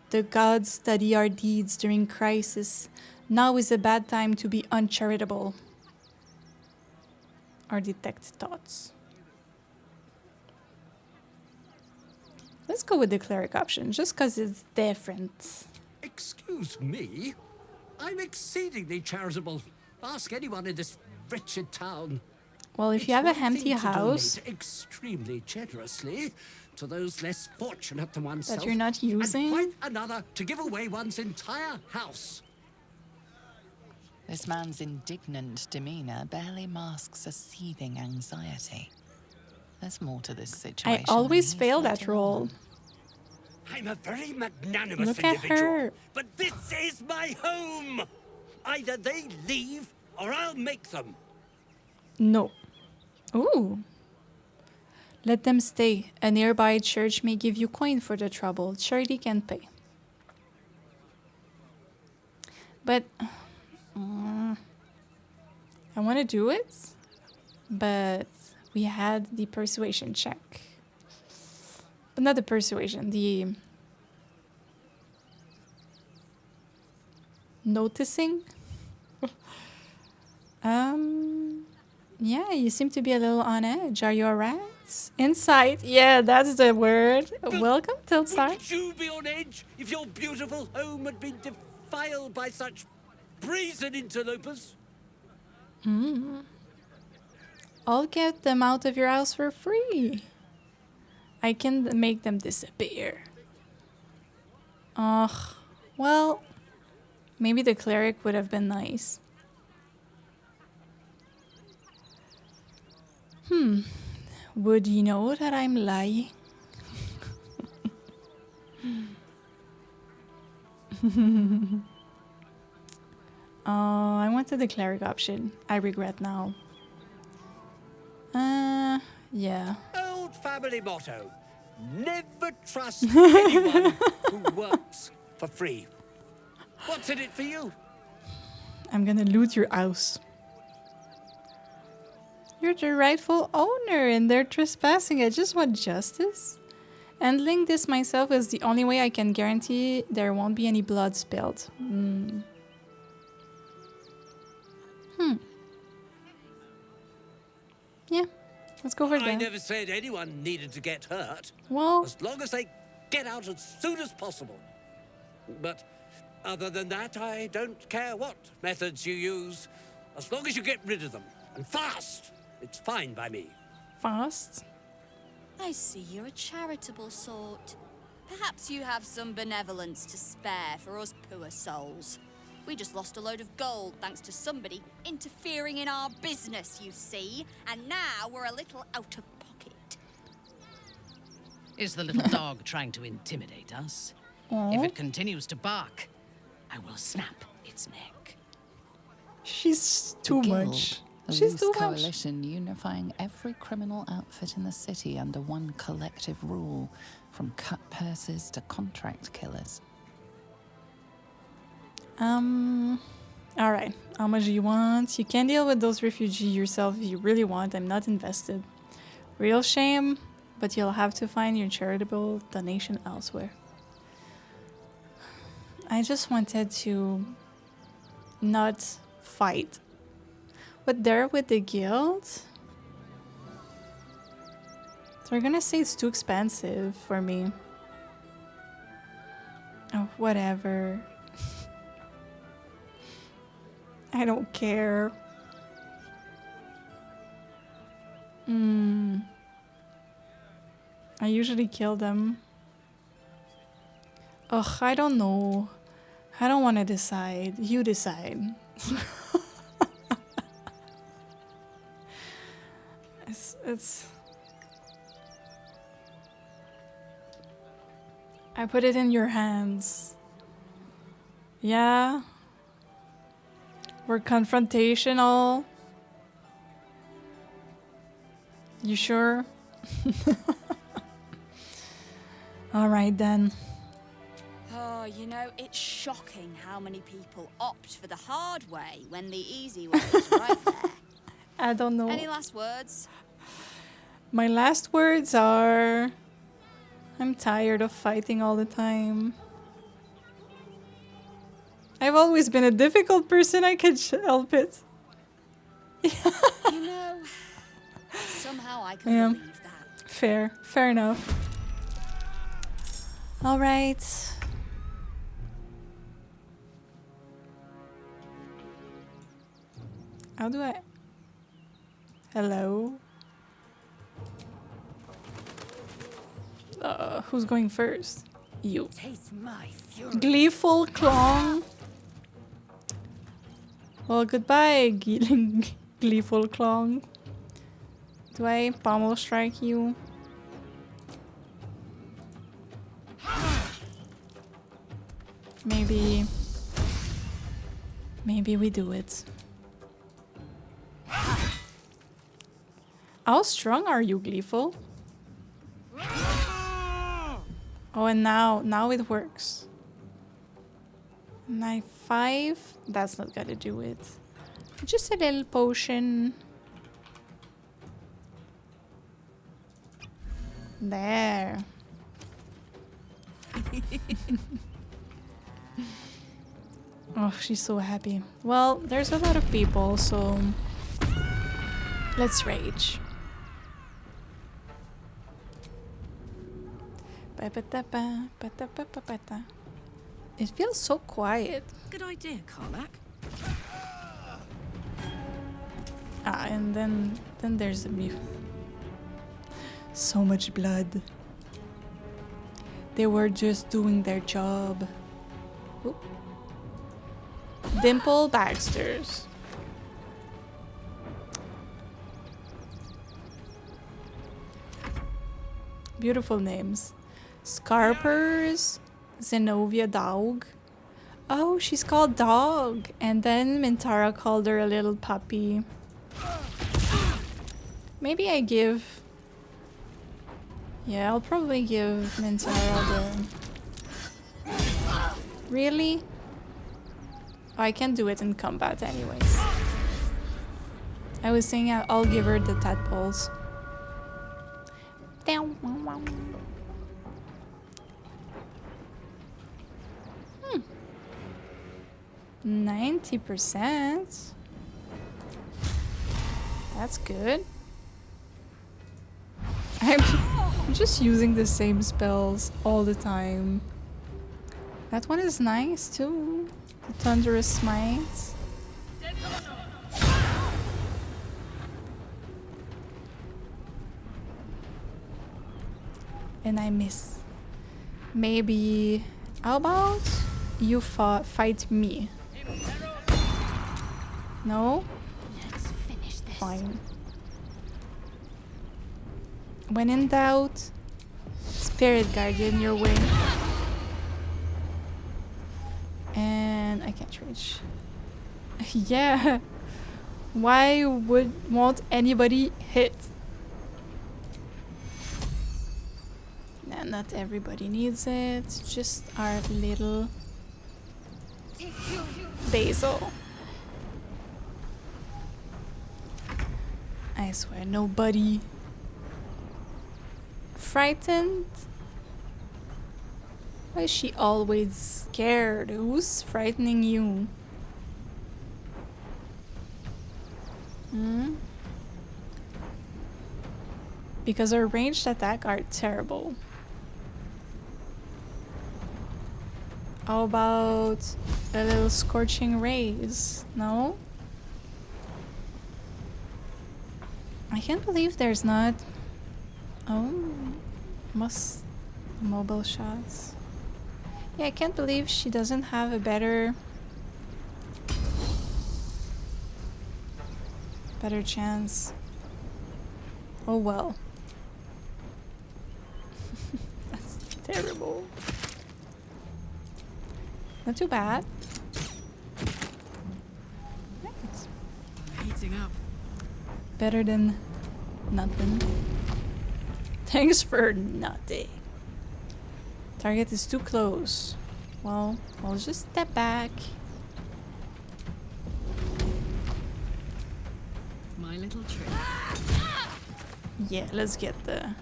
The gods study our deeds during crisis. Now is a bad time to be uncharitable. Or detect thoughts. Let's go with the cleric option, just because it's different. Excuse me? I'm exceedingly charitable. Ask anyone in this wretched town. Well, if you have a empty house extremely generously to those less fortunate than oneself, that you're not using, and quite another to give away one's entire house. This man's indignant demeanor barely masks a seething anxiety. There's more to this situation. I always than he's fail letting that role. on. I'm a very magnanimous Look at individual, her. but this is my home. Either they leave or I'll make them. No. Ooh. Let them stay. A nearby church may give you coin for the trouble. Charity can pay. But I want to do it, but we had the persuasion check. But not the persuasion, the noticing. Yeah, you seem to be a little on edge. Are you alright? Insight. Yeah, that's the word. Welcome, Tiltstar. Would you be on edge if your beautiful home had been defiled by such brazen interlopers? I'll get them out of your house for free. I can make them disappear. Ugh. Well, maybe the cleric would have been nice. Would you know that I'm lying? I wanted the cleric option. I regret now. Yeah. Old family motto. Never trust anyone who works for free. What's in it for you? I'm gonna loot your house. You're the rightful owner and they're trespassing. I just want justice. Handling this myself is the only way I can guarantee there won't be any blood spilled. Yeah, let's go for that. I never said anyone needed to get hurt. Well, as long as they get out as soon as possible. But other than that, I don't care what methods you use. As long as you get rid of them. And fast. It's fine by me. Fast? I see you're a charitable sort. Perhaps you have some benevolence to spare for us poor souls. We just lost a load of gold thanks to somebody interfering in our business, you see. And now we're a little out of pocket. Is the little dog trying to intimidate us? If it continues to bark, I will snap its neck. She's too much. A She's loose too much. coalition unifying every criminal outfit in the city under one collective rule, from cut purses to contract killers. Alright. How much do you want? You can deal with those refugees yourself if you really want. I'm not invested. Real shame, but you'll have to find your charitable donation elsewhere. I just wanted to not fight. But there with the guild, they're gonna say it's too expensive for me. Oh, whatever. I don't care. I usually kill them. Ugh, I don't know. I don't want to decide. You decide. It's... I put it in your hands. Yeah? We're confrontational. You sure? Alright then. Oh, you know, it's shocking how many people opt for the hard way when the easy way is right there. I don't know. Any last words? My last words are... I'm tired of fighting all the time. I've always been a difficult person, I can't help it. You know, somehow I can believe that. Fair enough. Alright. Hello. Who's going first? You. Taste my fury. Gleeful Clong. Well, goodbye, Gleeful Clong. Do I pommel strike you? Maybe we do it. How strong are you, Gleeful? Oh, and now it works. Knife 5. That's not gonna do it. Just a little potion. There. Oh, she's so happy. Well, there's a lot of people, so let's rage. It feels so quiet. Good idea, Karlach. Ah, and then there's the mute. So much blood. They were just doing their job. Oop. Dimple Baxters. Beautiful names. Scarpers. Zenobia Dog. Oh, she's called Dog. And then Mintara called her a little puppy. Maybe I give... Yeah, I'll probably give Mintara the... Really? Oh, I can't do it in combat anyways. I was saying I'll give her the tadpoles. 90%. That's good. I'm just using the same spells all the time. That one is nice too. The Thunderous Smite. And I miss. Maybe... How about you fight me? No? Let's finish this. Fine. When in doubt, Spirit Guardian your way. And I can't reach. Yeah. Why won't anybody hit? Nah, not everybody needs it. Just our little Basil. I swear, nobody. Frightened? Why is she always scared? Who's frightening you? Hmm? Because our ranged attack are terrible. How about a little Scorching Rays? No? I can't believe there's not... Oh, must mobile shots. Yeah, I can't believe she doesn't have a better chance. Oh well. That's terrible. Not too bad. It's heating up. better than nothing. Thanks for nothing. Target is too close. Well, I'll just step back. My little trick. Yeah, let's get the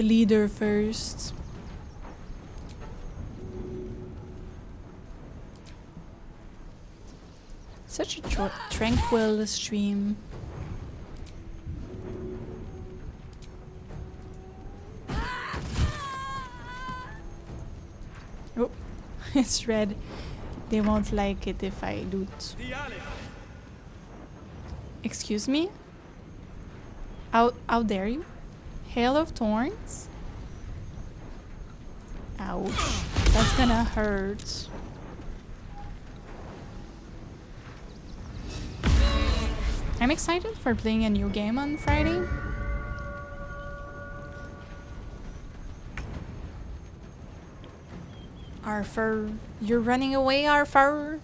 leader first. Such a tranquil stream. Oh, it's red. They won't like it if I loot. Excuse me? How dare you? Hail of Thorns? Ouch. That's gonna hurt. I'm excited for playing a new game on Friday. Arthur, you're running away, Arthur.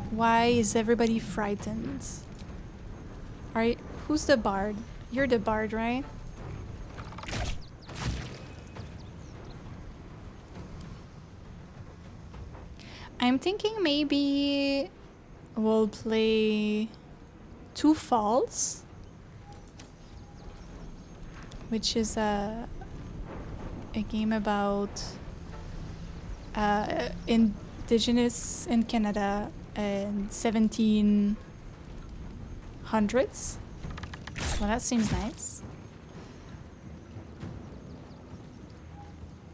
Why is everybody frightened? Who's the bard? You're the bard, right? I'm thinking maybe we'll play Two Falls, which is a game about indigenous in Canada in 1700s. Well, that seems nice.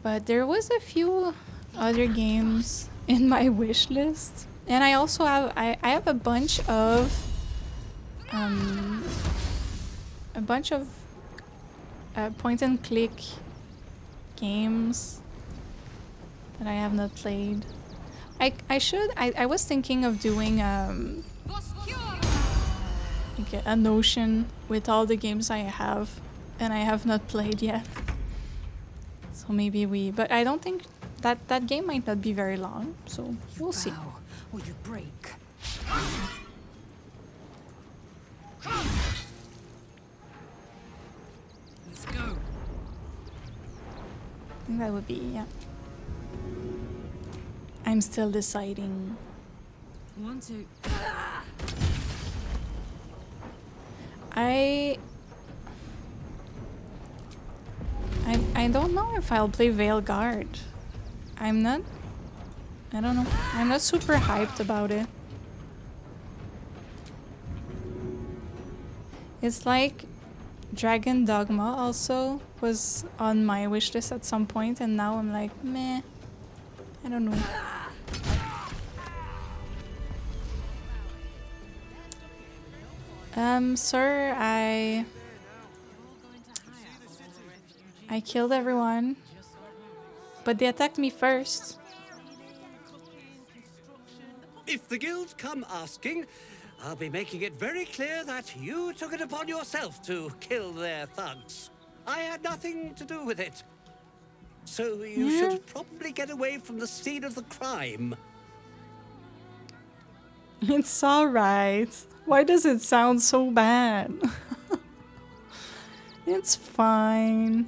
But there was a few other games in my wish list, and I also have I have a bunch of point and click games that I have not played. I was thinking of doing like a Notion with all the games I have and I have not played yet. So maybe but I don't think that game might not be very long, so we'll see. Or you break. Let's go. I think that would be, yeah. I'm still deciding. 1, 2. I don't know if I'll play Veilguard. I don't know. I'm not super hyped about it. It's like Dragon Dogma also was on my wishlist at some point, and now I'm like, meh. I don't know. Sir, I killed everyone, but they attacked me first. If the guild come asking, I'll be making it very clear that you took it upon yourself to kill their thugs. I had nothing to do with it. So you should probably get away from the scene of the crime. It's alright. Why does it sound so bad? It's fine.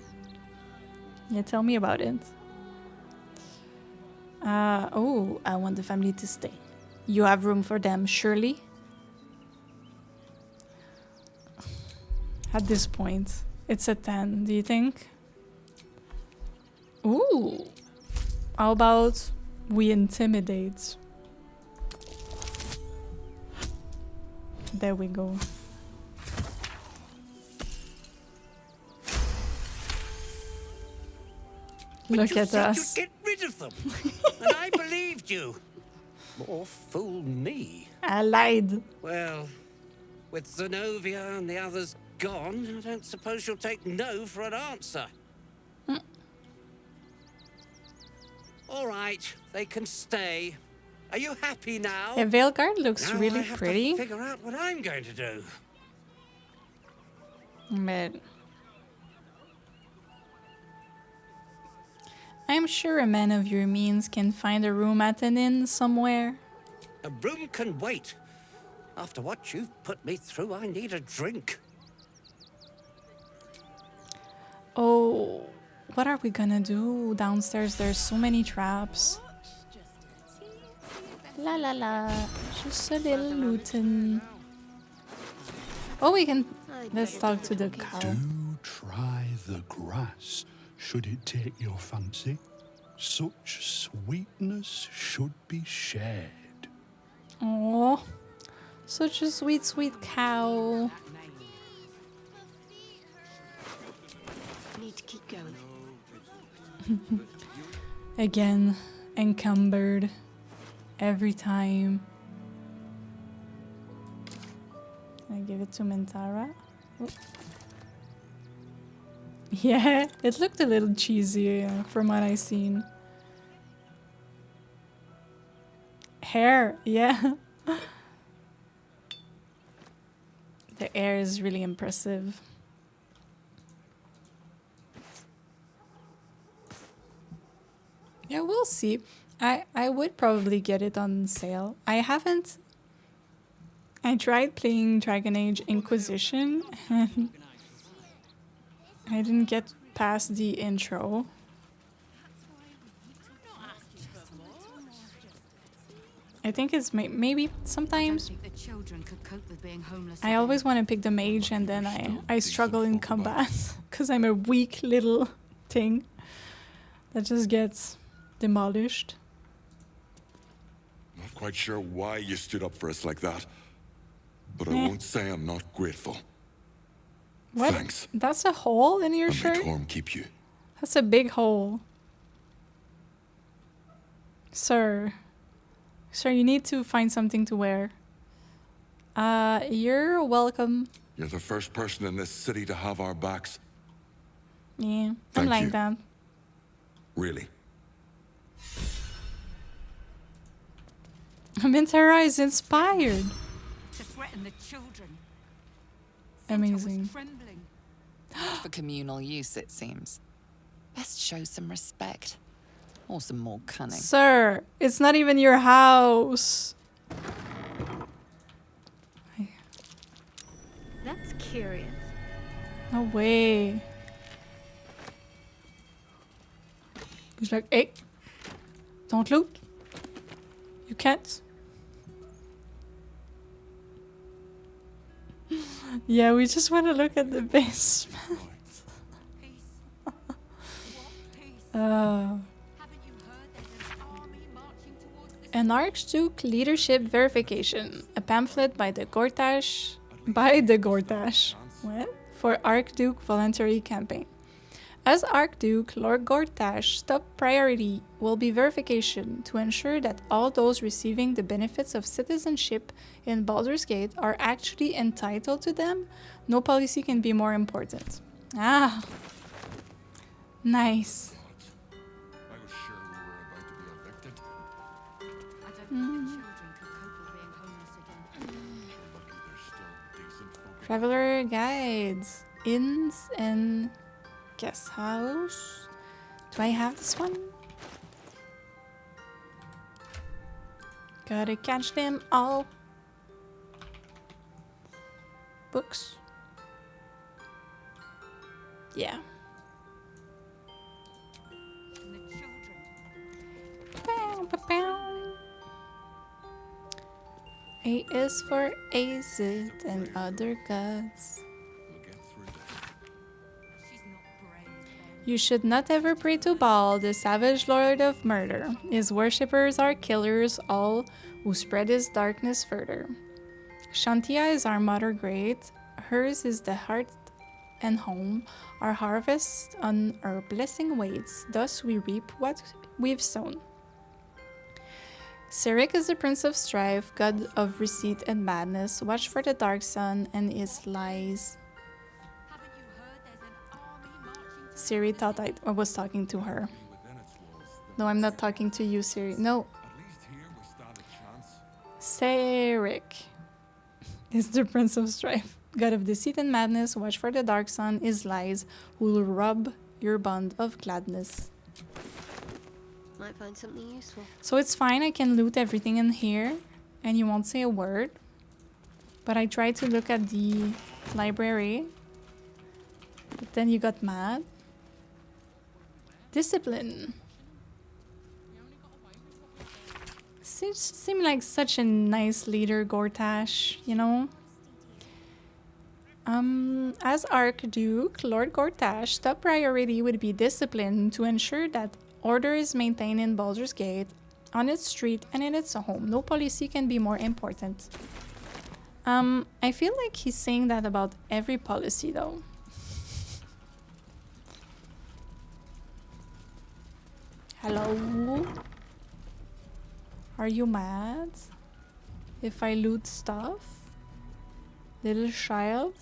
Yeah, tell me about it. Oh, I want the family to stay. You have room for them, surely? At this point, it's a 10, do you think? Ooh. How about we intimidate? There we go. Look at us. You'd get rid of them. And I believed you. More fool me. I lied. Well, with Zenobia and the others gone, I don't suppose you'll take no for an answer. All right, they can stay. Are you happy now? Yeah, Veilguard looks now really I have pretty. to figure out what I'm going to do. But I'm sure a man of your means can find a room at an inn somewhere. A room can wait. After what you've put me through, I need a drink. Oh, what are we gonna do downstairs? There's so many traps. La la la, just a little looting. Oh, we can. Let's talk to the cow. Do try the grass, should it take your fancy. Such sweetness should be shared. Oh, such a sweet, sweet cow. Need to keep going. Again, encumbered. Every time. I give it to Mintara. Oh. Yeah, it looked a little cheesy from what I seen. Hair, yeah. The air is really impressive. Yeah, we'll see. I would probably get it on sale. I haven't. I tried playing Dragon Age Inquisition and I didn't get past the intro. I think it's maybe sometimes I always want to pick the mage and then I struggle in combat because I'm a weak little thing that just gets demolished. Not quite sure why you stood up for us like that, but I won't say I'm not grateful. What? Thanks. That's a hole in your shirt? May Torm keep you. That's a big hole. Sir, you need to find something to wear. You're welcome. You're the first person in this city to have our backs. Yeah, I'm Thank like you. that. Really. Mintara is inspired. To threaten the children. Amazing. For communal use, it seems. Best show some respect. Or some more cunning. Sir, it's not even your house. That's curious. No way. He's like, hey, don't loot. You can't. Yeah, we just want to look at the basement. An Archduke Leadership Verification, a pamphlet by the Gortash, what? For Archduke Voluntary Campaign. As Archduke, Lord Gortash, top priority will be verification to ensure that all those receiving the benefits of citizenship in Baldur's Gate are actually entitled to them. No policy can be more important. Ah, nice. I was sure we were about to be evicted. I don't think the children could cope with being homeless again. Lucky there's still decent folk. Traveler guides, inns and guest house. Do I have this one? Gotta catch them all. Books. Yeah. Bow, bow, bow. A is for Azid and other gods. You should not ever pray to Baal, the savage lord of murder. His worshippers are killers, all who spread his darkness further. Shantia is our mother great, hers is the heart and home. Our harvest on our blessing waits, thus we reap what we've sown. Sirik is the prince of strife, god of deceit and madness. Watch for the dark sun and its lies. Siri thought I was talking to her. No, I'm not talking to you, Siri. No. Sirik is the prince of strife, god of deceit and madness. Watch for the dark sun, his lies, who will rob your bond of gladness. Might find something useful. So it's fine, I can loot everything in here, and you won't say a word. But I tried to look at the library, but then you got mad. Discipline. Seemed like such a nice leader, Gortash, you know? As Archduke, Lord Gortash, top priority would be discipline to ensure that order is maintained in Baldur's Gate, on its street, and in its home. No policy can be more important. I feel like he's saying that about every policy, though. Hello? Are you mad if I loot stuff? Little child.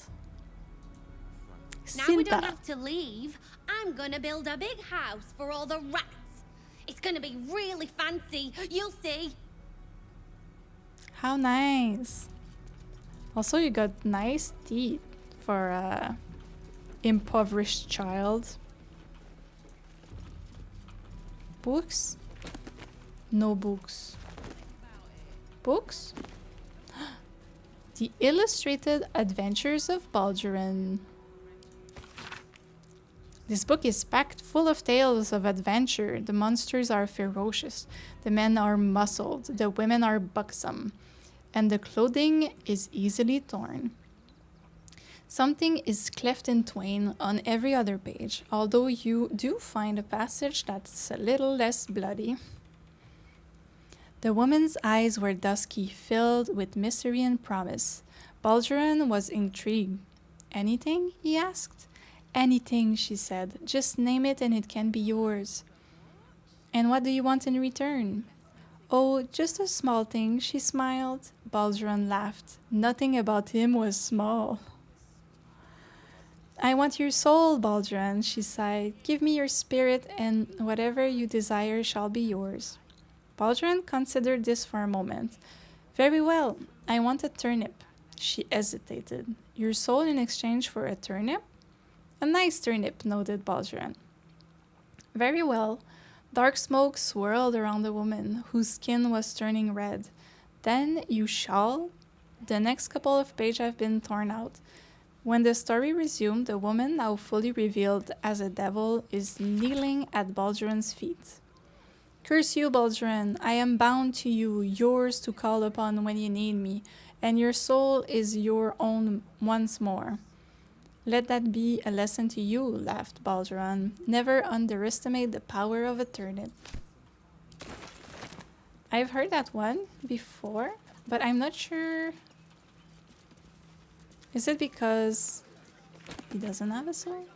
Now we don't Cinta. have to leave. I'm gonna build a big house for all the rats. It's gonna be really fancy. You'll see. How nice. Also, you got nice teeth for a impoverished child. Books? No books. Books? The Illustrated Adventures of Baldur. This book is packed full of tales of adventure. The monsters are ferocious, the men are muscled, the women are buxom, and the clothing is easily torn. Something is cleft in twain on every other page, although you do find a passage that's a little less bloody. The woman's eyes were dusky, filled with mystery and promise. Baldur was intrigued. Anything? He asked. Anything, she said. Just name it and it can be yours. And what do you want in return? Oh, just a small thing, she smiled. Baldur laughed. Nothing about him was small. I want your soul, Baldur, she sighed. Give me your spirit and whatever you desire shall be yours. Baldur considered this for a moment. Very well, I want a turnip. She hesitated. Your soul in exchange for a turnip? A nice turnip, noted Baldur. Very well. Dark smoke swirled around the woman, whose skin was turning red. Then you shall? The next couple of pages have been torn out. When the story resumed, the woman, now fully revealed as a devil, is kneeling at Baldur's feet. Curse you, Baldur, I am bound to you, yours to call upon when you need me, and your soul is your own once more. Let that be a lesson to you, laughed Baldur. Never underestimate the power of a turnip. I've heard that one before, but I'm not sure. Is it because he doesn't have a soul?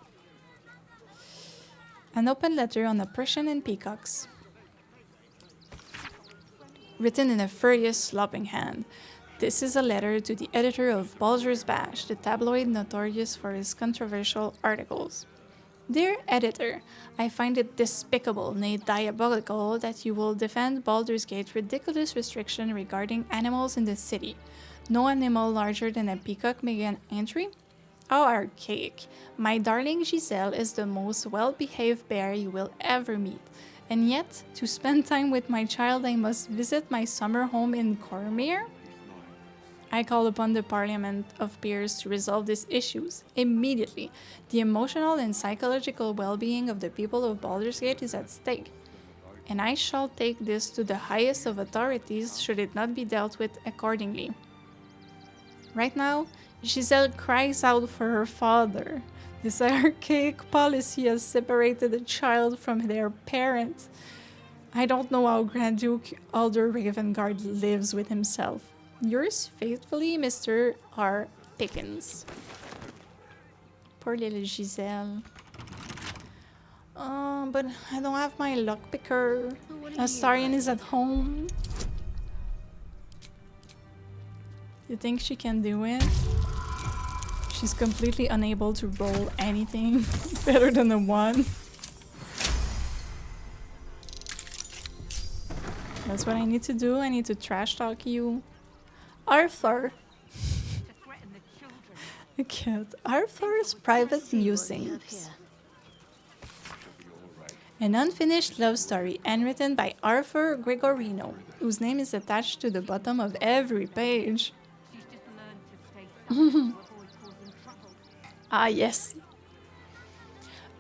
An open letter on oppression and peacocks. Written in a furious, slopping hand. This is a letter to the editor of Baldur's Bash, the tabloid notorious for his controversial articles. Dear editor, I find it despicable, nay diabolical, that you will defend Baldur's Gate's ridiculous restriction regarding animals in the city. No animal larger than a peacock may get entry? How archaic. My darling Giselle is the most well-behaved bear you will ever meet. And yet, to spend time with my child, I must visit my summer home in Cormyr? I call upon the Parliament of Peers to resolve these issues immediately. The emotional and psychological well-being of the people of Baldur's Gate is at stake. And I shall take this to the highest of authorities should it not be dealt with accordingly. Right now, Giselle cries out for her father. This archaic policy has separated a child from their parent. I don't know how Grand Duke Alder Ravengard lives with himself. Yours faithfully, Mr. R. Pickens. Poor little Giselle. But I don't have my lockpicker. Astarion is at home. You think she can do it? She's completely unable to roll anything better than a 1. That's what I need to do. I need to trash talk you. Arthur. The cat. Arthur's private musings. An unfinished love story, handwritten by Arthur Gregorino, whose name is attached to the bottom of every page. Ah, yes.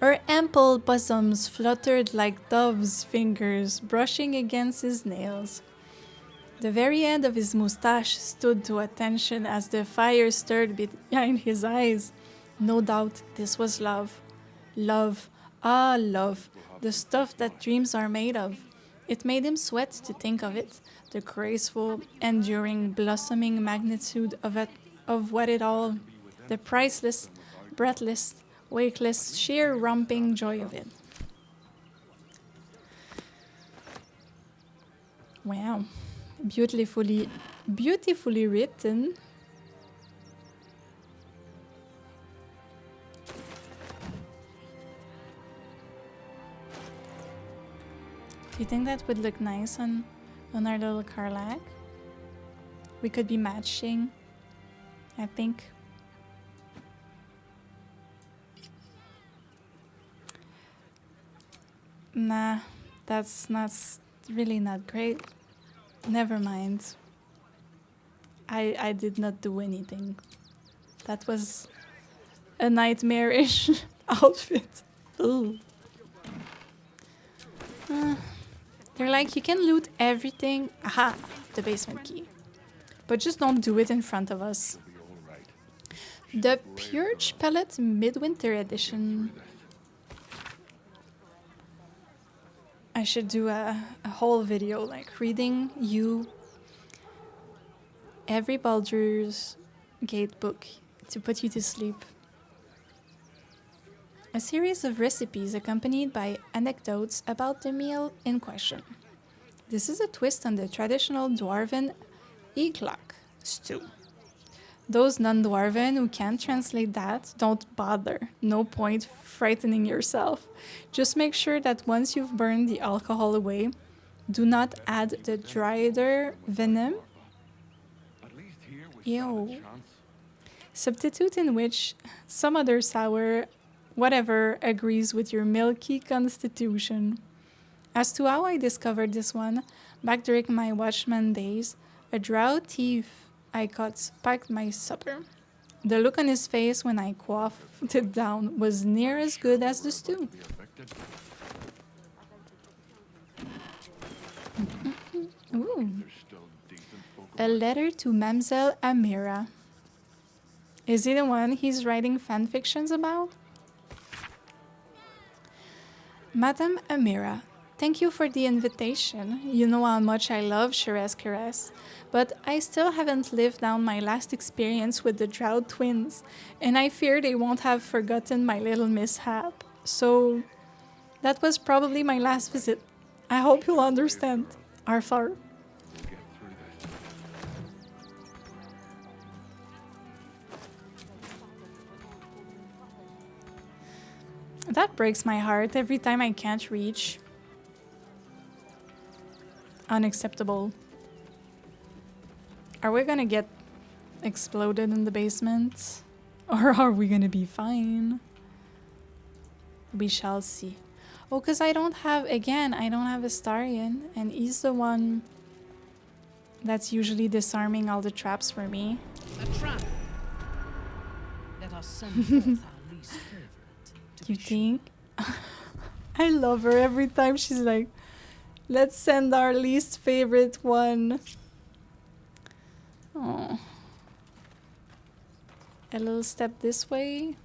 Her ample bosoms fluttered like doves' fingers brushing against his nails. The very end of his moustache stood to attention as the fire stirred behind his eyes. No doubt this was love. Love, ah, love, the stuff that dreams are made of. It made him sweat to think of it, the graceful, enduring, blossoming magnitude of what it all, the priceless, breathless, wakeless, sheer romping joy of it. Wow. Beautifully written. Do you think that would look nice on our little Karlak? We could be matching, I think. Nah, that's not really not great. Never mind. I did not do anything. That was a nightmarish outfit. Ooh. They're like, you can loot everything. Aha, the basement key. But just don't do it in front of us. The Purge Pellet Midwinter Edition. I should do a whole video, like reading you every Baldur's Gate book to put you to sleep. A series of recipes accompanied by anecdotes about the meal in question. This is a twist on the traditional dwarven eglak stew. Those non-dwarven who can't translate that, don't bother. No point frightening yourself. Just make sure that once you've burned the alcohol away, do not add the drider venom. Ew. Substitute in which some other sour whatever agrees with your milky constitution. As to how I discovered this one, back during my watchman days, a drow thief I caught spiked my supper. The look on his face when I quaffed it down was near as good as the stew. Ooh. A letter to Mamselle Amira. Is he the one he's writing fanfictions about? Madame Amira, thank you for the invitation. You know how much I love Sherez Caress, but I still haven't lived down my last experience with the Drow twins, and I fear they won't have forgotten my little mishap. So, that was probably my last visit. I hope you'll understand. Arthur. That breaks my heart every time I can't reach. Unacceptable. Are we gonna get exploded in the basement? Or are we gonna be fine? We shall see. Oh, because I don't have Astarion, and he's the one that's usually disarming all the traps for me. A trap. Let us send forth our least favorite. You think? I love her every time she's like, let's send our least favorite one. Oh. A little step this way.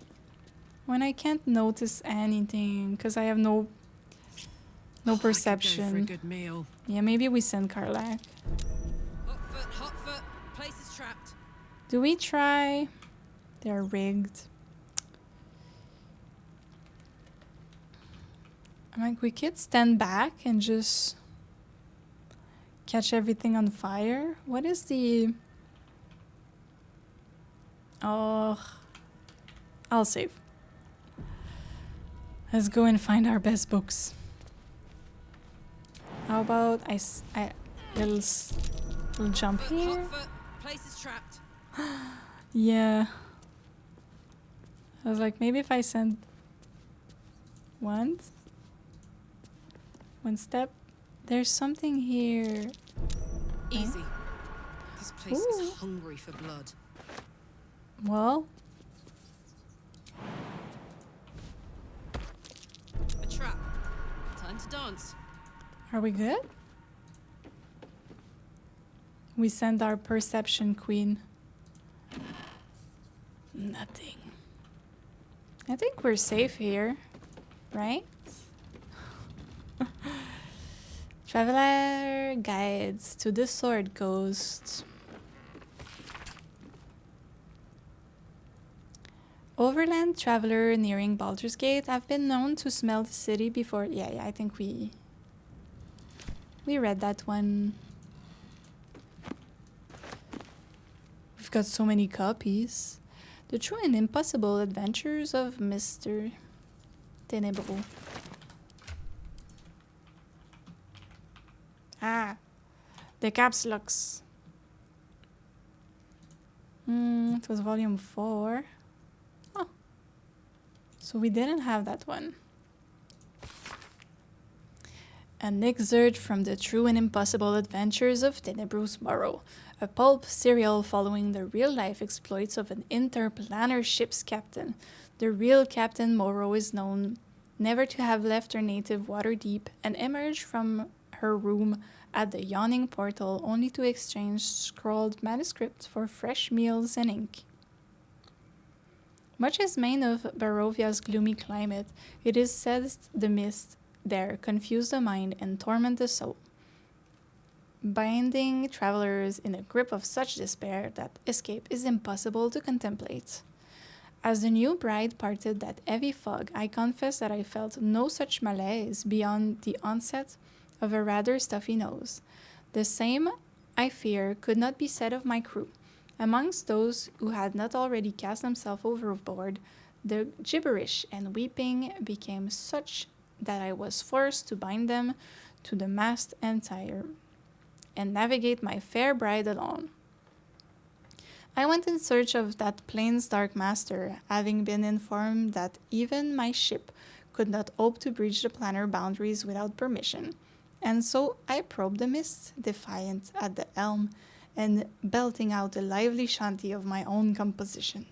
When I can't notice anything because I have no perception. I could go for a good meal. Yeah, maybe we send Karlak. Hot foot. Place is trapped. Do we try? They're rigged. I'm like, we could stand back and just catch everything on fire. What is the... Oh, I'll save. Let's go and find our best books. How about little jump here? Place is trapped. Yeah. I was like, maybe if I send one step. There's something here. Easy. This place is hungry for blood. Well. A trap. Time to dance. Are we good? We send our perception queen. Nothing. I think we're safe here, right? Traveler guides to the Sword Coast. Overland traveler nearing Baldur's Gate. I've been known to smell the city before. Yeah, I think we read that one. We've got so many copies. The True and Impossible Adventures of Mr. Ténébreux. The caps locks. It was volume 4. Oh. So we didn't have that one. An excerpt from the True and Impossible Adventures of Tenebrous Morrow, a pulp serial following the real-life exploits of an interplanar ship's captain. The real Captain Morrow is known never to have left her native Waterdeep and emerged from her room at the yawning portal only to exchange scrawled manuscript for fresh meals and ink. Much as main of Barovia's gloomy climate, it is said the mist there confuse the mind and torment the soul, binding travelers in a grip of such despair that escape is impossible to contemplate. As the new bride parted that heavy fog, I confess that I felt no such malaise beyond the onset of a rather stuffy nose. The same, I fear, could not be said of my crew. Amongst those who had not already cast themselves overboard, the gibberish and weeping became such that I was forced to bind them to the mast entire and navigate my fair bride alone. I went in search of that plain's dark master, having been informed that even my ship could not hope to breach the planar boundaries without permission. And so I probed the mist, defiant at the helm, and belting out a lively shanty of my own composition.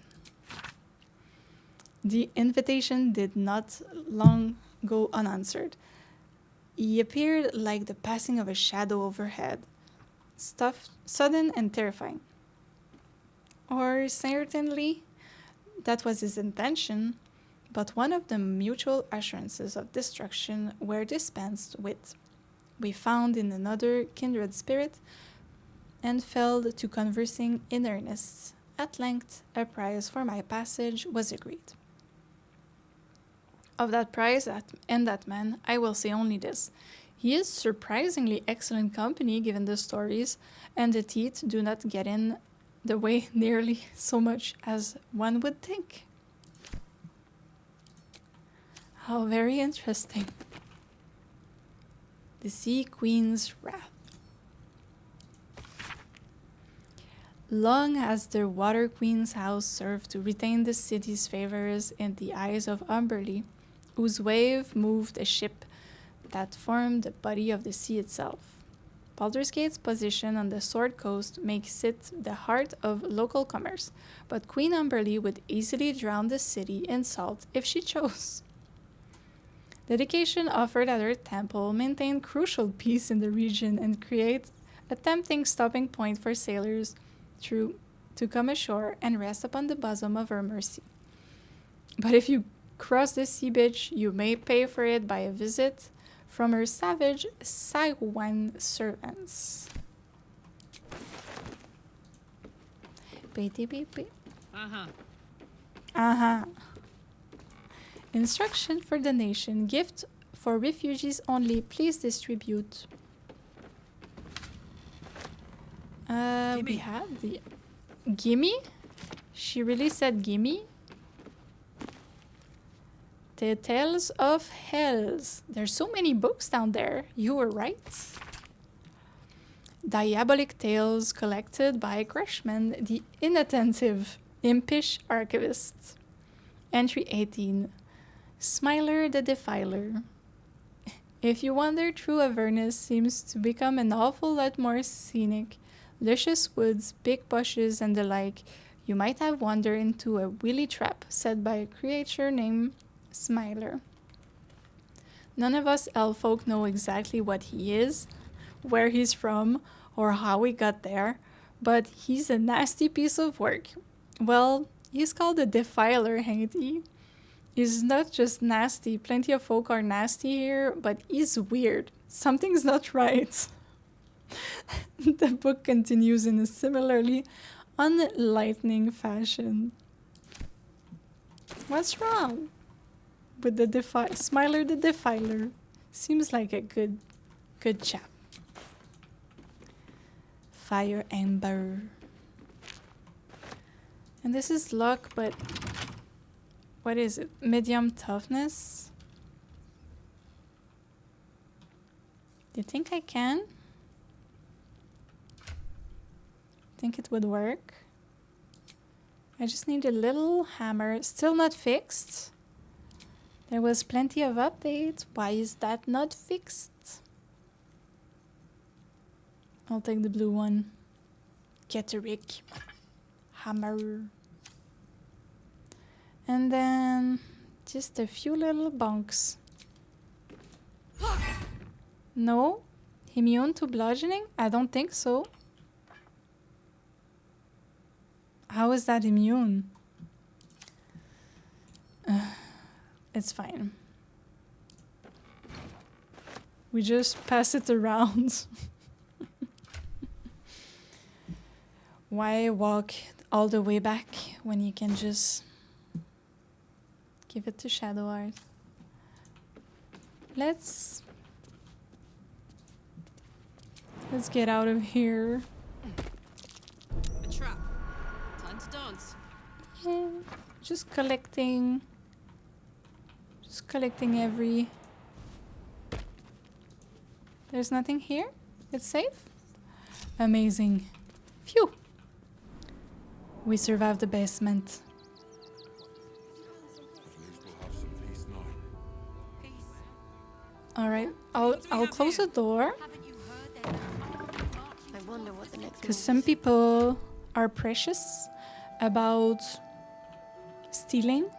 The invitation did not long go unanswered. He appeared like the passing of a shadow overhead, sudden and terrifying. Or certainly, that was his intention, but one of the mutual assurances of destruction were dispensed with. We found in another kindred spirit, and fell to conversing in earnest. At length, a price for my passage was agreed. Of that price and that man, I will say only this. He is surprisingly excellent company given the stories, and the teeth do not get in the way nearly so much as one would think. How very interesting. The Sea Queen's Wrath. Long has the Water Queen's house served to retain the city's favors in the eyes of Umberlee, whose wave moved a ship that formed the body of the sea itself. Baldur's Gate's position on the Sword Coast makes it the heart of local commerce, but Queen Umberlee would easily drown the city in salt if she chose. Dedication offered at her temple maintained crucial peace in the region and create a tempting stopping point for sailors to come ashore and rest upon the bosom of her mercy. But if you cross the sea bitch, you may pay for it by a visit from her savage Saiwan servants. Instruction for donation. Gift for refugees only. Please distribute. We have the... Gimme? She really said gimme? The Tales of Hells. There's so many books down there. You were right. Diabolic Tales collected by Greshman, the inattentive, impish archivist. Entry 18. Smiler the Defiler. If you wander through Avernus seems to become an awful lot more scenic, luscious woods, big bushes, and the like, you might have wandered into a willy trap set by a creature named Smiler. None of us elf folk know exactly what he is, where he's from, or how he got there, but he's a nasty piece of work. Well, he's called a Defiler, ain't he? He's not just nasty, plenty of folk are nasty here, but he's weird. Something's not right. The book continues in a similarly unenlightening fashion. What's wrong with the Smiler the Defiler? Seems like a good chap. Fire Ember. And this is luck, but what is it? Medium toughness? Do you think I can? think it would work. I just need a little hammer. Still not fixed. There was plenty of updates. Why is that not fixed? I'll take the blue one. Ketheric. Hammer. And then just a few little bunks. No? Immune to bludgeoning? I don't think so. How is that immune? It's fine. We just pass it around. Why walk all the way back when you can just give it to Shadowheart? Let's get out of here. A trap. Time to dance. Yeah, just collecting every... There's nothing here? It's safe? Amazing. Phew. We survived the basement. Alright, I'll close the door. I wonder what the next Because some people are precious about stealing.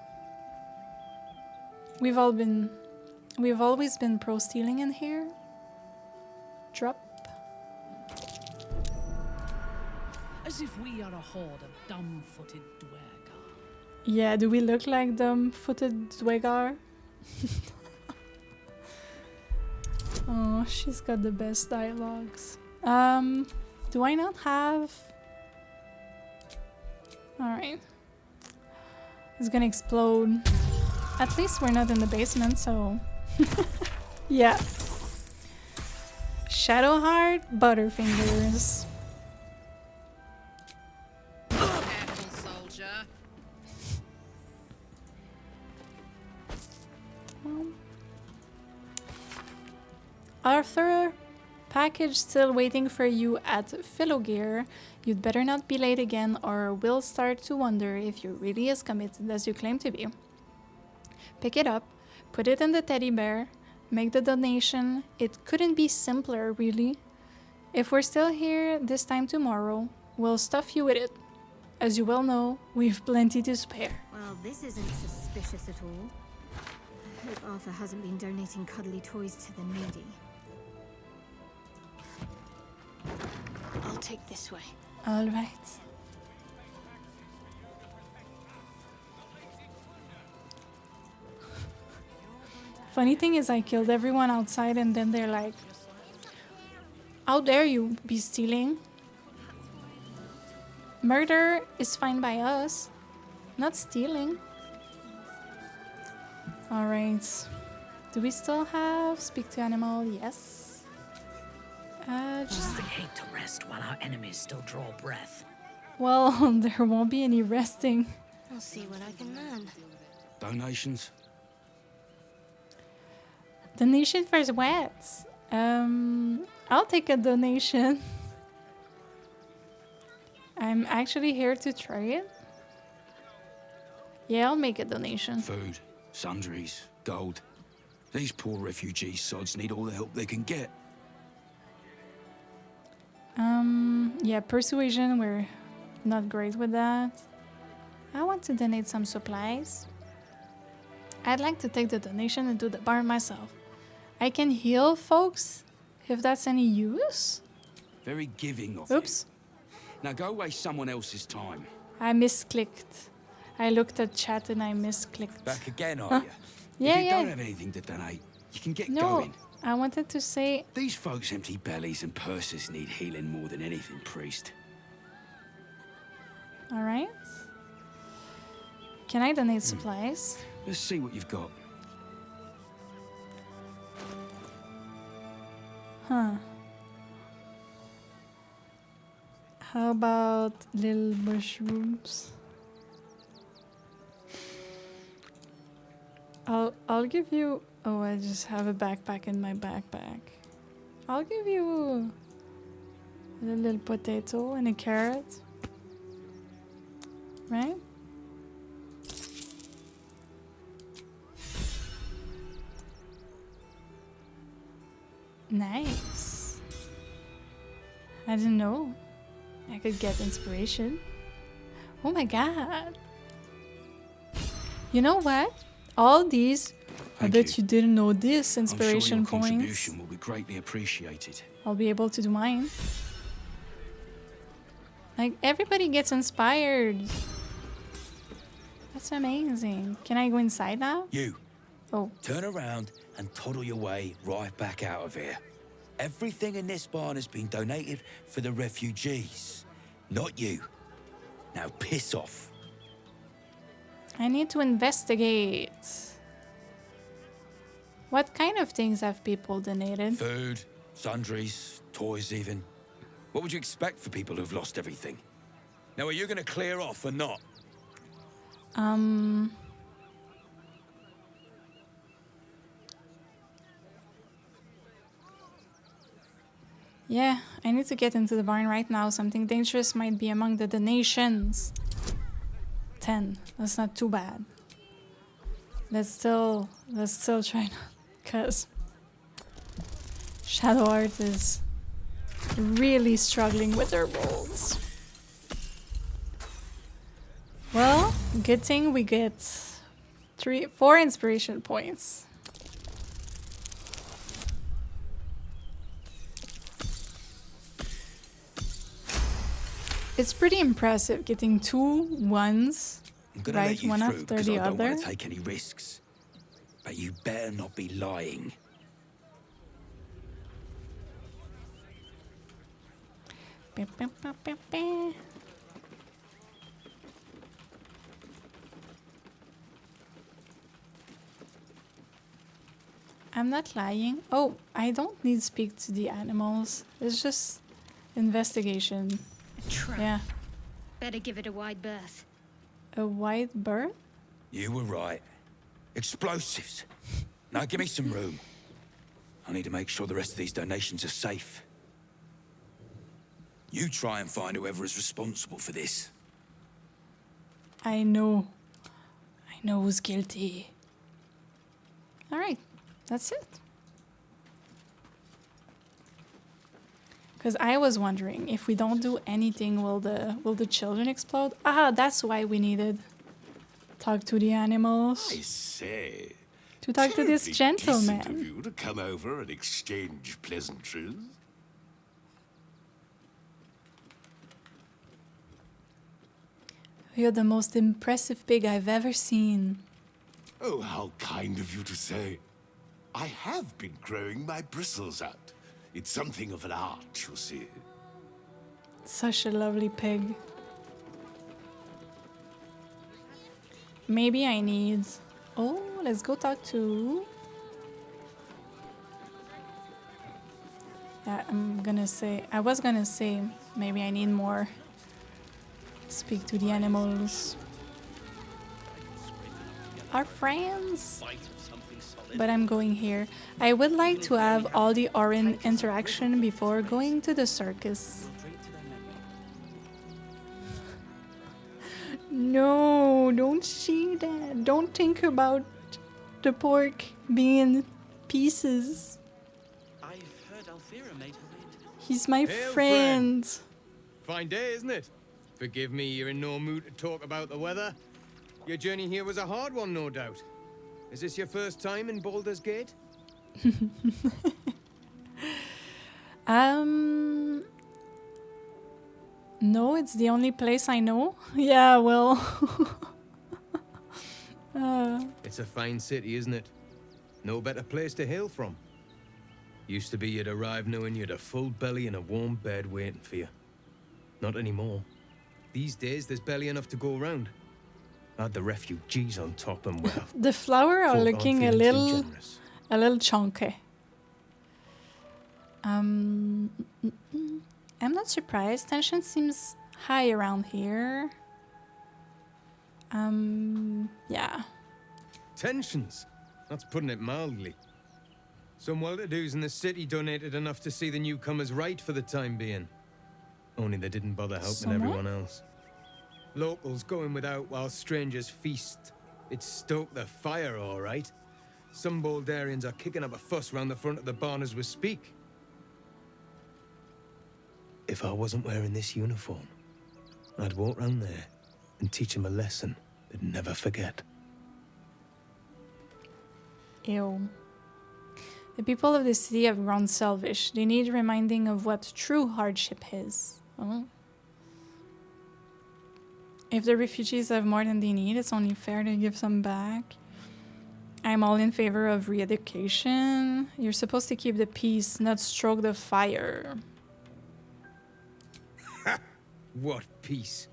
We've always been pro stealing in here. Drop. As if we are a horde of dumb-footed dwergar. Yeah, do we look like dumb-footed Dwegar? Oh, she's got the best dialogues. Do I not have... Alright. It's gonna explode. At least we're not in the basement, so... Yeah. Shadowheart, Butterfingers. Careful, soldier. Arthur, package still waiting for you at Philogere. You'd better not be late again or we'll start to wonder if you're really as committed as you claim to be. Pick it up, put it in the teddy bear, make the donation. It couldn't be simpler, really. If we're still here this time tomorrow, we'll stuff you with it. As you well know, we've plenty to spare. Well, this isn't suspicious at all. I hope Arthur hasn't been donating cuddly toys to the needy. I'll take this way. All right. Funny thing is I killed everyone outside and then they're like, how dare you be stealing? Murder is fine by us, not stealing. All right. Do we still have speak to animal? Yes. Just I hate to rest while our enemies still draw breath. well, there won't be any resting. I'll see what I can learn. Donations? Donation for what? I'll take a donation. I'm actually here to try it. Yeah, I'll make a donation. Food, sundries, gold. These poor refugee sods need all the help they can get. Yeah, persuasion, we're not great with that. I want to donate some supplies. I'd like to take the donation and do the barn myself. I can heal folks, if that's any use. Very giving of Oops. you. Now go waste someone else's time. I misclicked. I looked at chat and I misclicked. Back again, are Huh? you? Yeah, if you yeah. don't have anything to donate, you can get No, going. I wanted to say... These folks' empty bellies and purses need healing more than anything, priest. Alright. Can I donate supplies? Let's see what you've got. Huh. How about little mushrooms? I'll give you... Oh, I just have a backpack in my backpack. I'll give you A little potato and a carrot. Right? Nice. I didn't know I could get inspiration. Oh my god. You know what? All these, I bet you didn't know this, inspiration I'm sure your points. contribution will be greatly appreciated. I'll be able to do mine. Like, everybody gets inspired. That's amazing. Can I go inside now? You. Oh. Turn around and toddle your way right back out of here. Everything in this barn has been donated for the refugees, not you. Now piss off. I need to investigate. What kind of things have people donated? Food, sundries, toys even. What would you expect for people who've lost everything? Now, are you going to clear off or not? Yeah, I need to get into the barn right now. Something dangerous might be among the donations. 10. That's not too bad. Let's still try not, because Shadowheart is really struggling with their rolls. Well, good thing we get 4 inspiration points. It's pretty impressive getting 2 1s, right, one after the I don't other. want to take any risks. But you better not be lying. I'm not lying. Oh, I don't need to speak to the animals. It's just investigation. A trap. Yeah. Better give it a wide berth. A white bird? You were right. Explosives. Now give me some room. I need to make sure the rest of these donations are safe. You try and find whoever is responsible for this. I know. I know who's guilty. All right. That's it. Because I was wondering, if we don't do anything, will the children explode? Ah, that's why we needed talk to the animals. I say. To talk to this Terribly decent of gentleman. you to come over and exchange pleasantries. You're the most impressive pig I've ever seen. Oh, how kind of you to say. I have been growing my bristles out. It's something of an art, you see. Such a lovely pig. Maybe I need... Oh, let's go talk to... Yeah, I was gonna say, maybe I need more. Speak to the animals. Our friends. But I'm going here. I would like to have all the Orin interaction before going to the circus. No, don't see that. Don't think about the pork being pieces. I've heard Althea made her way into... He's my Hail, friend. Fine day, isn't it? Forgive me, you're in no mood to talk about the weather. Your journey here was a hard one, no doubt. Is this your first time in Baldur's Gate? No, it's the only place I know. Yeah, well. It's a fine city, isn't it? No better place to hail from. Used to be you'd arrive knowing you'd a full belly and a warm bed waiting for you. Not anymore. These days, there's barely enough to go around. Add the refugees on top and well... The flower are folk looking aren't a feeling too little generous. chunky. I'm not surprised. Tension seems high around here. Yeah. Tensions? That's putting it mildly. Some well-to-dos in the city donated enough to see the newcomers right for the time being. Only they didn't bother helping Someone? everyone else. Locals going without while strangers feast. It stoked the fire, all right. Some Baldurians are kicking up a fuss round the front of the barn as we speak. If I wasn't wearing this uniform, I'd walk round there and teach them a lesson they'd never forget. Ew. The people of the city have grown selfish. They need reminding of what true hardship is. Oh. If the refugees have more than they need, it's only fair to give some back. I'm all in favor of re-education. You're supposed to keep the peace, not stroke the fire. What peace?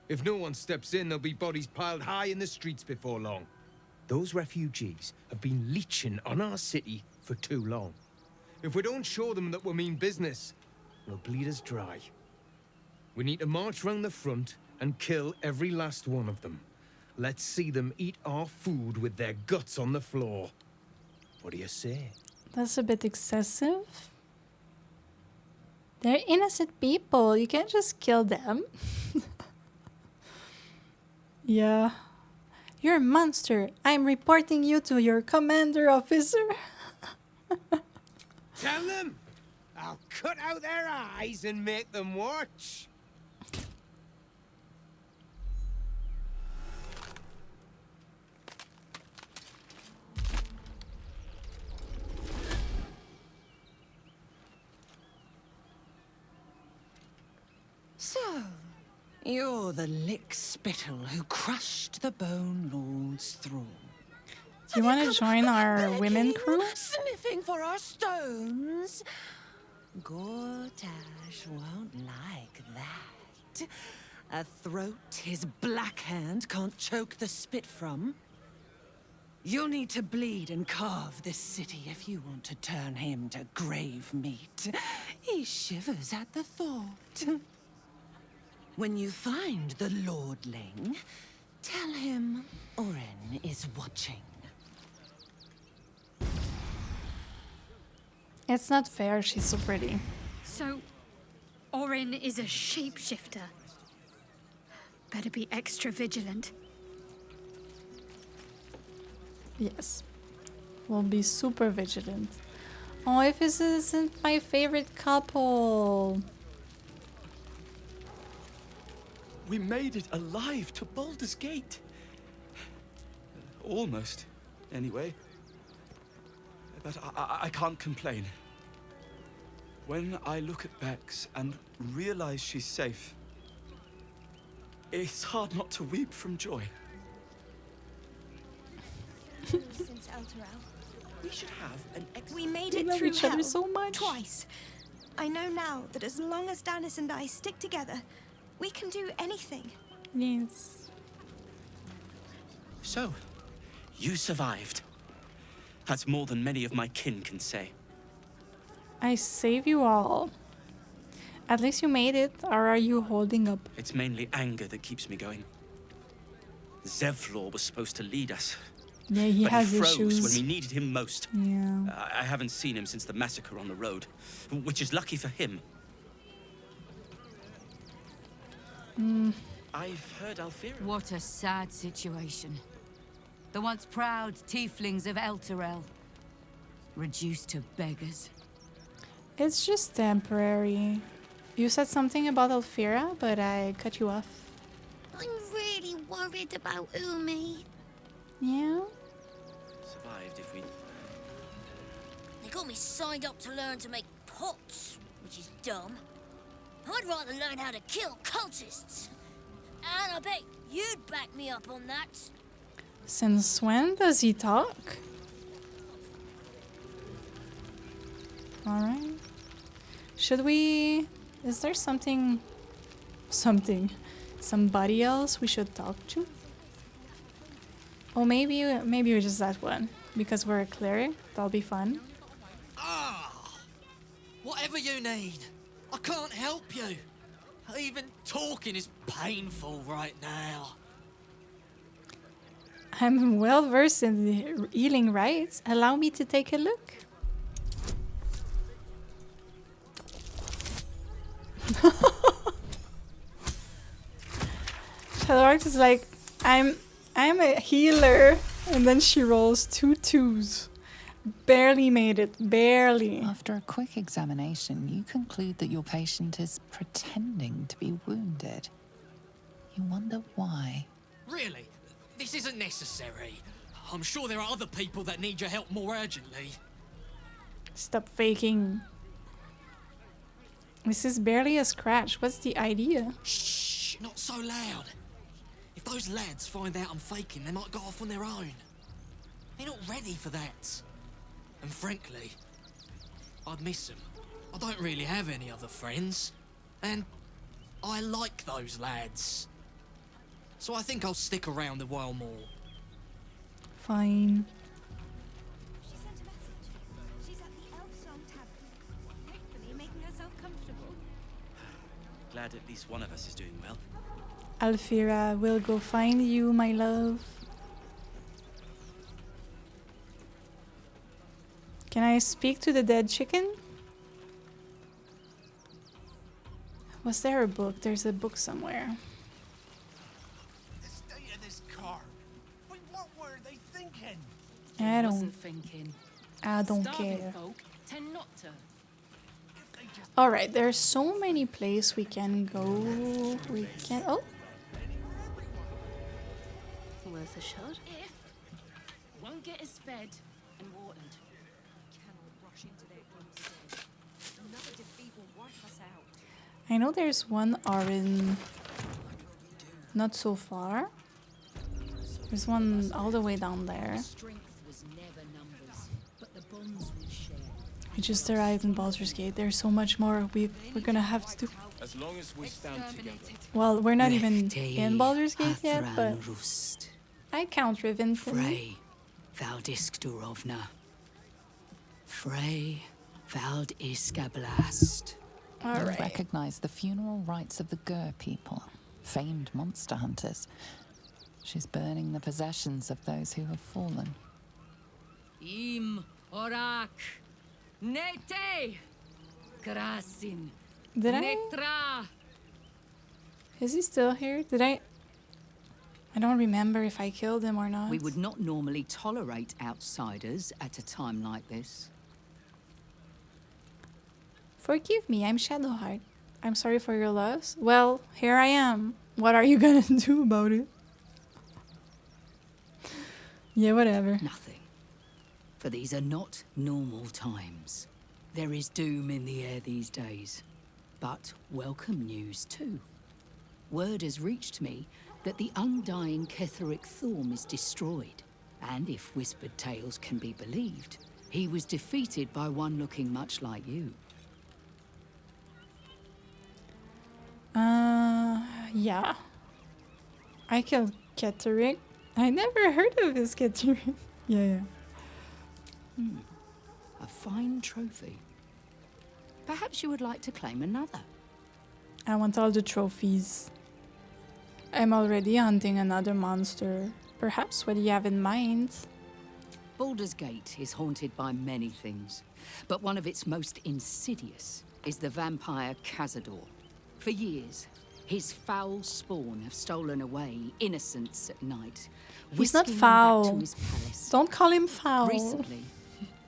If no one steps in, there'll be bodies piled high in the streets before long. Those refugees have been leeching on our city for too long. If we don't show them that we mean business, they'll bleed us dry. We need to march round the front and kill every last one of them. Let's see them eat our food with their guts on the floor. What do you say? That's a bit excessive. They're innocent people. You can't just kill them. Yeah. You're a monster. I'm reporting you to your commander officer. Tell them! I'll cut out their eyes and make them watch. So, you're the lick-spittle who crushed the Bone Lord's thrall. Do you want to join our women crew? Sniffing for our stones? Gortash won't like that. A throat his black hand can't choke the spit from. You'll need to bleed and carve this city if you want to turn him to grave meat. He shivers at the thought. When you find the Lordling, tell him Orin is watching. It's not fair. She's so pretty. So, Orin is a shapeshifter. Better be extra vigilant. Yes. We'll be super vigilant. Oh, if this isn't my favorite couple. We made it alive to Baldur's Gate. Almost, anyway. But I can't complain. When I look at Bex and realize she's safe, it's hard not to weep from joy. Since Elturel, We should have an we made We it love through each other hell so much. twice. I know now that as long as Danis and I stick together, we can do anything. Yes. So, you survived. That's more than many of my kin can say. I save you all. At least you made it, or are you holding up? It's mainly anger that keeps me going. Zevlor was supposed to lead us. Yeah, he but has he froze issues. when we needed him most. Yeah. I haven't seen him since the massacre on the road, which is lucky for him. I've heard Alfira. What a sad situation. The once proud tieflings of Elturel, reduced to beggars. It's just temporary. You said something about Alfira, but I cut you off. I'm really worried about Umi. Yeah? Survived if we... They got me signed up to learn to make pots, which is dumb. I'd rather learn how to kill cultists. And I bet you'd back me up on that. Since when does he talk? Alright. Should we... Is there something... Somebody else we should talk to? Oh, maybe we're just that one. Because we're a cleric. That'll be fun. Whatever you need. I can't help you. Even talking is painful right now. I'm well versed in the healing rites. Allow me to take a look. Shadowheart is like, I'm a healer, and then she rolls 2 2s. Barely made it, barely. After a quick examination, you conclude that your patient is pretending to be wounded. You wonder why. Really? This isn't necessary. I'm sure there are other people that need your help more urgently. Stop faking. This is barely a scratch. What's the idea? Shh, not so loud. If those lads find out I'm faking, they might go off on their own. They're not ready for that. And frankly, I'd miss them. I don't really have any other friends. And I like those lads. So I think I'll stick around a while more. Fine. She sent a message. She's at the Elf Song Tavern. Hopefully making herself comfortable. Glad at least one of us is doing well. Alfira will go find you, my love. Can I speak to the dead chicken? Was there a book? There's a book somewhere. The state of this car. But what were they thinking? I don't care. Folk tend not to. Alright, there's so many places we can go. We can... Oh! Worth a shot. If one get us fed and watered. Another defeat will wipe us out. I know there's one Orin not so far. There's one all the way down there. We just arrived in Baldur's Gate. There's so much more we're gonna have to do. As long as we stand together. Well, we're not even in Baldur's Gate yet, but I count Riven for me. Frey, Valdiskdurovna. Frey, Valdiskablast. You Alright. recognize the funeral rites of the Gur people, famed monster hunters. She's burning the possessions of those who have fallen. Im orak. Nete. Krasin. Did I? Netra. Is he still here? Did I don't remember if I killed him or not. We would not normally tolerate outsiders at a time like this. Forgive me, I'm Shadowheart. I'm sorry for your loss. Well, here I am. What are you gonna do about it? Yeah, whatever. Nothing. For these are not normal times. There is doom in the air these days. But welcome news too. Word has reached me that the undying Ketheric Thorm is destroyed. And if whispered tales can be believed, he was defeated by one looking much like you. Yeah. I killed Ketheric. I never heard of this Ketheric. Yeah. A fine trophy. Perhaps you would like to claim another. I want all the trophies. I'm already hunting another monster. Perhaps what do you have in mind? Baldur's Gate is haunted by many things, but one of its most insidious is the vampire Cazador. For years, his foul spawn have stolen away innocents at night. He's not whisking them back foul. to his palace. Don't call him foul. Recently,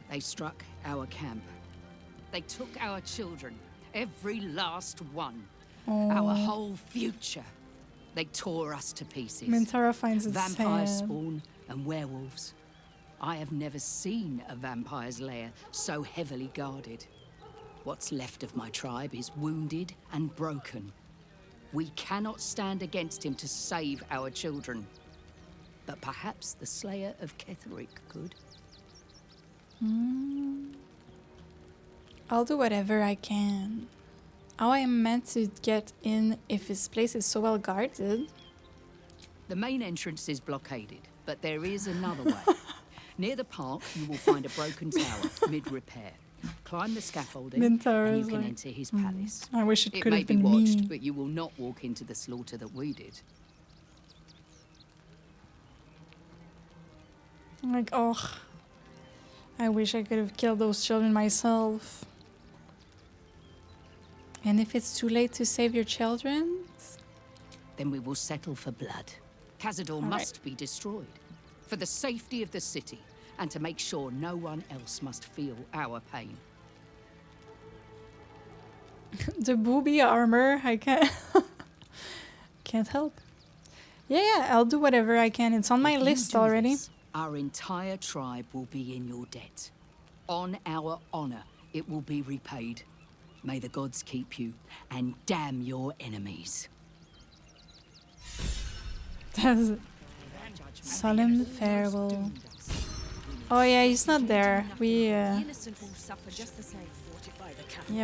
they struck our camp. They took our children, every last one. Our Aw. whole future. They tore us to pieces. Mintara finds it Vampire sad. spawn and werewolves. I have never seen a vampire's lair so heavily guarded. What's left of my tribe is wounded and broken. We cannot stand against him to save our children. But perhaps the Slayer of Ketheric could. I'll do whatever I can. How I am meant to get in if this place is so well guarded? The main entrance is blockaded, but there is another way. Near the park, you will find a broken tower, mid-repair. Climb the scaffolding, Mintara and you is can like, enter his palace. I wish it could may have be been watched, me. but you will not walk into the slaughter that we did. I'm like, oh, I wish I could have killed those children myself. And if it's too late to save your children? then we will settle for blood. Cazador must be destroyed, for the safety of the city, and to make sure no one else must feel our pain. The booby armor, I can't help. Yeah, I'll do whatever I can. It's on my list already. Our entire tribe will be in your debt. On our honor, it will be repaid. May the gods keep you, and damn your enemies. Solemn farewell. Oh yeah, he's not there. We yeah,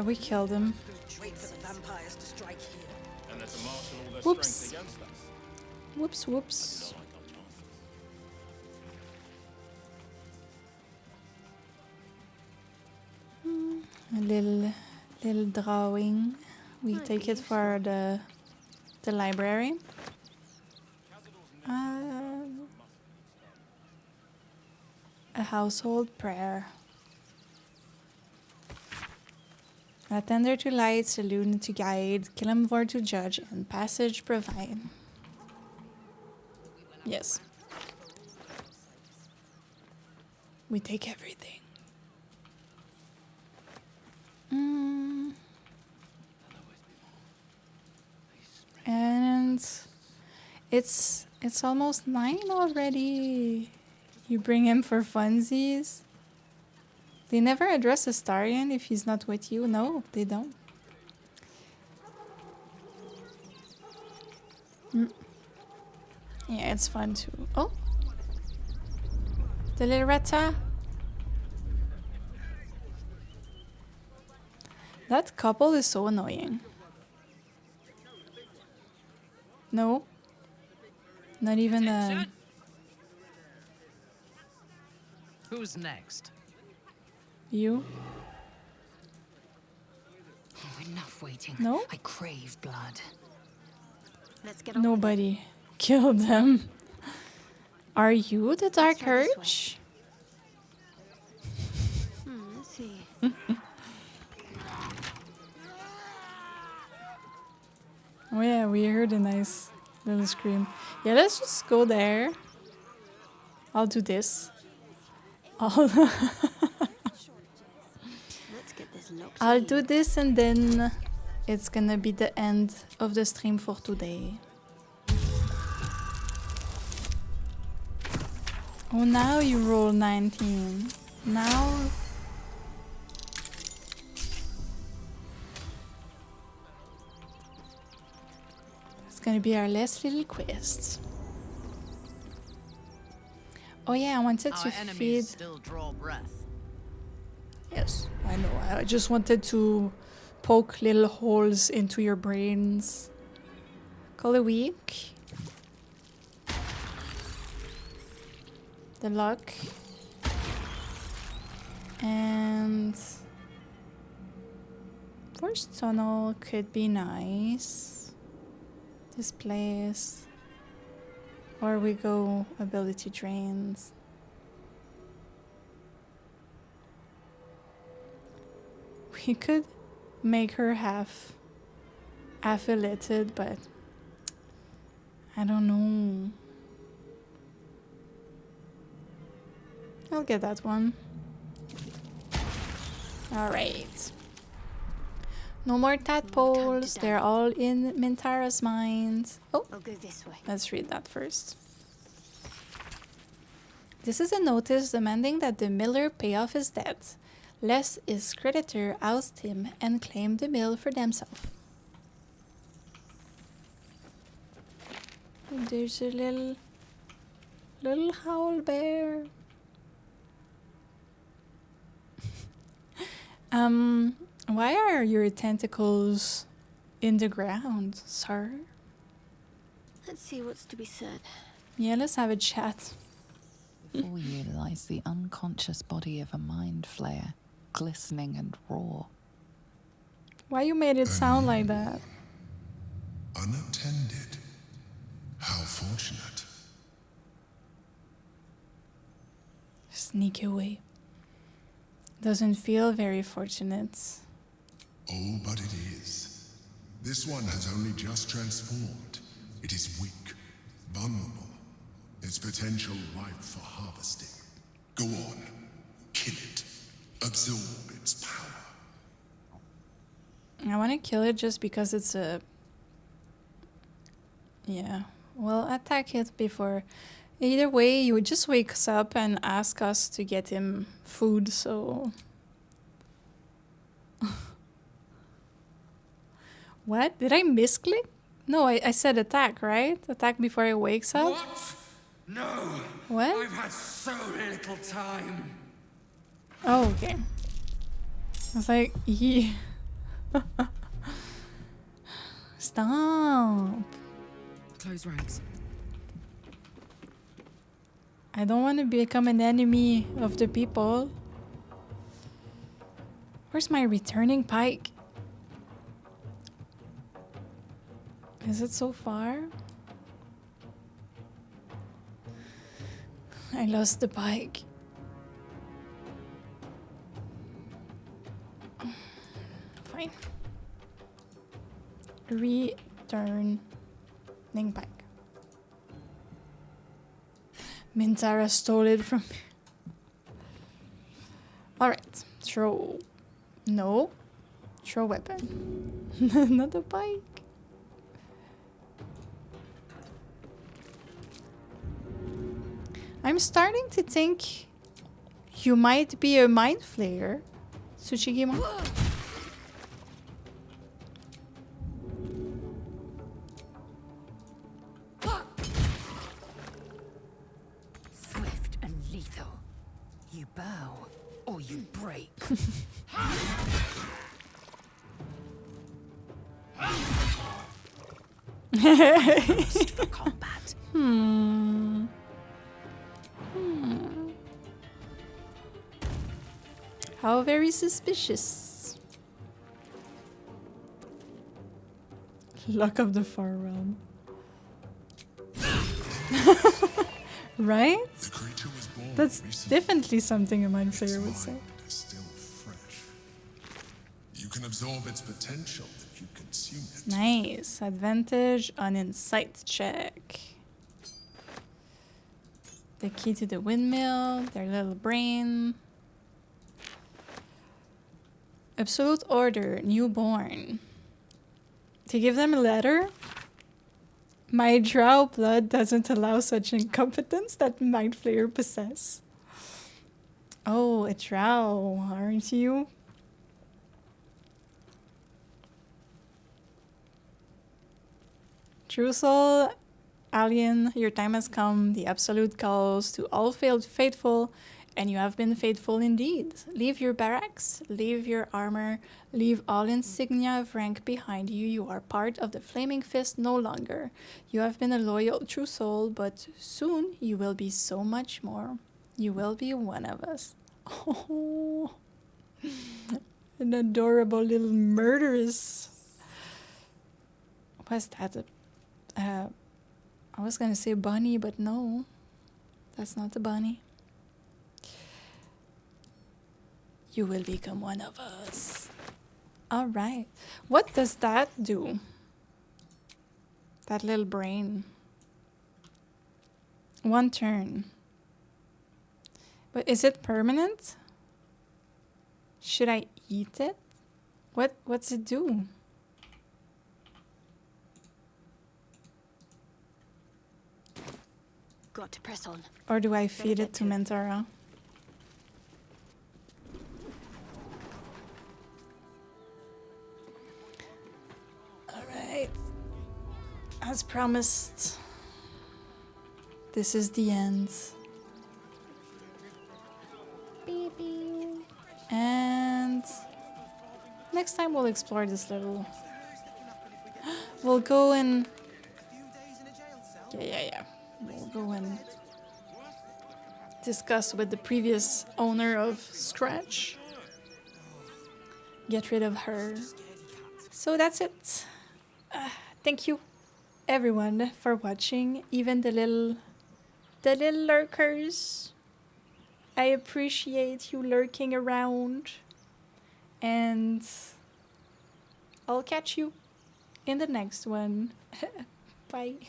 we killed him. Whoops. Whoops, whoops. A little drawing. We take it for the library. A household prayer. Attender to light, saloon to guide, Kilimvor to judge, and passage provide. Yes. We take everything. And it's almost 9 already. You bring him for funsies. They never address Astarion if he's not with you. No, they don't. Yeah, it's fun too. Oh, the little rata. That couple is so annoying. No, not even Who's next? You. Enough waiting. No? I crave blood. Let's get on. Nobody killed them. Are you the Dark Urge? Let's see. Oh yeah, we heard a nice little scream. Yeah, let's just go there. I'll do this. I'll do this and then it's gonna be the end of the stream for today. Oh, now you roll 19. Now... it's gonna be our last little quest. Oh yeah, I wanted to feed... still draw breath. Yes, I know. I just wanted to poke little holes into your brains. Call a week. The luck. And... first tunnel could be nice. This place. Or we go ability drains. We could make her half affiliated, but I don't know. I'll get that one. Alright. No more tadpoles. They're all in Mintara's mind. Oh, I'll go this way. Let's read that first. This is a notice demanding that the miller pay off his debt, lest his creditor oust him and claim the mill for themselves. There's a little howl bear. Why are your tentacles in the ground, sir? Let's see what's to be said. Yeah, let's have a chat. Before you lies the unconscious body of a mind flayer, glistening and raw. Why you made it sound like that? Unattended. How fortunate. Sneak away. Doesn't feel very fortunate. Oh, but it is. This one has only just transformed. It is weak, vulnerable. Its potential ripe for harvesting. Go on, kill it. Absorb its power. I want to kill it just because it's a... Yeah. Well, attack it before... Either way, he would just wake us up and ask us to get him food, so... What? Did I misclick? No, I said attack, right? Attack before he wakes up? What? No. What? I've had so little time. Oh, okay. I was like, yeah. Stop. Close ranks. I don't want to become an enemy of the people. Where's my returning pike? Is it so far? I lost the pike. Fine. Returning pike. Mintara stole it from me. Alright. Throw. No. Throw weapon. Not a pike. I'm starting to think you might be a mind flayer, Tsuchigima. Swift and lethal. You bow or you break. First for combat. How very suspicious. Luck of the far realm. Right? That's definitely something a mind flayer would say. Is still fresh. You can absorb its potential if you consume it. Nice. Advantage on insight check. The key to the windmill, their little brain. Absolute order, newborn. To give them a letter? My drow blood doesn't allow such incompetence that mind flayer possess. Oh, a drow, aren't you? True soul, alien, your time has come. The absolute calls to all failed faithful, and you have been faithful indeed. Leave your barracks, leave your armor, leave all insignia of rank behind you. You are part of the Flaming Fist no longer. You have been a loyal true soul, but soon you will be so much more. You will be one of us. Oh, an adorable little murderess. What's that? I was gonna say bunny, but no. That's not a bunny. You will become one of us. Alright. What does that do? That little brain. One turn. But is it permanent? Should I eat it? What's it do? Got to press on. Or do I feed it to Mentara? Alright. As promised, this is the end. Beep, beep. And next time we'll explore this little... We'll go and... Yeah. We'll go and discuss with the previous owner of Scratch. Get rid of her. So that's it. Thank you, everyone, for watching. Even the little lurkers. I appreciate you lurking around. And I'll catch you in the next one. Bye.